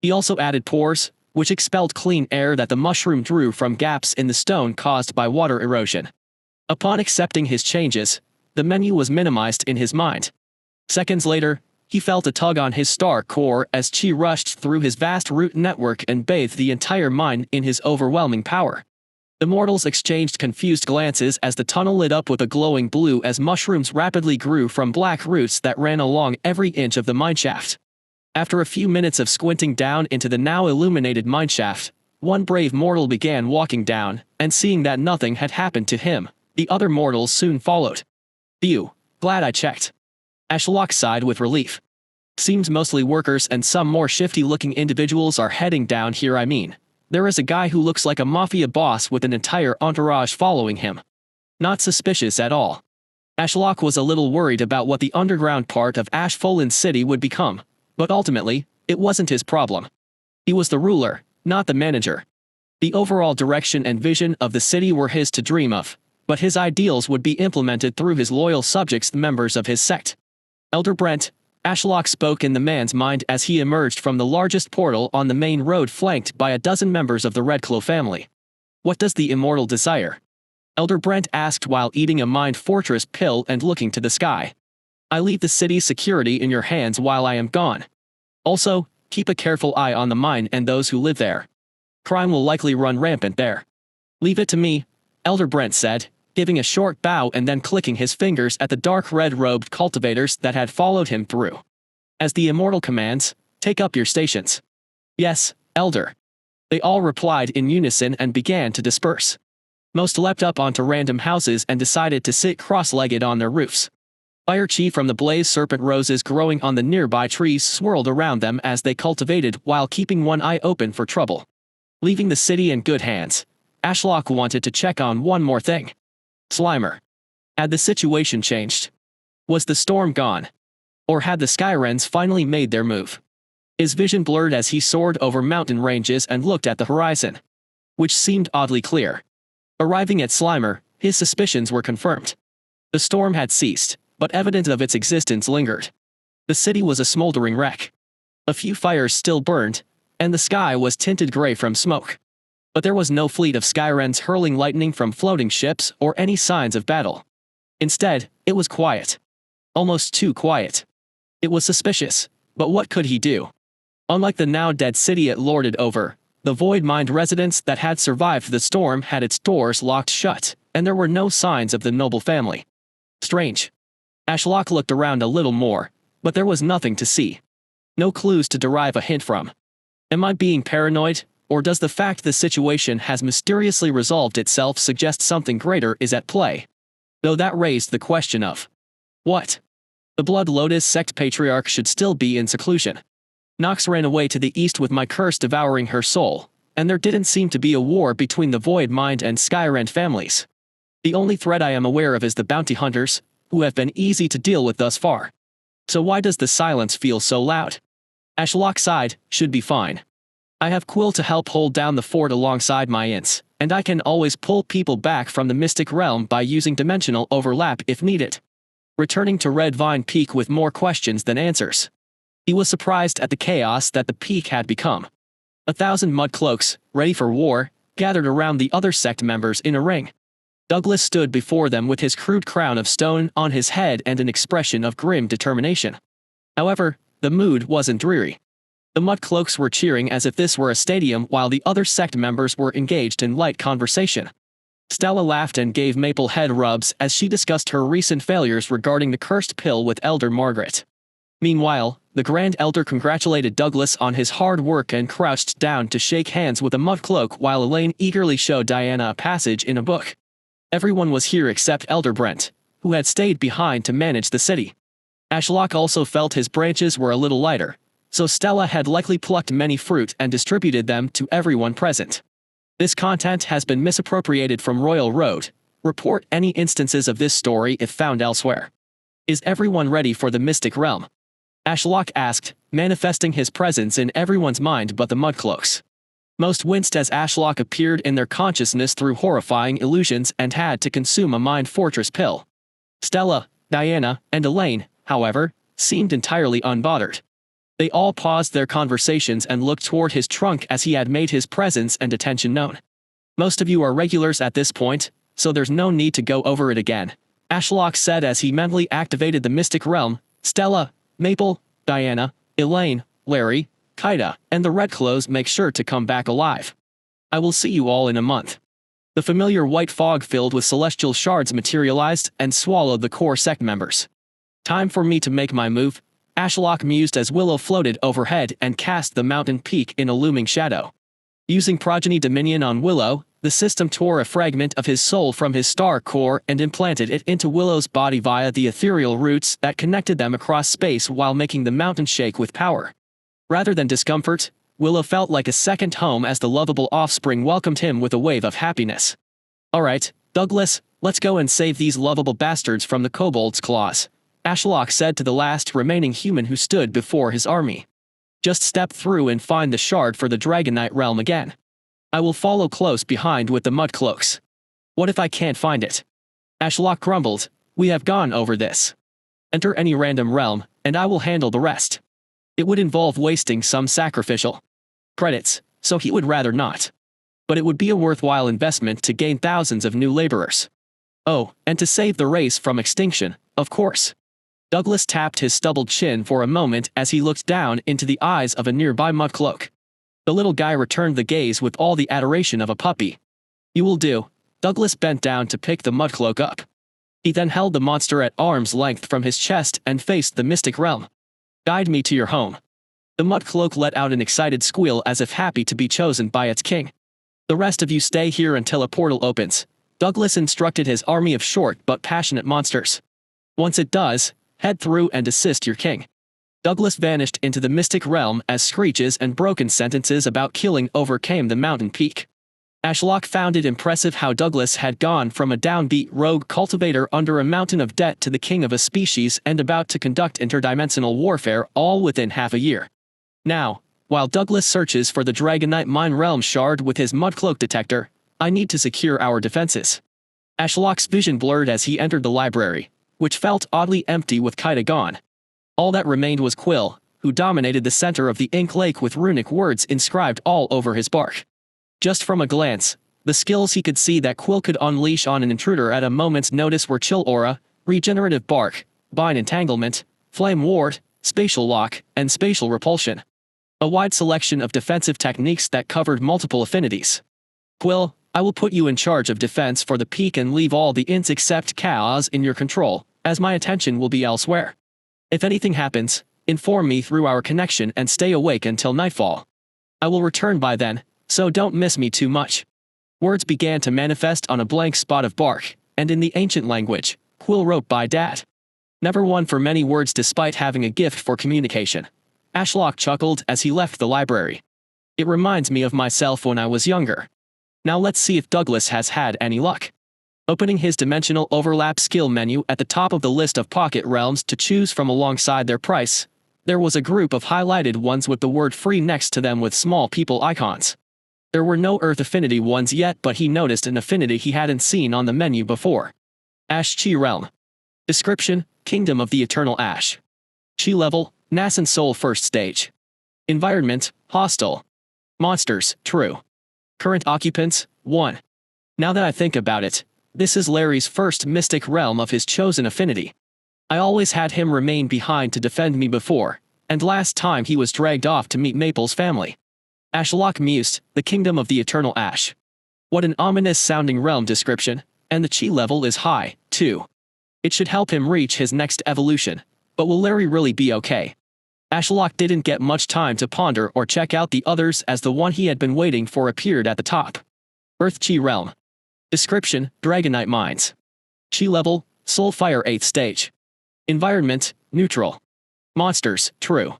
He also added pores, which expelled clean air that the mushroom drew from gaps in the stone caused by water erosion. Upon accepting his changes, the menu was minimized in his mind. Seconds later, he felt a tug on his star core as Chi rushed through his vast root network and bathed the entire mine in his overwhelming power. The mortals exchanged confused glances as the tunnel lit up with a glowing blue as mushrooms rapidly grew from black roots that ran along every inch of the mineshaft. After a few minutes of squinting down into the now illuminated mineshaft, one brave mortal began walking down, and seeing that nothing had happened to him, the other mortals soon followed. Phew, glad I checked. Ashlock sighed with relief. Seems mostly workers and some more shifty-looking individuals are heading down here. I mean, there is a guy who looks like a mafia boss with an entire entourage following him. Not suspicious at all. Ashlock was a little worried about what the underground part of Ashfallen City would become, but ultimately, it wasn't his problem. He was the ruler, not the manager. The overall direction and vision of the city were his to dream of, but his ideals would be implemented through his loyal subjects, the members of his sect. Elder Brent, Ashlock spoke in the man's mind as he emerged from the largest portal on the main road flanked by a dozen members of the Redclaw family. What does the immortal desire? Elder Brent asked while eating a mind fortress pill and looking to the sky. I leave the city's security in your hands while I am gone. Also, keep a careful eye on the mine and those who live there. Crime will likely run rampant there. Leave it to me, Elder Brent said, giving a short bow and then clicking his fingers at the dark red-robed cultivators that had followed him through. As the immortal commands, take up your stations. Yes, Elder. They all replied in unison and began to disperse. Most leapt up onto random houses and decided to sit cross-legged on their roofs. Fire chi from the blaze serpent roses growing on the nearby trees swirled around them as they cultivated while keeping one eye open for trouble. Leaving the city in good hands, Ashlock wanted to check on one more thing. Slimer. Had the situation changed? Was the storm gone? Or had the Skyrens finally made their move? His vision blurred as he soared over mountain ranges and looked at the horizon, which seemed oddly clear. Arriving at Slimer, his suspicions were confirmed. The storm had ceased, but evidence of its existence lingered. The city was a smoldering wreck. A few fires still burned, and the sky was tinted gray from smoke. But there was no fleet of Skyrens hurling lightning from floating ships or any signs of battle. Instead, it was quiet. Almost too quiet. It was suspicious, but what could he do? Unlike the now-dead city it lorded over, the void-mined residence that had survived the storm had its doors locked shut, and there were no signs of the noble family. Strange. Ashlock looked around a little more, but there was nothing to see. No clues to derive a hint from. Am I being paranoid, or does the fact the situation has mysteriously resolved itself suggest something greater is at play? Though that raised the question of what? The Blood Lotus Sect Patriarch should still be in seclusion. Knox ran away to the east with my curse devouring her soul, and there didn't seem to be a war between the Void Mind and Skyrend families. The only threat I am aware of is the bounty hunters, who have been easy to deal with thus far. So why does the silence feel so loud? Ashlock sighed, should be fine. I have Quill to help hold down the fort alongside my ints, and I can always pull people back from the Mystic Realm by using dimensional overlap if needed. Returning to Red Vine Peak with more questions than answers. He was surprised at the chaos that the peak had become. 1,000 mud cloaks, ready for war, gathered around the other sect members in a ring. Douglas stood before them with his crude crown of stone on his head and an expression of grim determination. However, the mood wasn't dreary. The mud cloaks were cheering as if this were a stadium while the other sect members were engaged in light conversation. Stella laughed and gave Maple head rubs as she discussed her recent failures regarding the cursed pill with Elder Margaret. Meanwhile, the Grand Elder congratulated Douglas on his hard work and crouched down to shake hands with a mud cloak while Elaine eagerly showed Diana a passage in a book. Everyone was here except Elder Brent, who had stayed behind to manage the city. Ashlock also felt his branches were a little lighter, so Stella had likely plucked many fruit and distributed them to everyone present. This content has been misappropriated from Royal Road. Report any instances of this story if found elsewhere. Is everyone ready for the Mystic Realm? Ashlock asked, manifesting his presence in everyone's mind but the Mudcloaks. Most winced as Ashlock appeared in their consciousness through horrifying illusions and had to consume a mind fortress pill. Stella, Diana, and Elaine, however, seemed entirely unbothered. They all paused their conversations and looked toward his trunk as he had made his presence and attention known. Most of you are regulars at this point, so there's no need to go over it again, Ashlock said as he mentally activated the Mystic Realm. Stella, Maple, Diana, Elaine, Larry, Kaida, and the Red Clothes make sure to come back alive. I will see you all in a month. The familiar white fog filled with celestial shards materialized and swallowed the core sect members. Time for me to make my move, Ashlock mused as Willow floated overhead and cast the mountain peak in a looming shadow. Using Progeny Dominion on Willow, the system tore a fragment of his soul from his star core and implanted it into Willow's body via the ethereal roots that connected them across space while making the mountain shake with power. Rather than discomfort, Willow felt like a second home as the lovable offspring welcomed him with a wave of happiness. Alright, Douglas, let's go and save these lovable bastards from the kobold's claws, Ashlock said to the last remaining human who stood before his army. Just step through and find the shard for the Dragonite realm again. I will follow close behind with the Mudcloaks. What if I can't find it? Ashlock grumbled, we have gone over this. Enter any random realm, and I will handle the rest. It would involve wasting some sacrificial credits, so he would rather not. But it would be a worthwhile investment to gain thousands of new laborers. Oh, and to save the race from extinction, of course. Douglas tapped his stubbled chin for a moment as he looked down into the eyes of a nearby Mudcloak. The little guy returned the gaze with all the adoration of a puppy. You will do. Douglas bent down to pick the Mudcloak up. He then held the monster at arm's length from his chest and faced the Mystic Realm. Guide me to your home. The Mudcloak let out an excited squeal as if happy to be chosen by its king. The rest of you stay here until a portal opens, Douglas instructed his army of short but passionate monsters. Once it does, head through and assist your king. Douglas vanished into the Mystic Realm as screeches and broken sentences about killing overcame the mountain peak. Ashlock found it impressive how Douglas had gone from a downbeat rogue cultivator under a mountain of debt to the king of a species and about to conduct interdimensional warfare all within half a year. Now, while Douglas searches for the Dragonite Mine Realm shard with his Mudcloak detector, I need to secure our defenses. Ashlock's vision blurred as he entered the library, which felt oddly empty with Kaida gone. All that remained was Quill, who dominated the center of the ink lake with runic words inscribed all over his bark. Just from a glance, the skills he could see that Quill could unleash on an intruder at a moment's notice were Chill Aura, Regenerative Bark, Bind Entanglement, Flame Ward, Spatial Lock, and Spatial Repulsion. A wide selection of defensive techniques that covered multiple affinities. Quill, I will put you in charge of defense for the peak and leave all the ints except Chaos in your control, as my attention will be elsewhere. If anything happens, inform me through our connection and stay awake until nightfall. I will return by then, so don't miss me too much. Words began to manifest on a blank spot of bark, and in the ancient language, Quill wrote by Dad. Never one for many words despite having a gift for communication. Ashlock chuckled as he left the library. It reminds me of myself when I was younger. Now let's see if Douglas has had any luck. Opening his dimensional overlap skill menu at the top of the list of pocket realms to choose from alongside their price, there was a group of highlighted ones with the word free next to them with small people icons. There were no Earth Affinity ones yet, but he noticed an affinity he hadn't seen on the menu before. Ash Chi Realm. Description: Kingdom of the Eternal Ash. Chi level: Nascent Soul First Stage. Environment: Hostile. Monsters: True. Current occupants: 1. Now that I think about it, this is Larry's first mystic realm of his chosen affinity. I always had him remain behind to defend me before, and last time he was dragged off to meet Maple's family. Ashlock mused, the Kingdom of the Eternal Ash. What an ominous sounding realm description, and the chi level is high, too. It should help him reach his next evolution, but will Larry really be okay? Ashlock didn't get much time to ponder or check out the others as the one he had been waiting for appeared at the top. Earth Chi Realm. Description: Dragonite Mines. Chi level: Soulfire 8th Stage. Environment: Neutral. Monsters: True.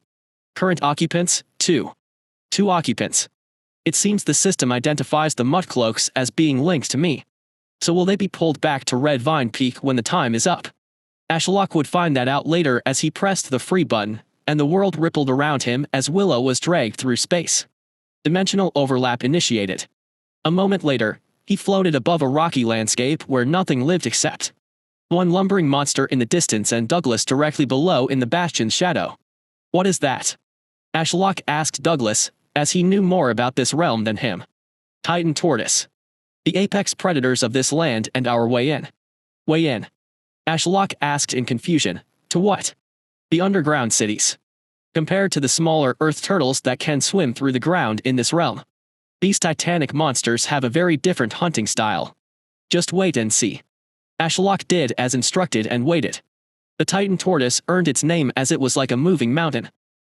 Current occupants: 2. 2 occupants. It seems the system identifies the mud cloaks as being linked to me. So will they be pulled back to Red Vine Peak when the time is up? Ashlock would find that out later as he pressed the free button, and the world rippled around him as Willow was dragged through space. Dimensional overlap initiated. A moment later, he floated above a rocky landscape where nothing lived except one lumbering monster in the distance and Douglas directly below in the bastion's shadow. What is that? Ashlock asked Douglas, as he knew more about this realm than him. Titan Tortoise. The apex predators of this land and our way in. Way in? Ashlock asked in confusion. To what? The underground cities. Compared to the smaller earth turtles that can swim through the ground in this realm, these titanic monsters have a very different hunting style. Just wait and see. Ashlock did as instructed and waited. The Titan Tortoise earned its name as it was like a moving mountain.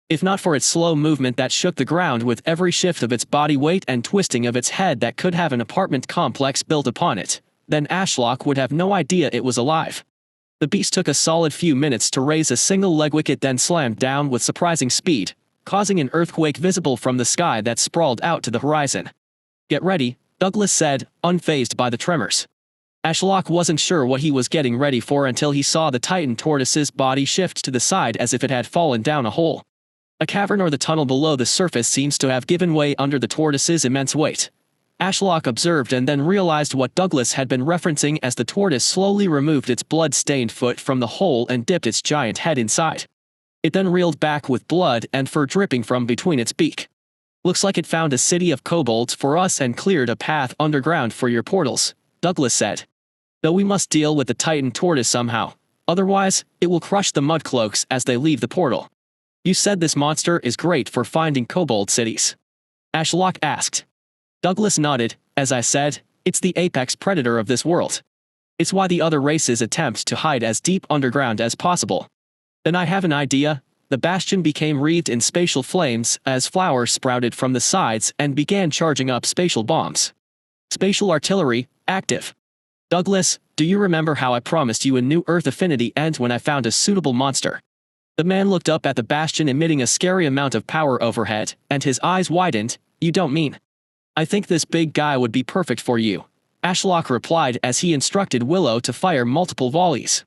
If not for its slow movement that shook the ground with every shift of its body weight and twisting of its head that could have an apartment complex built upon it, then Ashlock would have no idea it was alive. The beast took a solid few minutes to raise a single leg wicket, then slammed down with surprising speed, causing an earthquake visible from the sky that sprawled out to the horizon. Get ready, Douglas said, unfazed by the tremors. Ashlock wasn't sure what he was getting ready for until he saw the Titan Tortoise's body shift to the side as if it had fallen down a hole. A cavern or the tunnel below the surface seems to have given way under the tortoise's immense weight. Ashlock observed and then realized what Douglas had been referencing as the tortoise slowly removed its blood-stained foot from the hole and dipped its giant head inside. It then reeled back with blood and fur dripping from between its beak. Looks like it found a city of kobolds for us and cleared a path underground for your portals, Douglas said. Though we must deal with the Titan Tortoise somehow, otherwise, it will crush the mud cloaks as they leave the portal. You said this monster is great for finding kobold cities? Ashlock asked. Douglas nodded. As I said, it's the apex predator of this world. It's why the other races attempt to hide as deep underground as possible. Then I have an idea. The bastion became wreathed in spatial flames as flowers sprouted from the sides and began charging up spatial bombs. Spatial artillery, active. Douglas, do you remember how I promised you a new Earth affinity and when I found a suitable monster? The man looked up at the bastion emitting a scary amount of power overhead, and his eyes widened. You don't mean? I think this big guy would be perfect for you, Ashlock replied as he instructed Willow to fire multiple volleys.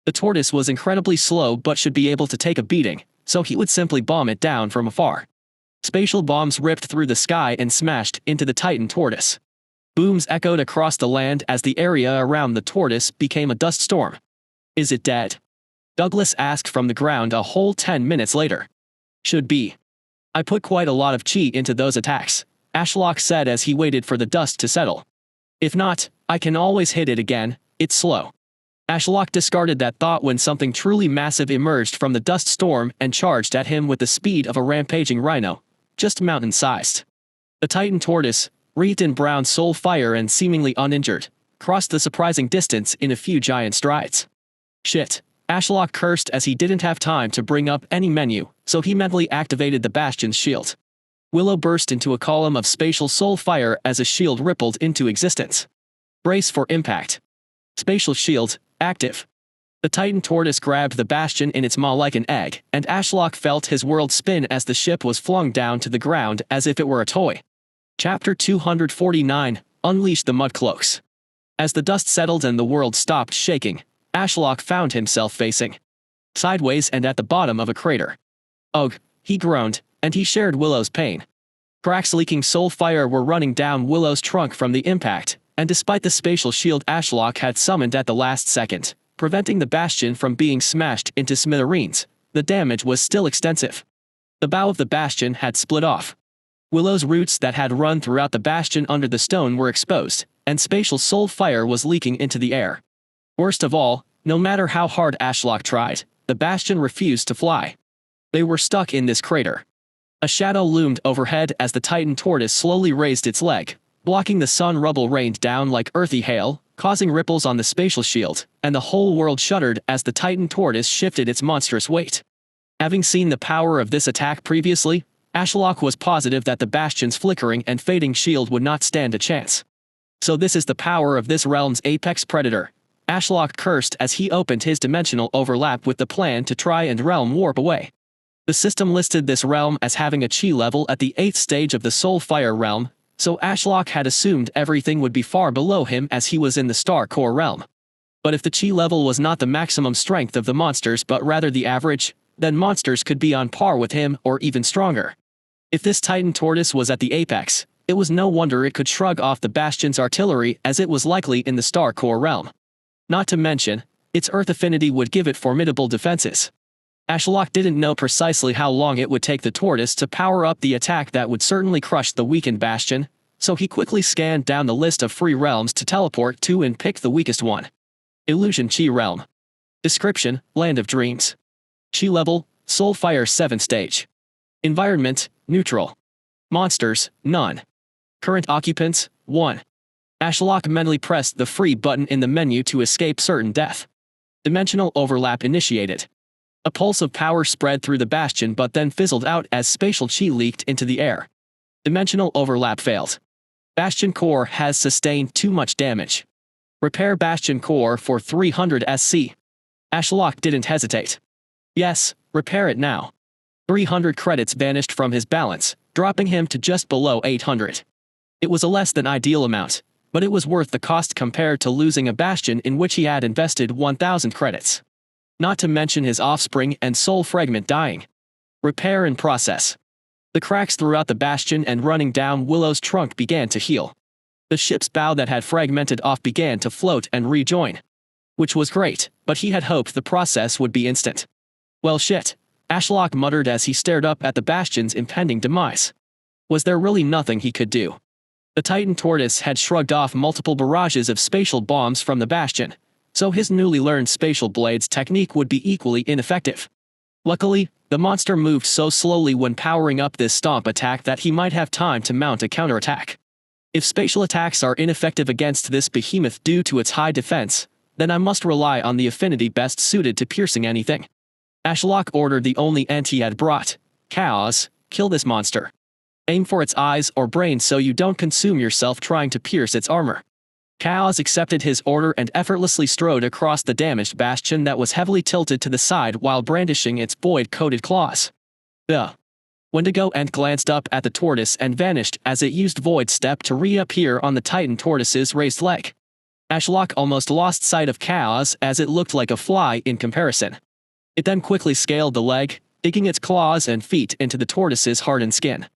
The tortoise was incredibly slow but should be able to take a beating, so he would simply bomb it down from afar. Spatial bombs ripped through the sky and smashed into the Titan Tortoise. Booms echoed across the land as the area around the tortoise became a dust storm. Is it dead? Douglas asked from the ground a whole 10 minutes later. Should be. I put quite a lot of chi into those attacks, Ashlock said as he waited for the dust to settle. If not, I can always hit it again, it's slow. Ashlock discarded that thought when something truly massive emerged from the dust storm and charged at him with the speed of a rampaging rhino, just mountain-sized. The Titan Tortoise, wreathed in brown soul fire and seemingly uninjured, crossed the surprising distance in a few giant strides. Shit, Ashlock cursed as he didn't have time to bring up any menu, so he mentally activated the bastion's shield. Willow burst into a column of spatial soul fire as a shield rippled into existence. Brace for impact. Spatial shield, active. The Titan tortoise grabbed the bastion in its maw like an egg, and Ashlock felt his world spin as the ship was flung down to the ground as if it were a toy. Chapter 249, Unleash the Mud Cloaks. As the dust settled and the world stopped shaking, Ashlock found himself facing sideways and at the bottom of a crater. Ugh, he groaned, and he shared Willow's pain. Cracks leaking soul fire were running down Willow's trunk from the impact, and despite the spatial shield Ashlock had summoned at the last second, preventing the bastion from being smashed into smithereens, the damage was still extensive. The bow of the bastion had split off. Willow's roots that had run throughout the bastion under the stone were exposed, and spatial soul fire was leaking into the air. Worst of all, no matter how hard Ashlock tried, the bastion refused to fly. They were stuck in this crater. A shadow loomed overhead as the Titan tortoise slowly raised its leg, blocking the sun. Rubble rained down like earthy hail, causing ripples on the spatial shield, and the whole world shuddered as the Titan tortoise shifted its monstrous weight. Having seen the power of this attack previously, Ashlock was positive that the bastion's flickering and fading shield would not stand a chance. So this is the power of this realm's apex predator. Ashlock cursed as he opened his dimensional overlap with the plan to try and realm warp away. The system listed this realm as having a chi level at the 8th stage of the Soul Fire realm, so Ashlock had assumed everything would be far below him as he was in the Star Core realm. But if the chi level was not the maximum strength of the monsters but rather the average, then monsters could be on par with him or even stronger. If this Titan tortoise was at the apex, it was no wonder it could shrug off the bastion's artillery as it was likely in the Star Core realm. Not to mention, its Earth affinity would give it formidable defenses. Ashlock didn't know precisely how long it would take the tortoise to power up the attack that would certainly crush the weakened bastion, so he quickly scanned down the list of free realms to teleport to and picked the weakest one. Illusion Chi Realm. Description: Land of Dreams. Chi level: Soul Fire 7th stage. Environment: neutral. Monsters: none. Current occupants: 1. Ashlock mentally pressed the free button in the menu to escape certain death. Dimensional overlap initiated. A pulse of power spread through the bastion but then fizzled out as spatial chi leaked into the air. Dimensional overlap failed. Bastion core has sustained too much damage. Repair bastion core for 300 SC. Ashlock didn't hesitate. Yes, repair it now. 300 credits vanished from his balance, dropping him to just below 800. It was a less than ideal amount, but it was worth the cost compared to losing a bastion in which he had invested 1,000 credits. Not to mention his offspring and soul fragment dying. Repair in process. The cracks throughout the bastion and running down Willow's trunk began to heal. The ship's bow that had fragmented off began to float and rejoin. Which was great, but he had hoped the process would be instant. Well shit, Ashlock muttered as he stared up at the bastion's impending demise. Was there really nothing he could do? The Titan tortoise had shrugged off multiple barrages of spatial bombs from the bastion, so his newly learned spatial blades technique would be equally ineffective. Luckily, the monster moved so slowly when powering up this stomp attack that he might have time to mount a counterattack. If spatial attacks are ineffective against this behemoth due to its high defense, then I must rely on the affinity best suited to piercing anything. Ashlock ordered the only ant he had brought. Chaos, kill this monster. Aim for its eyes or brain so you don't consume yourself trying to pierce its armor. Chaos accepted his order and effortlessly strode across the damaged bastion that was heavily tilted to the side while brandishing its void-coated claws. Ugh. Wendigo Ant glanced up at the tortoise and vanished as it used Void Step to reappear on the Titan tortoise's raised leg. Ashlock almost lost sight of Chaos as it looked like a fly in comparison. It then quickly scaled the leg, digging its claws and feet into the tortoise's hardened skin.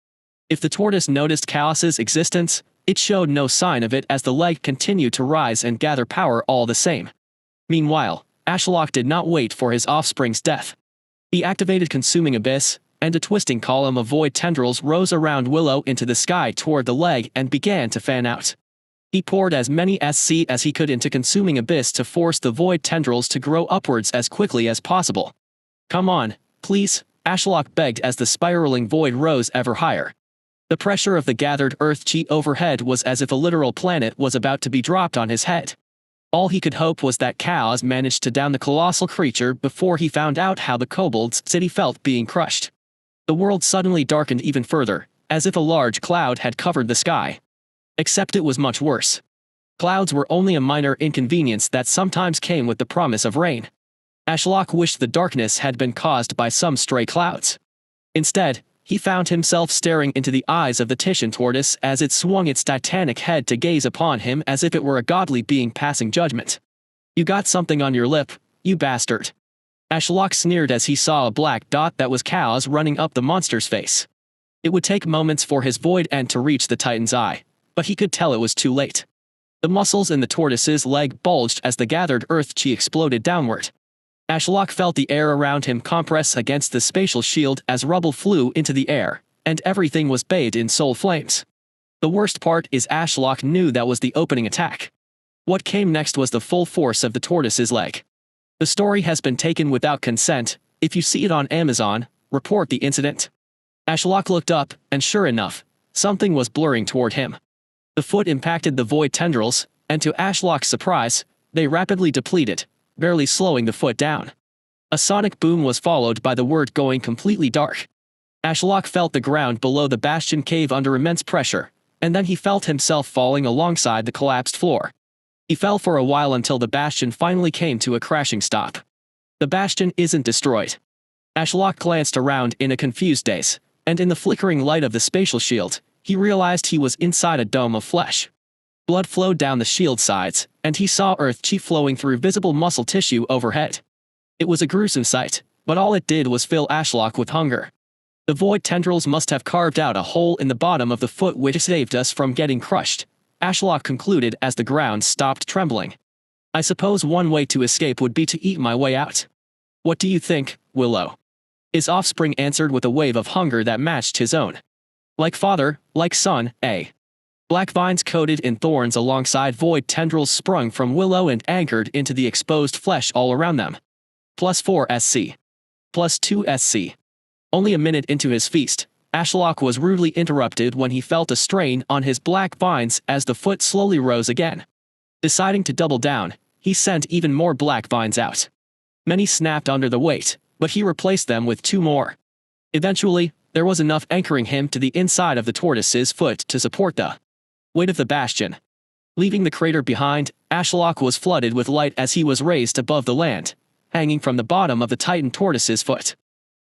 If the tortoise noticed Chaos's existence, it showed no sign of it as the leg continued to rise and gather power all the same. Meanwhile, Ashlock did not wait for his offspring's death. He activated Consuming Abyss, and a twisting column of void tendrils rose around Willow into the sky toward the leg and began to fan out. He poured as many SC as he could into Consuming Abyss to force the void tendrils to grow upwards as quickly as possible. Come on, please, Ashlock begged as the spiraling void rose ever higher. The pressure of the gathered earth chi overhead was as if a literal planet was about to be dropped on his head. All he could hope was that Chaos managed to down the colossal creature before he found out how the Cobalt's city felt being crushed. The world suddenly darkened even further, as if a large cloud had covered the sky. Except it was much worse. Clouds were only a minor inconvenience that sometimes came with the promise of rain. Ashlock wished the darkness had been caused by some stray clouds. Instead, he found himself staring into the eyes of the Titian tortoise as it swung its titanic head to gaze upon him as if it were a godly being passing judgment. "You got something on your lip, you bastard." Ashlock sneered as he saw a black dot that was chaos running up the monster's face. It would take moments for his void end to reach the Titan's eye, but he could tell it was too late. The muscles in the tortoise's leg bulged as the gathered earth chi exploded downward. Ashlock felt the air around him compress against the spatial shield as rubble flew into the air, and everything was bathed in soul flames. The worst part is Ashlock knew that was the opening attack. What came next was the full force of the tortoise's leg. The story has been taken without consent. If you see it on Amazon, report the incident. Ashlock looked up, and sure enough, something was blurring toward him. The foot impacted the void tendrils, and to Ashlock's surprise, they rapidly depleted, barely slowing the foot down. A sonic boom was followed by the word going completely dark. Ashlock felt the ground below the bastion cave under immense pressure, and then he felt himself falling alongside the collapsed floor. He fell for a while until the bastion finally came to a crashing stop. The bastion isn't destroyed. Ashlock glanced around in a confused daze, and in the flickering light of the spatial shield, he realized he was inside a dome of flesh. Blood flowed down the shield sides, and he saw earth chi flowing through visible muscle tissue overhead. It was a gruesome sight, but all it did was fill Ashlock with hunger. The void tendrils must have carved out a hole in the bottom of the foot which saved us from getting crushed, Ashlock concluded as the ground stopped trembling. "I suppose one way to escape would be to eat my way out. What do you think, Willow?" His offspring answered with a wave of hunger that matched his own. "Like father, like son, eh?" Black vines coated in thorns alongside void tendrils sprung from Willow and anchored into the exposed flesh all around them. +4 SC. +2 SC. Only a minute into his feast, Ashlock was rudely interrupted when he felt a strain on his black vines as the foot slowly rose again. Deciding to double down, he sent even more black vines out. Many snapped under the weight, but he replaced them with 2 more. Eventually, there was enough anchoring him to the inside of the tortoise's foot to support the weight of the bastion. Leaving the crater behind, Ashlock was flooded with light as he was raised above the land, hanging from the bottom of the Titan tortoise's foot.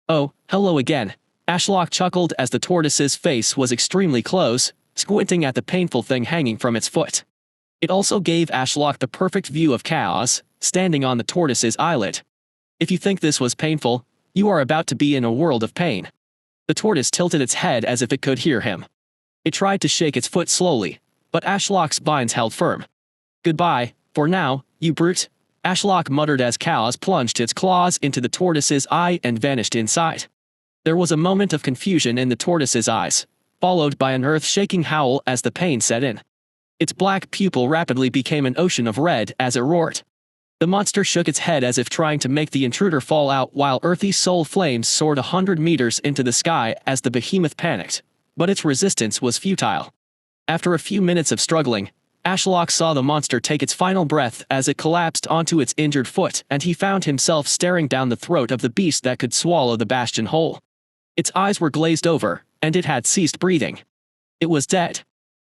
"Oh, hello again," Ashlock chuckled as the tortoise's face was extremely close, squinting at the painful thing hanging from its foot. It also gave Ashlock the perfect view of chaos, standing on the tortoise's eyelid. "If you think this was painful, you are about to be in a world of pain." The tortoise tilted its head as if it could hear him. It tried to shake its foot slowly, but Ashlock's vines held firm. "Goodbye, for now, you brute," Ashlock muttered as chaos plunged its claws into the tortoise's eye and vanished inside. There was a moment of confusion in the tortoise's eyes, followed by an earth-shaking howl as the pain set in. Its black pupil rapidly became an ocean of red as it roared. The monster shook its head as if trying to make the intruder fall out while earthy soul flames soared 100 meters into the sky as the behemoth panicked, but its resistance was futile. After a few minutes of struggling, Ashlock saw the monster take its final breath as it collapsed onto its injured foot, and he found himself staring down the throat of the beast that could swallow the bastion whole. Its eyes were glazed over, and it had ceased breathing. It was dead.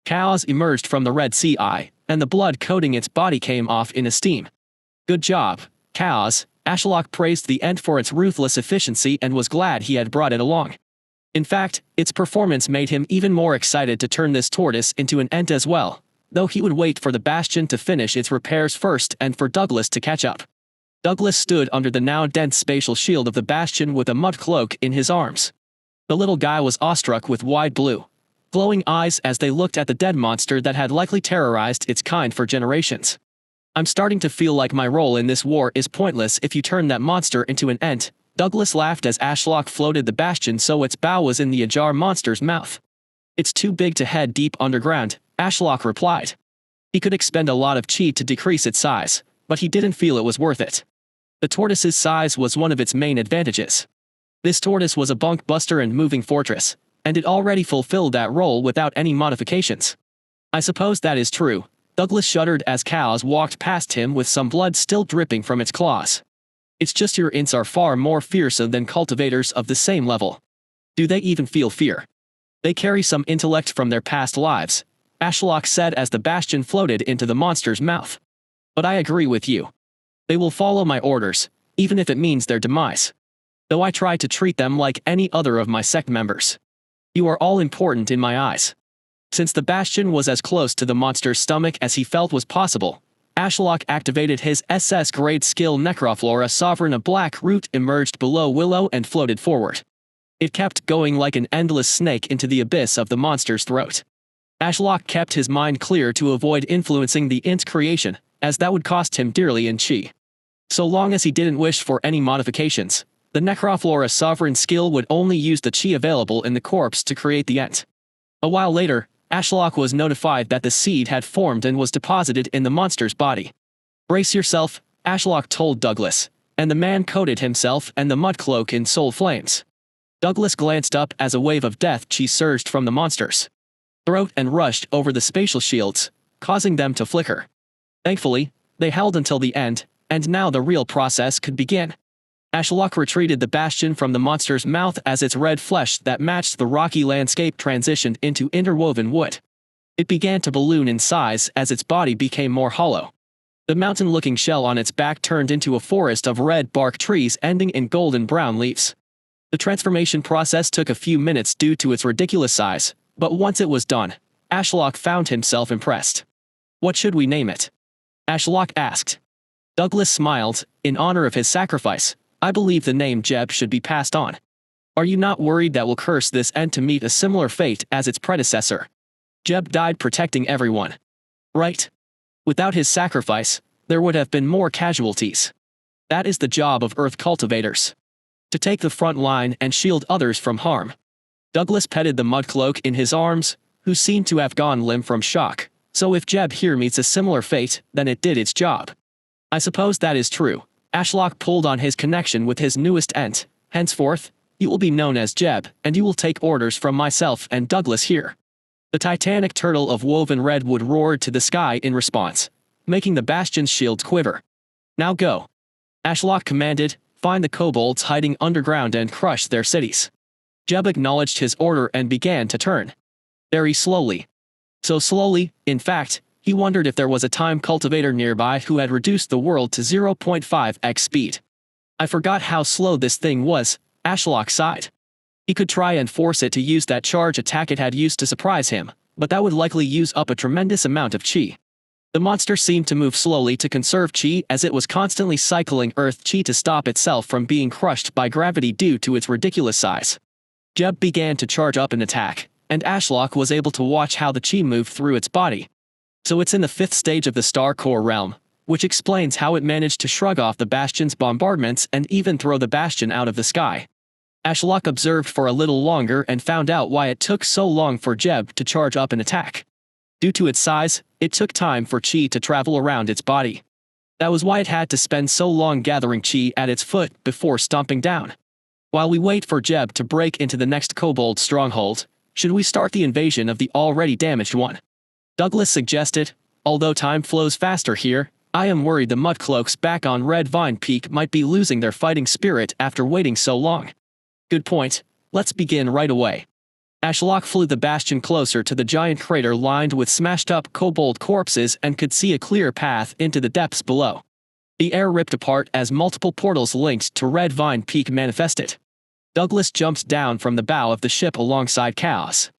Chaos emerged from the Red Sea eye, and the blood coating its body came off in a steam. "Good job, Chaos," Ashlock praised the Ent for its ruthless efficiency and was glad he had brought it along. In fact, its performance made him even more excited to turn this tortoise into an Ent as well, though he would wait for the bastion to finish its repairs first and for Douglas to catch up. Douglas stood under the now dense spatial shield of the bastion with a mud cloak in his arms. The little guy was awestruck with wide blue, glowing eyes as they looked at the dead monster that had likely terrorized its kind for generations. "I'm starting to feel like my role in this war is pointless if you turn that monster into an Ent," Douglas laughed as Ashlock floated the bastion so its bow was in the ajar monster's mouth. "It's too big to head deep underground," Ashlock replied. He could expend a lot of chi to decrease its size, but he didn't feel it was worth it. The tortoise's size was one of its main advantages. This tortoise was a bunk buster and moving fortress, and it already fulfilled that role without any modifications. "I suppose that is true," Douglas shuddered as cows walked past him with some blood still dripping from its claws. "It's just your Ints are far more fearsome than cultivators of the same level. Do they even feel fear? They carry some intellect from their past lives," Ashlock said as the bastion floated into the monster's mouth. "But I agree with you. They will follow my orders, even if it means their demise. Though I try to treat them like any other of my sect members. You are all important in my eyes. Since the Bastion was as close to the monster's stomach as he felt was possible, Ashlock activated his SS grade skill Necroflora Sovereign. A black root emerged below Willow and floated forward. It kept going like an endless snake into the abyss of the monster's throat. Ashlock kept his mind clear to avoid influencing the int's creation, as that would cost him dearly in chi. So long as he didn't wish for any modifications, the Necroflora Sovereign skill would only use the chi available in the corpse to create the ent. A while later, Ashlock was notified that the seed had formed and was deposited in the monster's body. Brace yourself, Ashlock told Douglas, and the man coated himself and the mud cloak in soul flames. Douglas glanced up as a wave of death chi surged from the monster's throat and rushed over the spatial shields, causing them to flicker. Thankfully, they held until the end, and now the real process could begin. Ashlock retreated the Bastion from the monster's mouth as its red flesh that matched the rocky landscape transitioned into interwoven wood. It began to balloon in size as its body became more hollow. The mountain-looking shell on its back turned into a forest of red bark trees ending in golden-brown leaves. The transformation process took a few minutes due to its ridiculous size, but once it was done, Ashlock found himself impressed. What should we name it? Ashlock asked. Douglas smiled. In honor of his sacrifice, I believe the name Jeb should be passed on. Are you not worried that we'll curse this ent to meet a similar fate as its predecessor? Jeb died protecting everyone. Right? Without his sacrifice, there would have been more casualties. That is the job of Earth cultivators. To take the front line and shield others from harm. Douglas petted the mud cloak in his arms, who seemed to have gone limp from shock. So if Jeb here meets a similar fate, then it did its job. I suppose that is true. Ashlock pulled on his connection with his newest ent. Henceforth, you will be known as Jeb, and you will take orders from myself and Douglas here. The titanic turtle of woven redwood roared to the sky in response, making the Bastion's shield quiver. Now go. Ashlock commanded, find the kobolds hiding underground and crush their cities. Jeb acknowledged his order and began to turn. Very slowly. So slowly, in fact, he wondered if there was a time cultivator nearby who had reduced the world to 0.5x speed. I forgot how slow this thing was, Ashlock sighed. He could try and force it to use that charge attack it had used to surprise him, but that would likely use up a tremendous amount of chi. The monster seemed to move slowly to conserve chi as it was constantly cycling earth chi to stop itself from being crushed by gravity due to its ridiculous size. Jeb began to charge up an attack, and Ashlock was able to watch how the chi moved through its body. So it's in the 5th stage of the Star Core realm, which explains how it managed to shrug off the Bastion's bombardments and even throw the Bastion out of the sky. Ashlock observed for a little longer and found out why it took so long for Jeb to charge up an attack. Due to its size, it took time for chi to travel around its body. That was why it had to spend so long gathering chi at its foot before stomping down. While we wait for Jeb to break into the next kobold stronghold, should we start the invasion of the already damaged one? Douglas suggested. Although time flows faster here, I am worried the mudcloaks back on Red Vine Peak might be losing their fighting spirit after waiting so long. Good point. Let's begin right away. Ashlock flew the Bastion closer to the giant crater lined with smashed-up kobold corpses and could see a clear path into the depths below. The air ripped apart as multiple portals linked to Red Vine Peak manifested. Douglas jumped down from the bow of the ship alongside Chaos.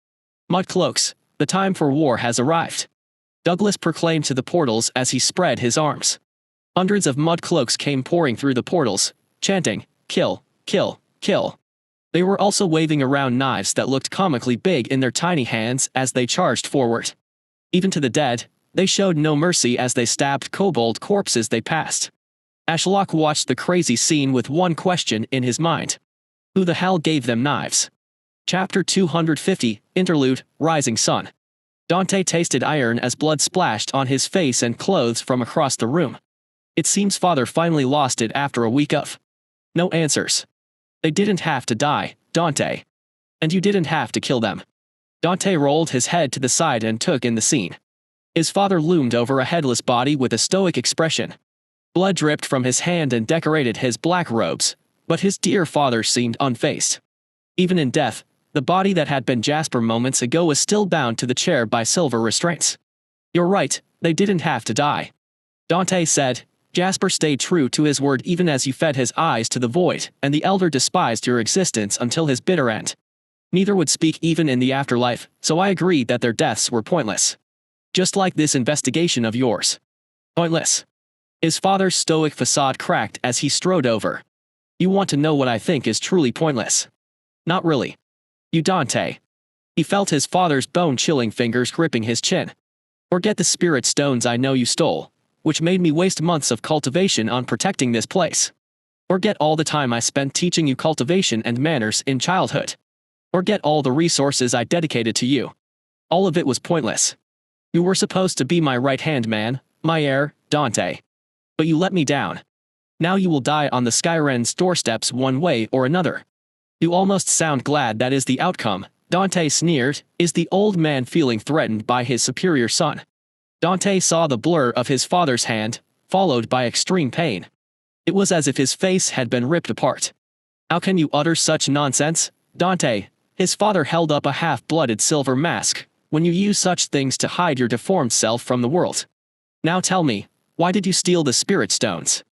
Mudcloaks, the time for war has arrived. Douglas proclaimed to the portals as he spread his arms. Hundreds of mudcloaks came pouring through the portals, chanting, "Kill, kill, kill." They were also waving around knives that looked comically big in their tiny hands as they charged forward. Even to the dead, they showed no mercy as they stabbed kobold corpses they passed. Ashlock watched the crazy scene with one question in his mind. Who the hell gave them knives? Chapter 250, Interlude, Rising Sun. Dante tasted iron as blood splashed on his face and clothes from across the room. It seems father finally lost it after a week of no answers. They didn't have to die, Dante. And you didn't have to kill them. Dante rolled his head to the side and took in the scene. His father loomed over a headless body with a stoic expression. Blood dripped from his hand and decorated his black robes, but his dear father seemed unfazed. Even in death, the body that had been Jasper moments ago was still bound to the chair by silver restraints. You're right, they didn't have to die. Dante said, Jasper stayed true to his word even as you fed his eyes to the void, and the elder despised your existence until his bitter end. Neither would speak even in the afterlife, so I agreed that their deaths were pointless. Just like this investigation of yours. Pointless. His father's stoic facade cracked as he strode over. You want to know what I think is truly pointless? Not really. You Dante. He felt his father's bone-chilling fingers gripping his chin. Forget the spirit stones I know you stole, which made me waste months of cultivation on protecting this place. Forget all the time I spent teaching you cultivation and manners in childhood. Forget all the resources I dedicated to you. All of it was pointless. You were supposed to be my right-hand man, my heir, Dante. But you let me down. Now you will die on the Skyren's doorsteps one way or another. You almost sound glad that is the outcome, Dante sneered. Is the old man feeling threatened by his superior son? Dante saw the blur of his father's hand, followed by extreme pain. It was as if his face had been ripped apart. How can you utter such nonsense, Dante? His father held up a half-blooded silver mask. When you use such things to hide your deformed self from the world. Now tell me, why did you steal the spirit stones?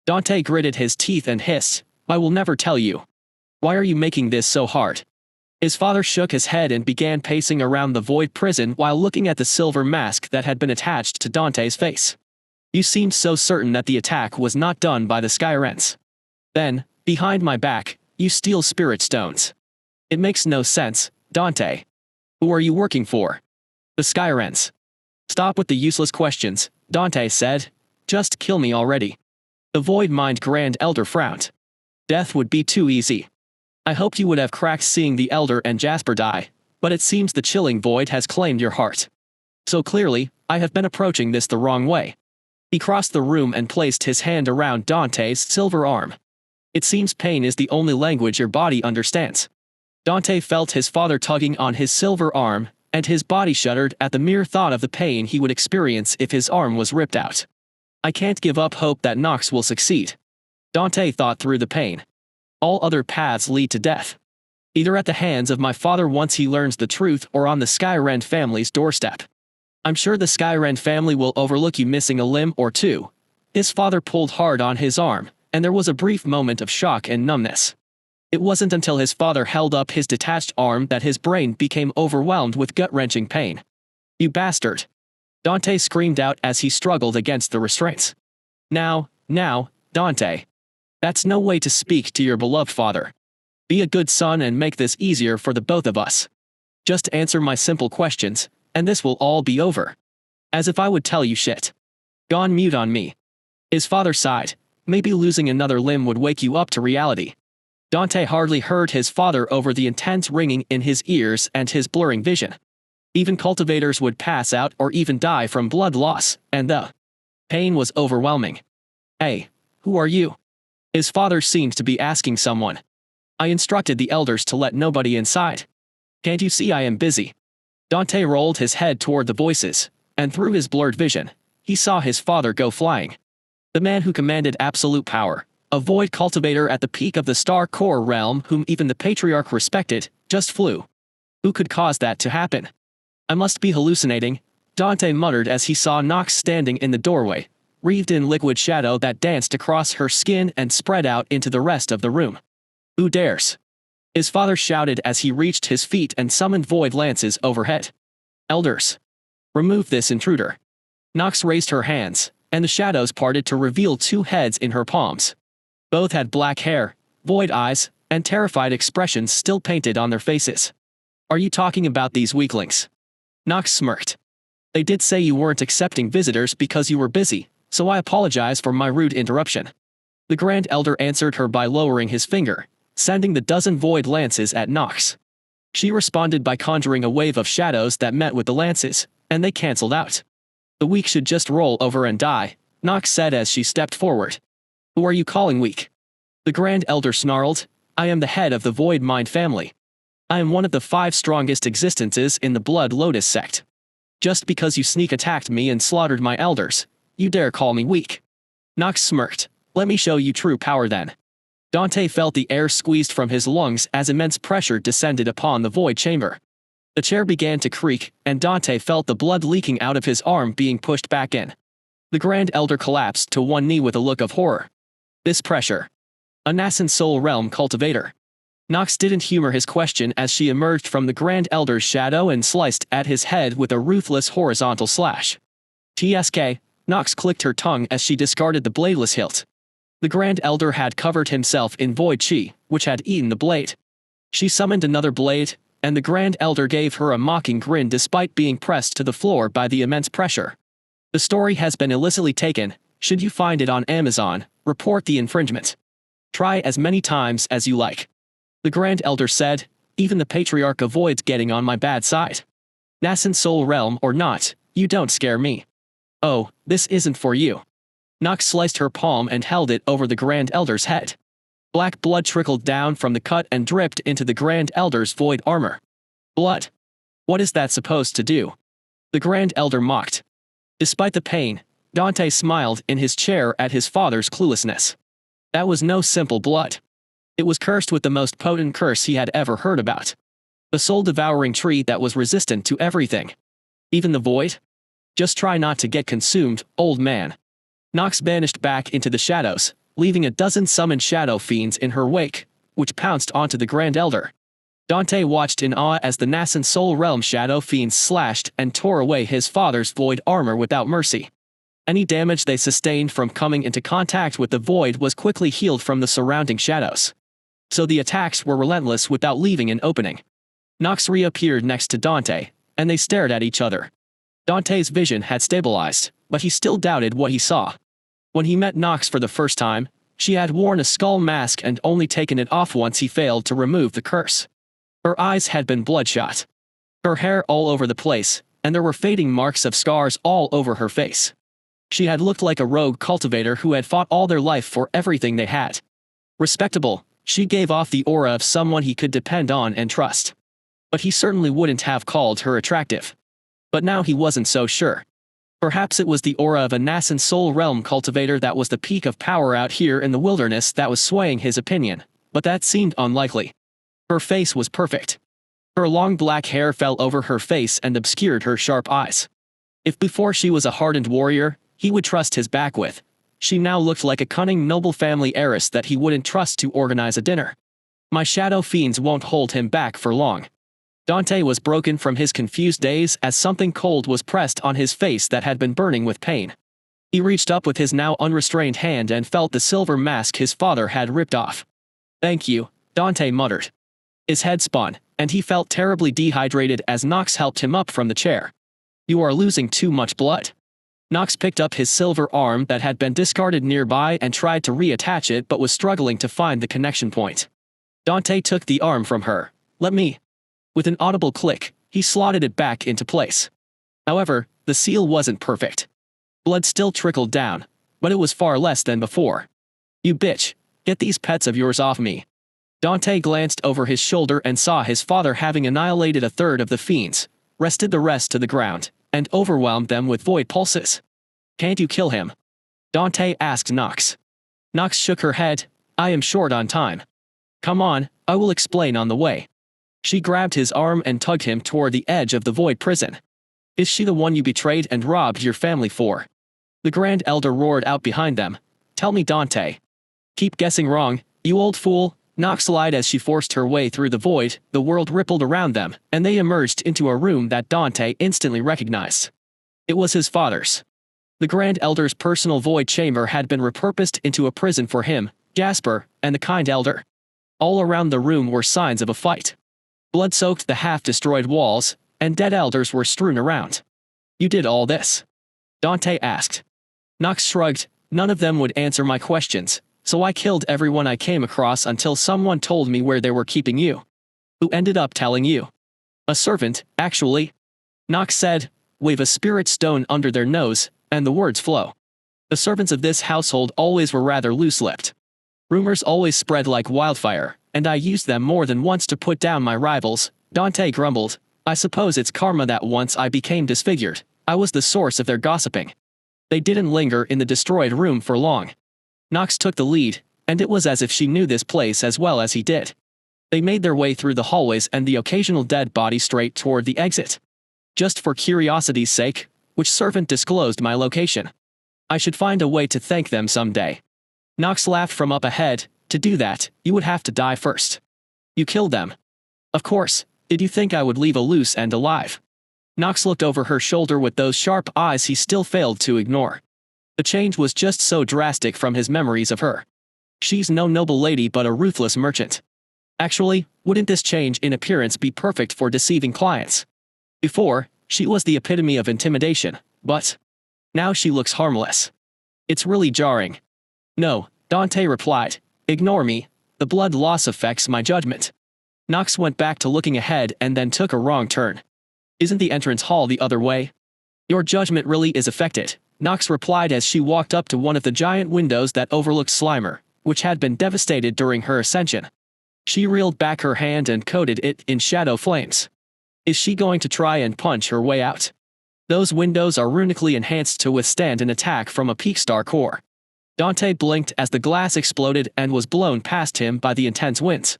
Dante gritted his teeth and hissed, I will never tell you. Why are you making this so hard? His father shook his head and began pacing around the void prison while looking at the silver mask that had been attached to Dante's face. You seemed so certain that the attack was not done by the Skyrens. Then, behind my back, you steal spirit stones. It makes no sense, Dante. Who are you working for? The Skyrens. Stop with the useless questions, Dante said. Just kill me already. The Void Mind Grand Elder frowned. Death would be too easy. I hoped you would have cracked seeing the Elder and Jasper die, but it seems the chilling void has claimed your heart. So clearly, I have been approaching this the wrong way. He crossed the room and placed his hand around Dante's silver arm. It seems pain is the only language your body understands. Dante felt his father tugging on his silver arm, and his body shuddered at the mere thought of the pain he would experience if his arm was ripped out. I can't give up hope that Knox will succeed. Dante thought through the pain. All other paths lead to death. Either at the hands of my father once he learns the truth or on the Skyren family's doorstep. I'm sure the Skyren family will overlook you missing a limb or two. His father pulled hard on his arm, and there was a brief moment of shock and numbness. It wasn't until his father held up his detached arm that his brain became overwhelmed with gut-wrenching pain. You bastard! Dante screamed out as he struggled against the restraints. Now, Dante. That's no way to speak to your beloved father. Be a good son and make this easier for the both of us. Just answer my simple questions, and this will all be over. As if I would tell you shit. Gone mute on me. His father sighed. Maybe losing another limb would wake you up to reality. Dante hardly heard his father over the intense ringing in his ears and his blurring vision. Even cultivators would pass out or even die from blood loss, and the pain was overwhelming. Hey, who are you? His father seemed to be asking someone. I instructed the elders to let nobody inside. Can't you see I am busy? Dante rolled his head toward the voices, and through his blurred vision, he saw his father go flying. The man who commanded absolute power, a void cultivator at the peak of the Star Core realm whom even the Patriarch respected, just flew. Who could cause that to happen? I must be hallucinating, Dante muttered as he saw Knox standing in the doorway, wreathed in liquid shadow that danced across her skin and spread out into the rest of the room. Who dares? His father shouted as he reached his feet and summoned void lances overhead. Elders. Remove this intruder. Knox raised her hands, and the shadows parted to reveal two heads in her palms. Both had black hair, void eyes, and terrified expressions still painted on their faces. Are you talking about these weaklings? Knox smirked. They did say you weren't accepting visitors because you were busy, so I apologize for my rude interruption. The Grand Elder answered her by lowering his finger, sending the dozen void lances at Knox. She responded by conjuring a wave of shadows that met with the lances, and they cancelled out. The weak should just roll over and die, Knox said as she stepped forward. Who are you calling weak? The Grand Elder snarled. I am the head of the Void Mind family. I am one of the 5 strongest existences in the Blood Lotus sect. Just because you sneak attacked me and slaughtered my elders, you dare call me weak? Knox smirked. Let me show you true power then. Dante felt the air squeezed from his lungs as immense pressure descended upon the void chamber. The chair began to creak, and Dante felt the blood leaking out of his arm being pushed back in. The Grand Elder collapsed to one knee with a look of horror. This pressure. A nascent soul realm cultivator. Knox didn't humor his question as she emerged from the Grand Elder's shadow and sliced at his head with a ruthless horizontal slash. TSK, Knox clicked her tongue as she discarded the bladeless hilt. The Grand Elder had covered himself in void chi, which had eaten the blade. She summoned another blade, and the Grand Elder gave her a mocking grin despite being pressed to the floor by the immense pressure. The story has been illicitly taken. Should you find it on Amazon, report the infringement. Try as many times as you like. The Grand Elder said, even the Patriarch avoids getting on my bad side. Nascent soul realm or not, you don't scare me. Oh, this isn't for you. Knox sliced her palm and held it over the Grand Elder's head. Black blood trickled down from the cut and dripped into the Grand Elder's void armor. Blood. What is that supposed to do? The Grand Elder mocked. Despite the pain, Dante smiled in his chair at his father's cluelessness. That was no simple blood. It was cursed with the most potent curse he had ever heard about. The soul-devouring tree that was resistant to everything. Even the void? Just try not to get consumed, old man. Knox vanished back into the shadows, leaving a dozen summoned shadow fiends in her wake, which pounced onto the Grand Elder. Dante watched in awe as the nascent soul realm shadow fiends slashed and tore away his father's void armor without mercy. Any damage they sustained from coming into contact with the void was quickly healed from the surrounding shadows. So the attacks were relentless without leaving an opening. Knox reappeared next to Dante, and they stared at each other. Dante's vision had stabilized, but he still doubted what he saw. When he met Knox for the first time, she had worn a skull mask and only taken it off once he failed to remove the curse. Her eyes had been bloodshot. Her hair all over the place, and there were fading marks of scars all over her face. She had looked like a rogue cultivator who had fought all their life for everything they had. Respectable, she gave off the aura of someone he could depend on and trust. But he certainly wouldn't have called her attractive. But now he wasn't so sure. Perhaps it was the aura of a nascent soul realm cultivator that was the peak of power out here in the wilderness that was swaying his opinion, but that seemed unlikely. Her face was perfect. Her long black hair fell over her face and obscured her sharp eyes. If before she was a hardened warrior, he would trust his back with, she now looked like a cunning noble family heiress that he wouldn't trust to organize a dinner. My shadow fiends won't hold him back for long. Dante was broken from his confused daze as something cold was pressed on his face that had been burning with pain. He reached up with his now unrestrained hand and felt the silver mask his father had ripped off. Thank you, Dante muttered. His head spun, and he felt terribly dehydrated as Knox helped him up from the chair. You are losing too much blood. Knox picked up his silver arm that had been discarded nearby and tried to reattach it but was struggling to find the connection point. Dante took the arm from her. Let me. With an audible click, he slotted it back into place. However, the seal wasn't perfect. Blood still trickled down, but it was far less than before. You bitch, get these pets of yours off me. Dante glanced over his shoulder and saw his father having annihilated a third of the fiends, wrested the rest to the ground, and overwhelmed them with void pulses. Can't you kill him? Dante asked Knox. Knox shook her head. I am short on time. Come on, I will explain on the way. She grabbed his arm and tugged him toward the edge of the void prison. Is she the one you betrayed and robbed your family for? The Grand Elder roared out behind them. Tell me, Dante. Keep guessing wrong, you old fool. Knox lied as she forced her way through the void. The world rippled around them, and they emerged into a room that Dante instantly recognized. It was his father's. The Grand Elder's personal void chamber had been repurposed into a prison for him, Jasper, and the kind Elder. All around the room were signs of a fight. Blood soaked the half-destroyed walls, and dead elders were strewn around. You did all this? Dante asked. Knox shrugged. None of them would answer my questions, so I killed everyone I came across until someone told me where they were keeping you. Who ended up telling you? A servant, actually. Knox said, wave a spirit stone under their nose, and the words flow. The servants of this household always were rather loose-lipped. Rumors always spread like wildfire, and I used them more than once to put down my rivals. Dante grumbled. I suppose it's karma that once I became disfigured, I was the source of their gossiping. They didn't linger in the destroyed room for long. Knox took the lead, and it was as if she knew this place as well as he did. They made their way through the hallways and the occasional dead body straight toward the exit. Just for curiosity's sake, which servant disclosed my location? I should find a way to thank them someday. Knox laughed from up ahead. To do that, you would have to die first. You killed them. Of course, did you think I would leave a loose end alive? Knox looked over her shoulder with those sharp eyes he still failed to ignore. The change was just so drastic from his memories of her. She's no noble lady but a ruthless merchant. Actually, wouldn't this change in appearance be perfect for deceiving clients? Before, she was the epitome of intimidation, but now she looks harmless. It's really jarring. No, Dante replied. Ignore me. The blood loss affects my judgment. Knox went back to looking ahead and then took a wrong turn. Isn't the entrance hall the other way? Your judgment really is affected, Knox replied as she walked up to one of the giant windows that overlooked Slimer, which had been devastated during her ascension. She reeled back her hand and coated it in shadow flames. Is she going to try and punch her way out? Those windows are runically enhanced to withstand an attack from a peak star core. Dante blinked as the glass exploded and was blown past him by the intense winds.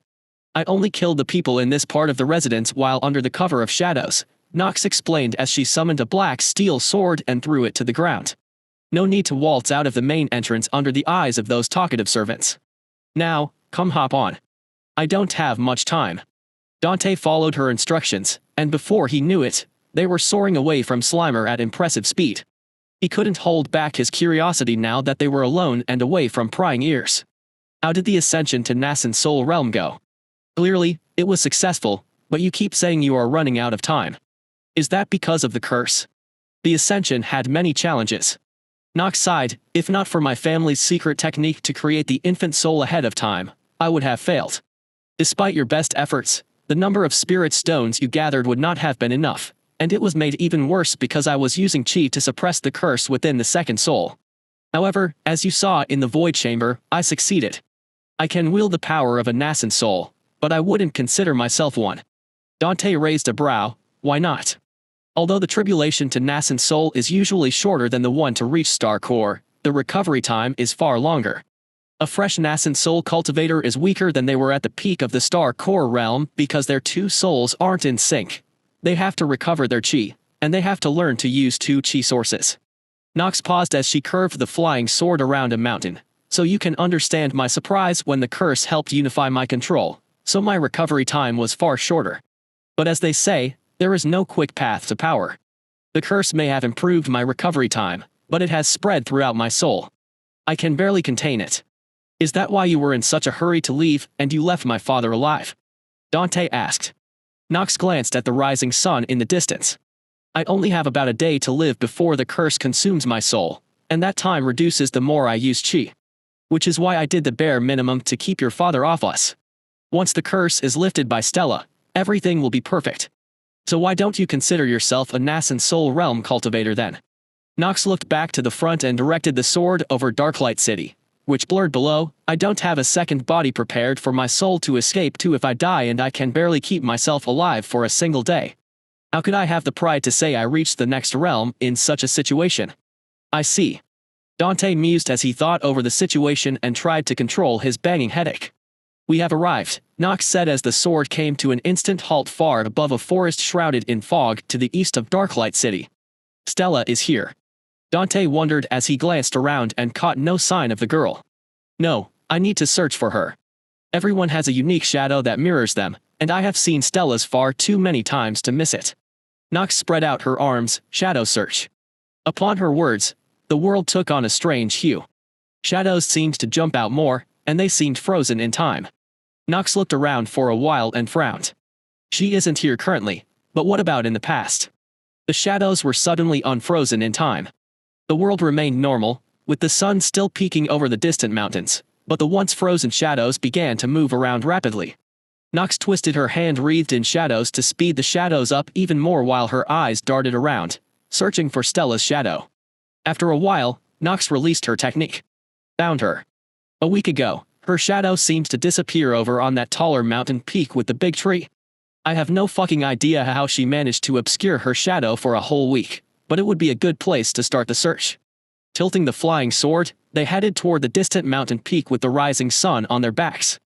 I only killed the people in this part of the residence while under the cover of shadows, Knox explained as she summoned a black steel sword and threw it to the ground. No need to waltz out of the main entrance under the eyes of those talkative servants. Now, come hop on. I don't have much time. Dante followed her instructions, and before he knew it, they were soaring away from Slimer at impressive speed. He couldn't hold back his curiosity now that they were alone and away from prying ears. How did the ascension to Nascent Soul Realm go? Clearly, it was successful, but you keep saying you are running out of time. Is that because of the curse? The ascension had many challenges. Knox sighed. If not for my family's secret technique to create the infant soul ahead of time, I would have failed. Despite your best efforts, the number of spirit stones you gathered would not have been enough, and it was made even worse because I was using chi to suppress the curse within the second soul. However, as you saw in the void chamber, I succeeded. I can wield the power of a nascent soul, but I wouldn't consider myself one. Dante raised a brow. Why not? Although the tribulation to nascent soul is usually shorter than the one to reach star core, the recovery time is far longer. A fresh nascent soul cultivator is weaker than they were at the peak of the star core realm because their two souls aren't in sync. They have to recover their chi, and they have to learn to use two chi sources. Knox paused as she curved the flying sword around a mountain, so you can understand my surprise when the curse helped unify my control, so my recovery time was far shorter. But as they say, there is no quick path to power. The curse may have improved my recovery time, but it has spread throughout my soul. I can barely contain it. Is that why you were in such a hurry to leave and you left my father alive? Dante asked. Knox glanced at the rising sun in the distance. I only have about a day to live before the curse consumes my soul, and that time reduces the more I use chi. Which is why I did the bare minimum to keep your father off us. Once the curse is lifted by Stella, everything will be perfect. So why don't you consider yourself a nascent soul realm cultivator then? Knox looked back to the front and directed the sword over Darklight City, which blurred below. I don't have a second body prepared for my soul to escape to if I die, and I can barely keep myself alive for a single day. How could I have the pride to say I reached the next realm in such a situation? I see. Dante mused as he thought over the situation and tried to control his banging headache. We have arrived, Knox said as the sword came to an instant halt far above a forest shrouded in fog to the east of Darklight City. Stella is here. Dante wondered as he glanced around and caught no sign of the girl. No, I need to search for her. Everyone has a unique shadow that mirrors them, and I have seen Stella's far too many times to miss it. Knox spread out her arms. Shadow search. Upon her words, the world took on a strange hue. Shadows seemed to jump out more, and they seemed frozen in time. Knox looked around for a while and frowned. She isn't here currently, but what about in the past? The shadows were suddenly unfrozen in time. The world remained normal, with the sun still peeking over the distant mountains, but the once frozen shadows began to move around rapidly. Knox twisted her hand wreathed in shadows to speed the shadows up even more while her eyes darted around, searching for Stella's shadow. After a while, Knox released her technique. Found her. A week ago, her shadow seems to disappear over on that taller mountain peak with the big tree. I have no fucking idea how she managed to obscure her shadow for a whole week, but it would be a good place to start the search. Tilting the flying sword, they headed toward the distant mountain peak with the rising sun on their backs.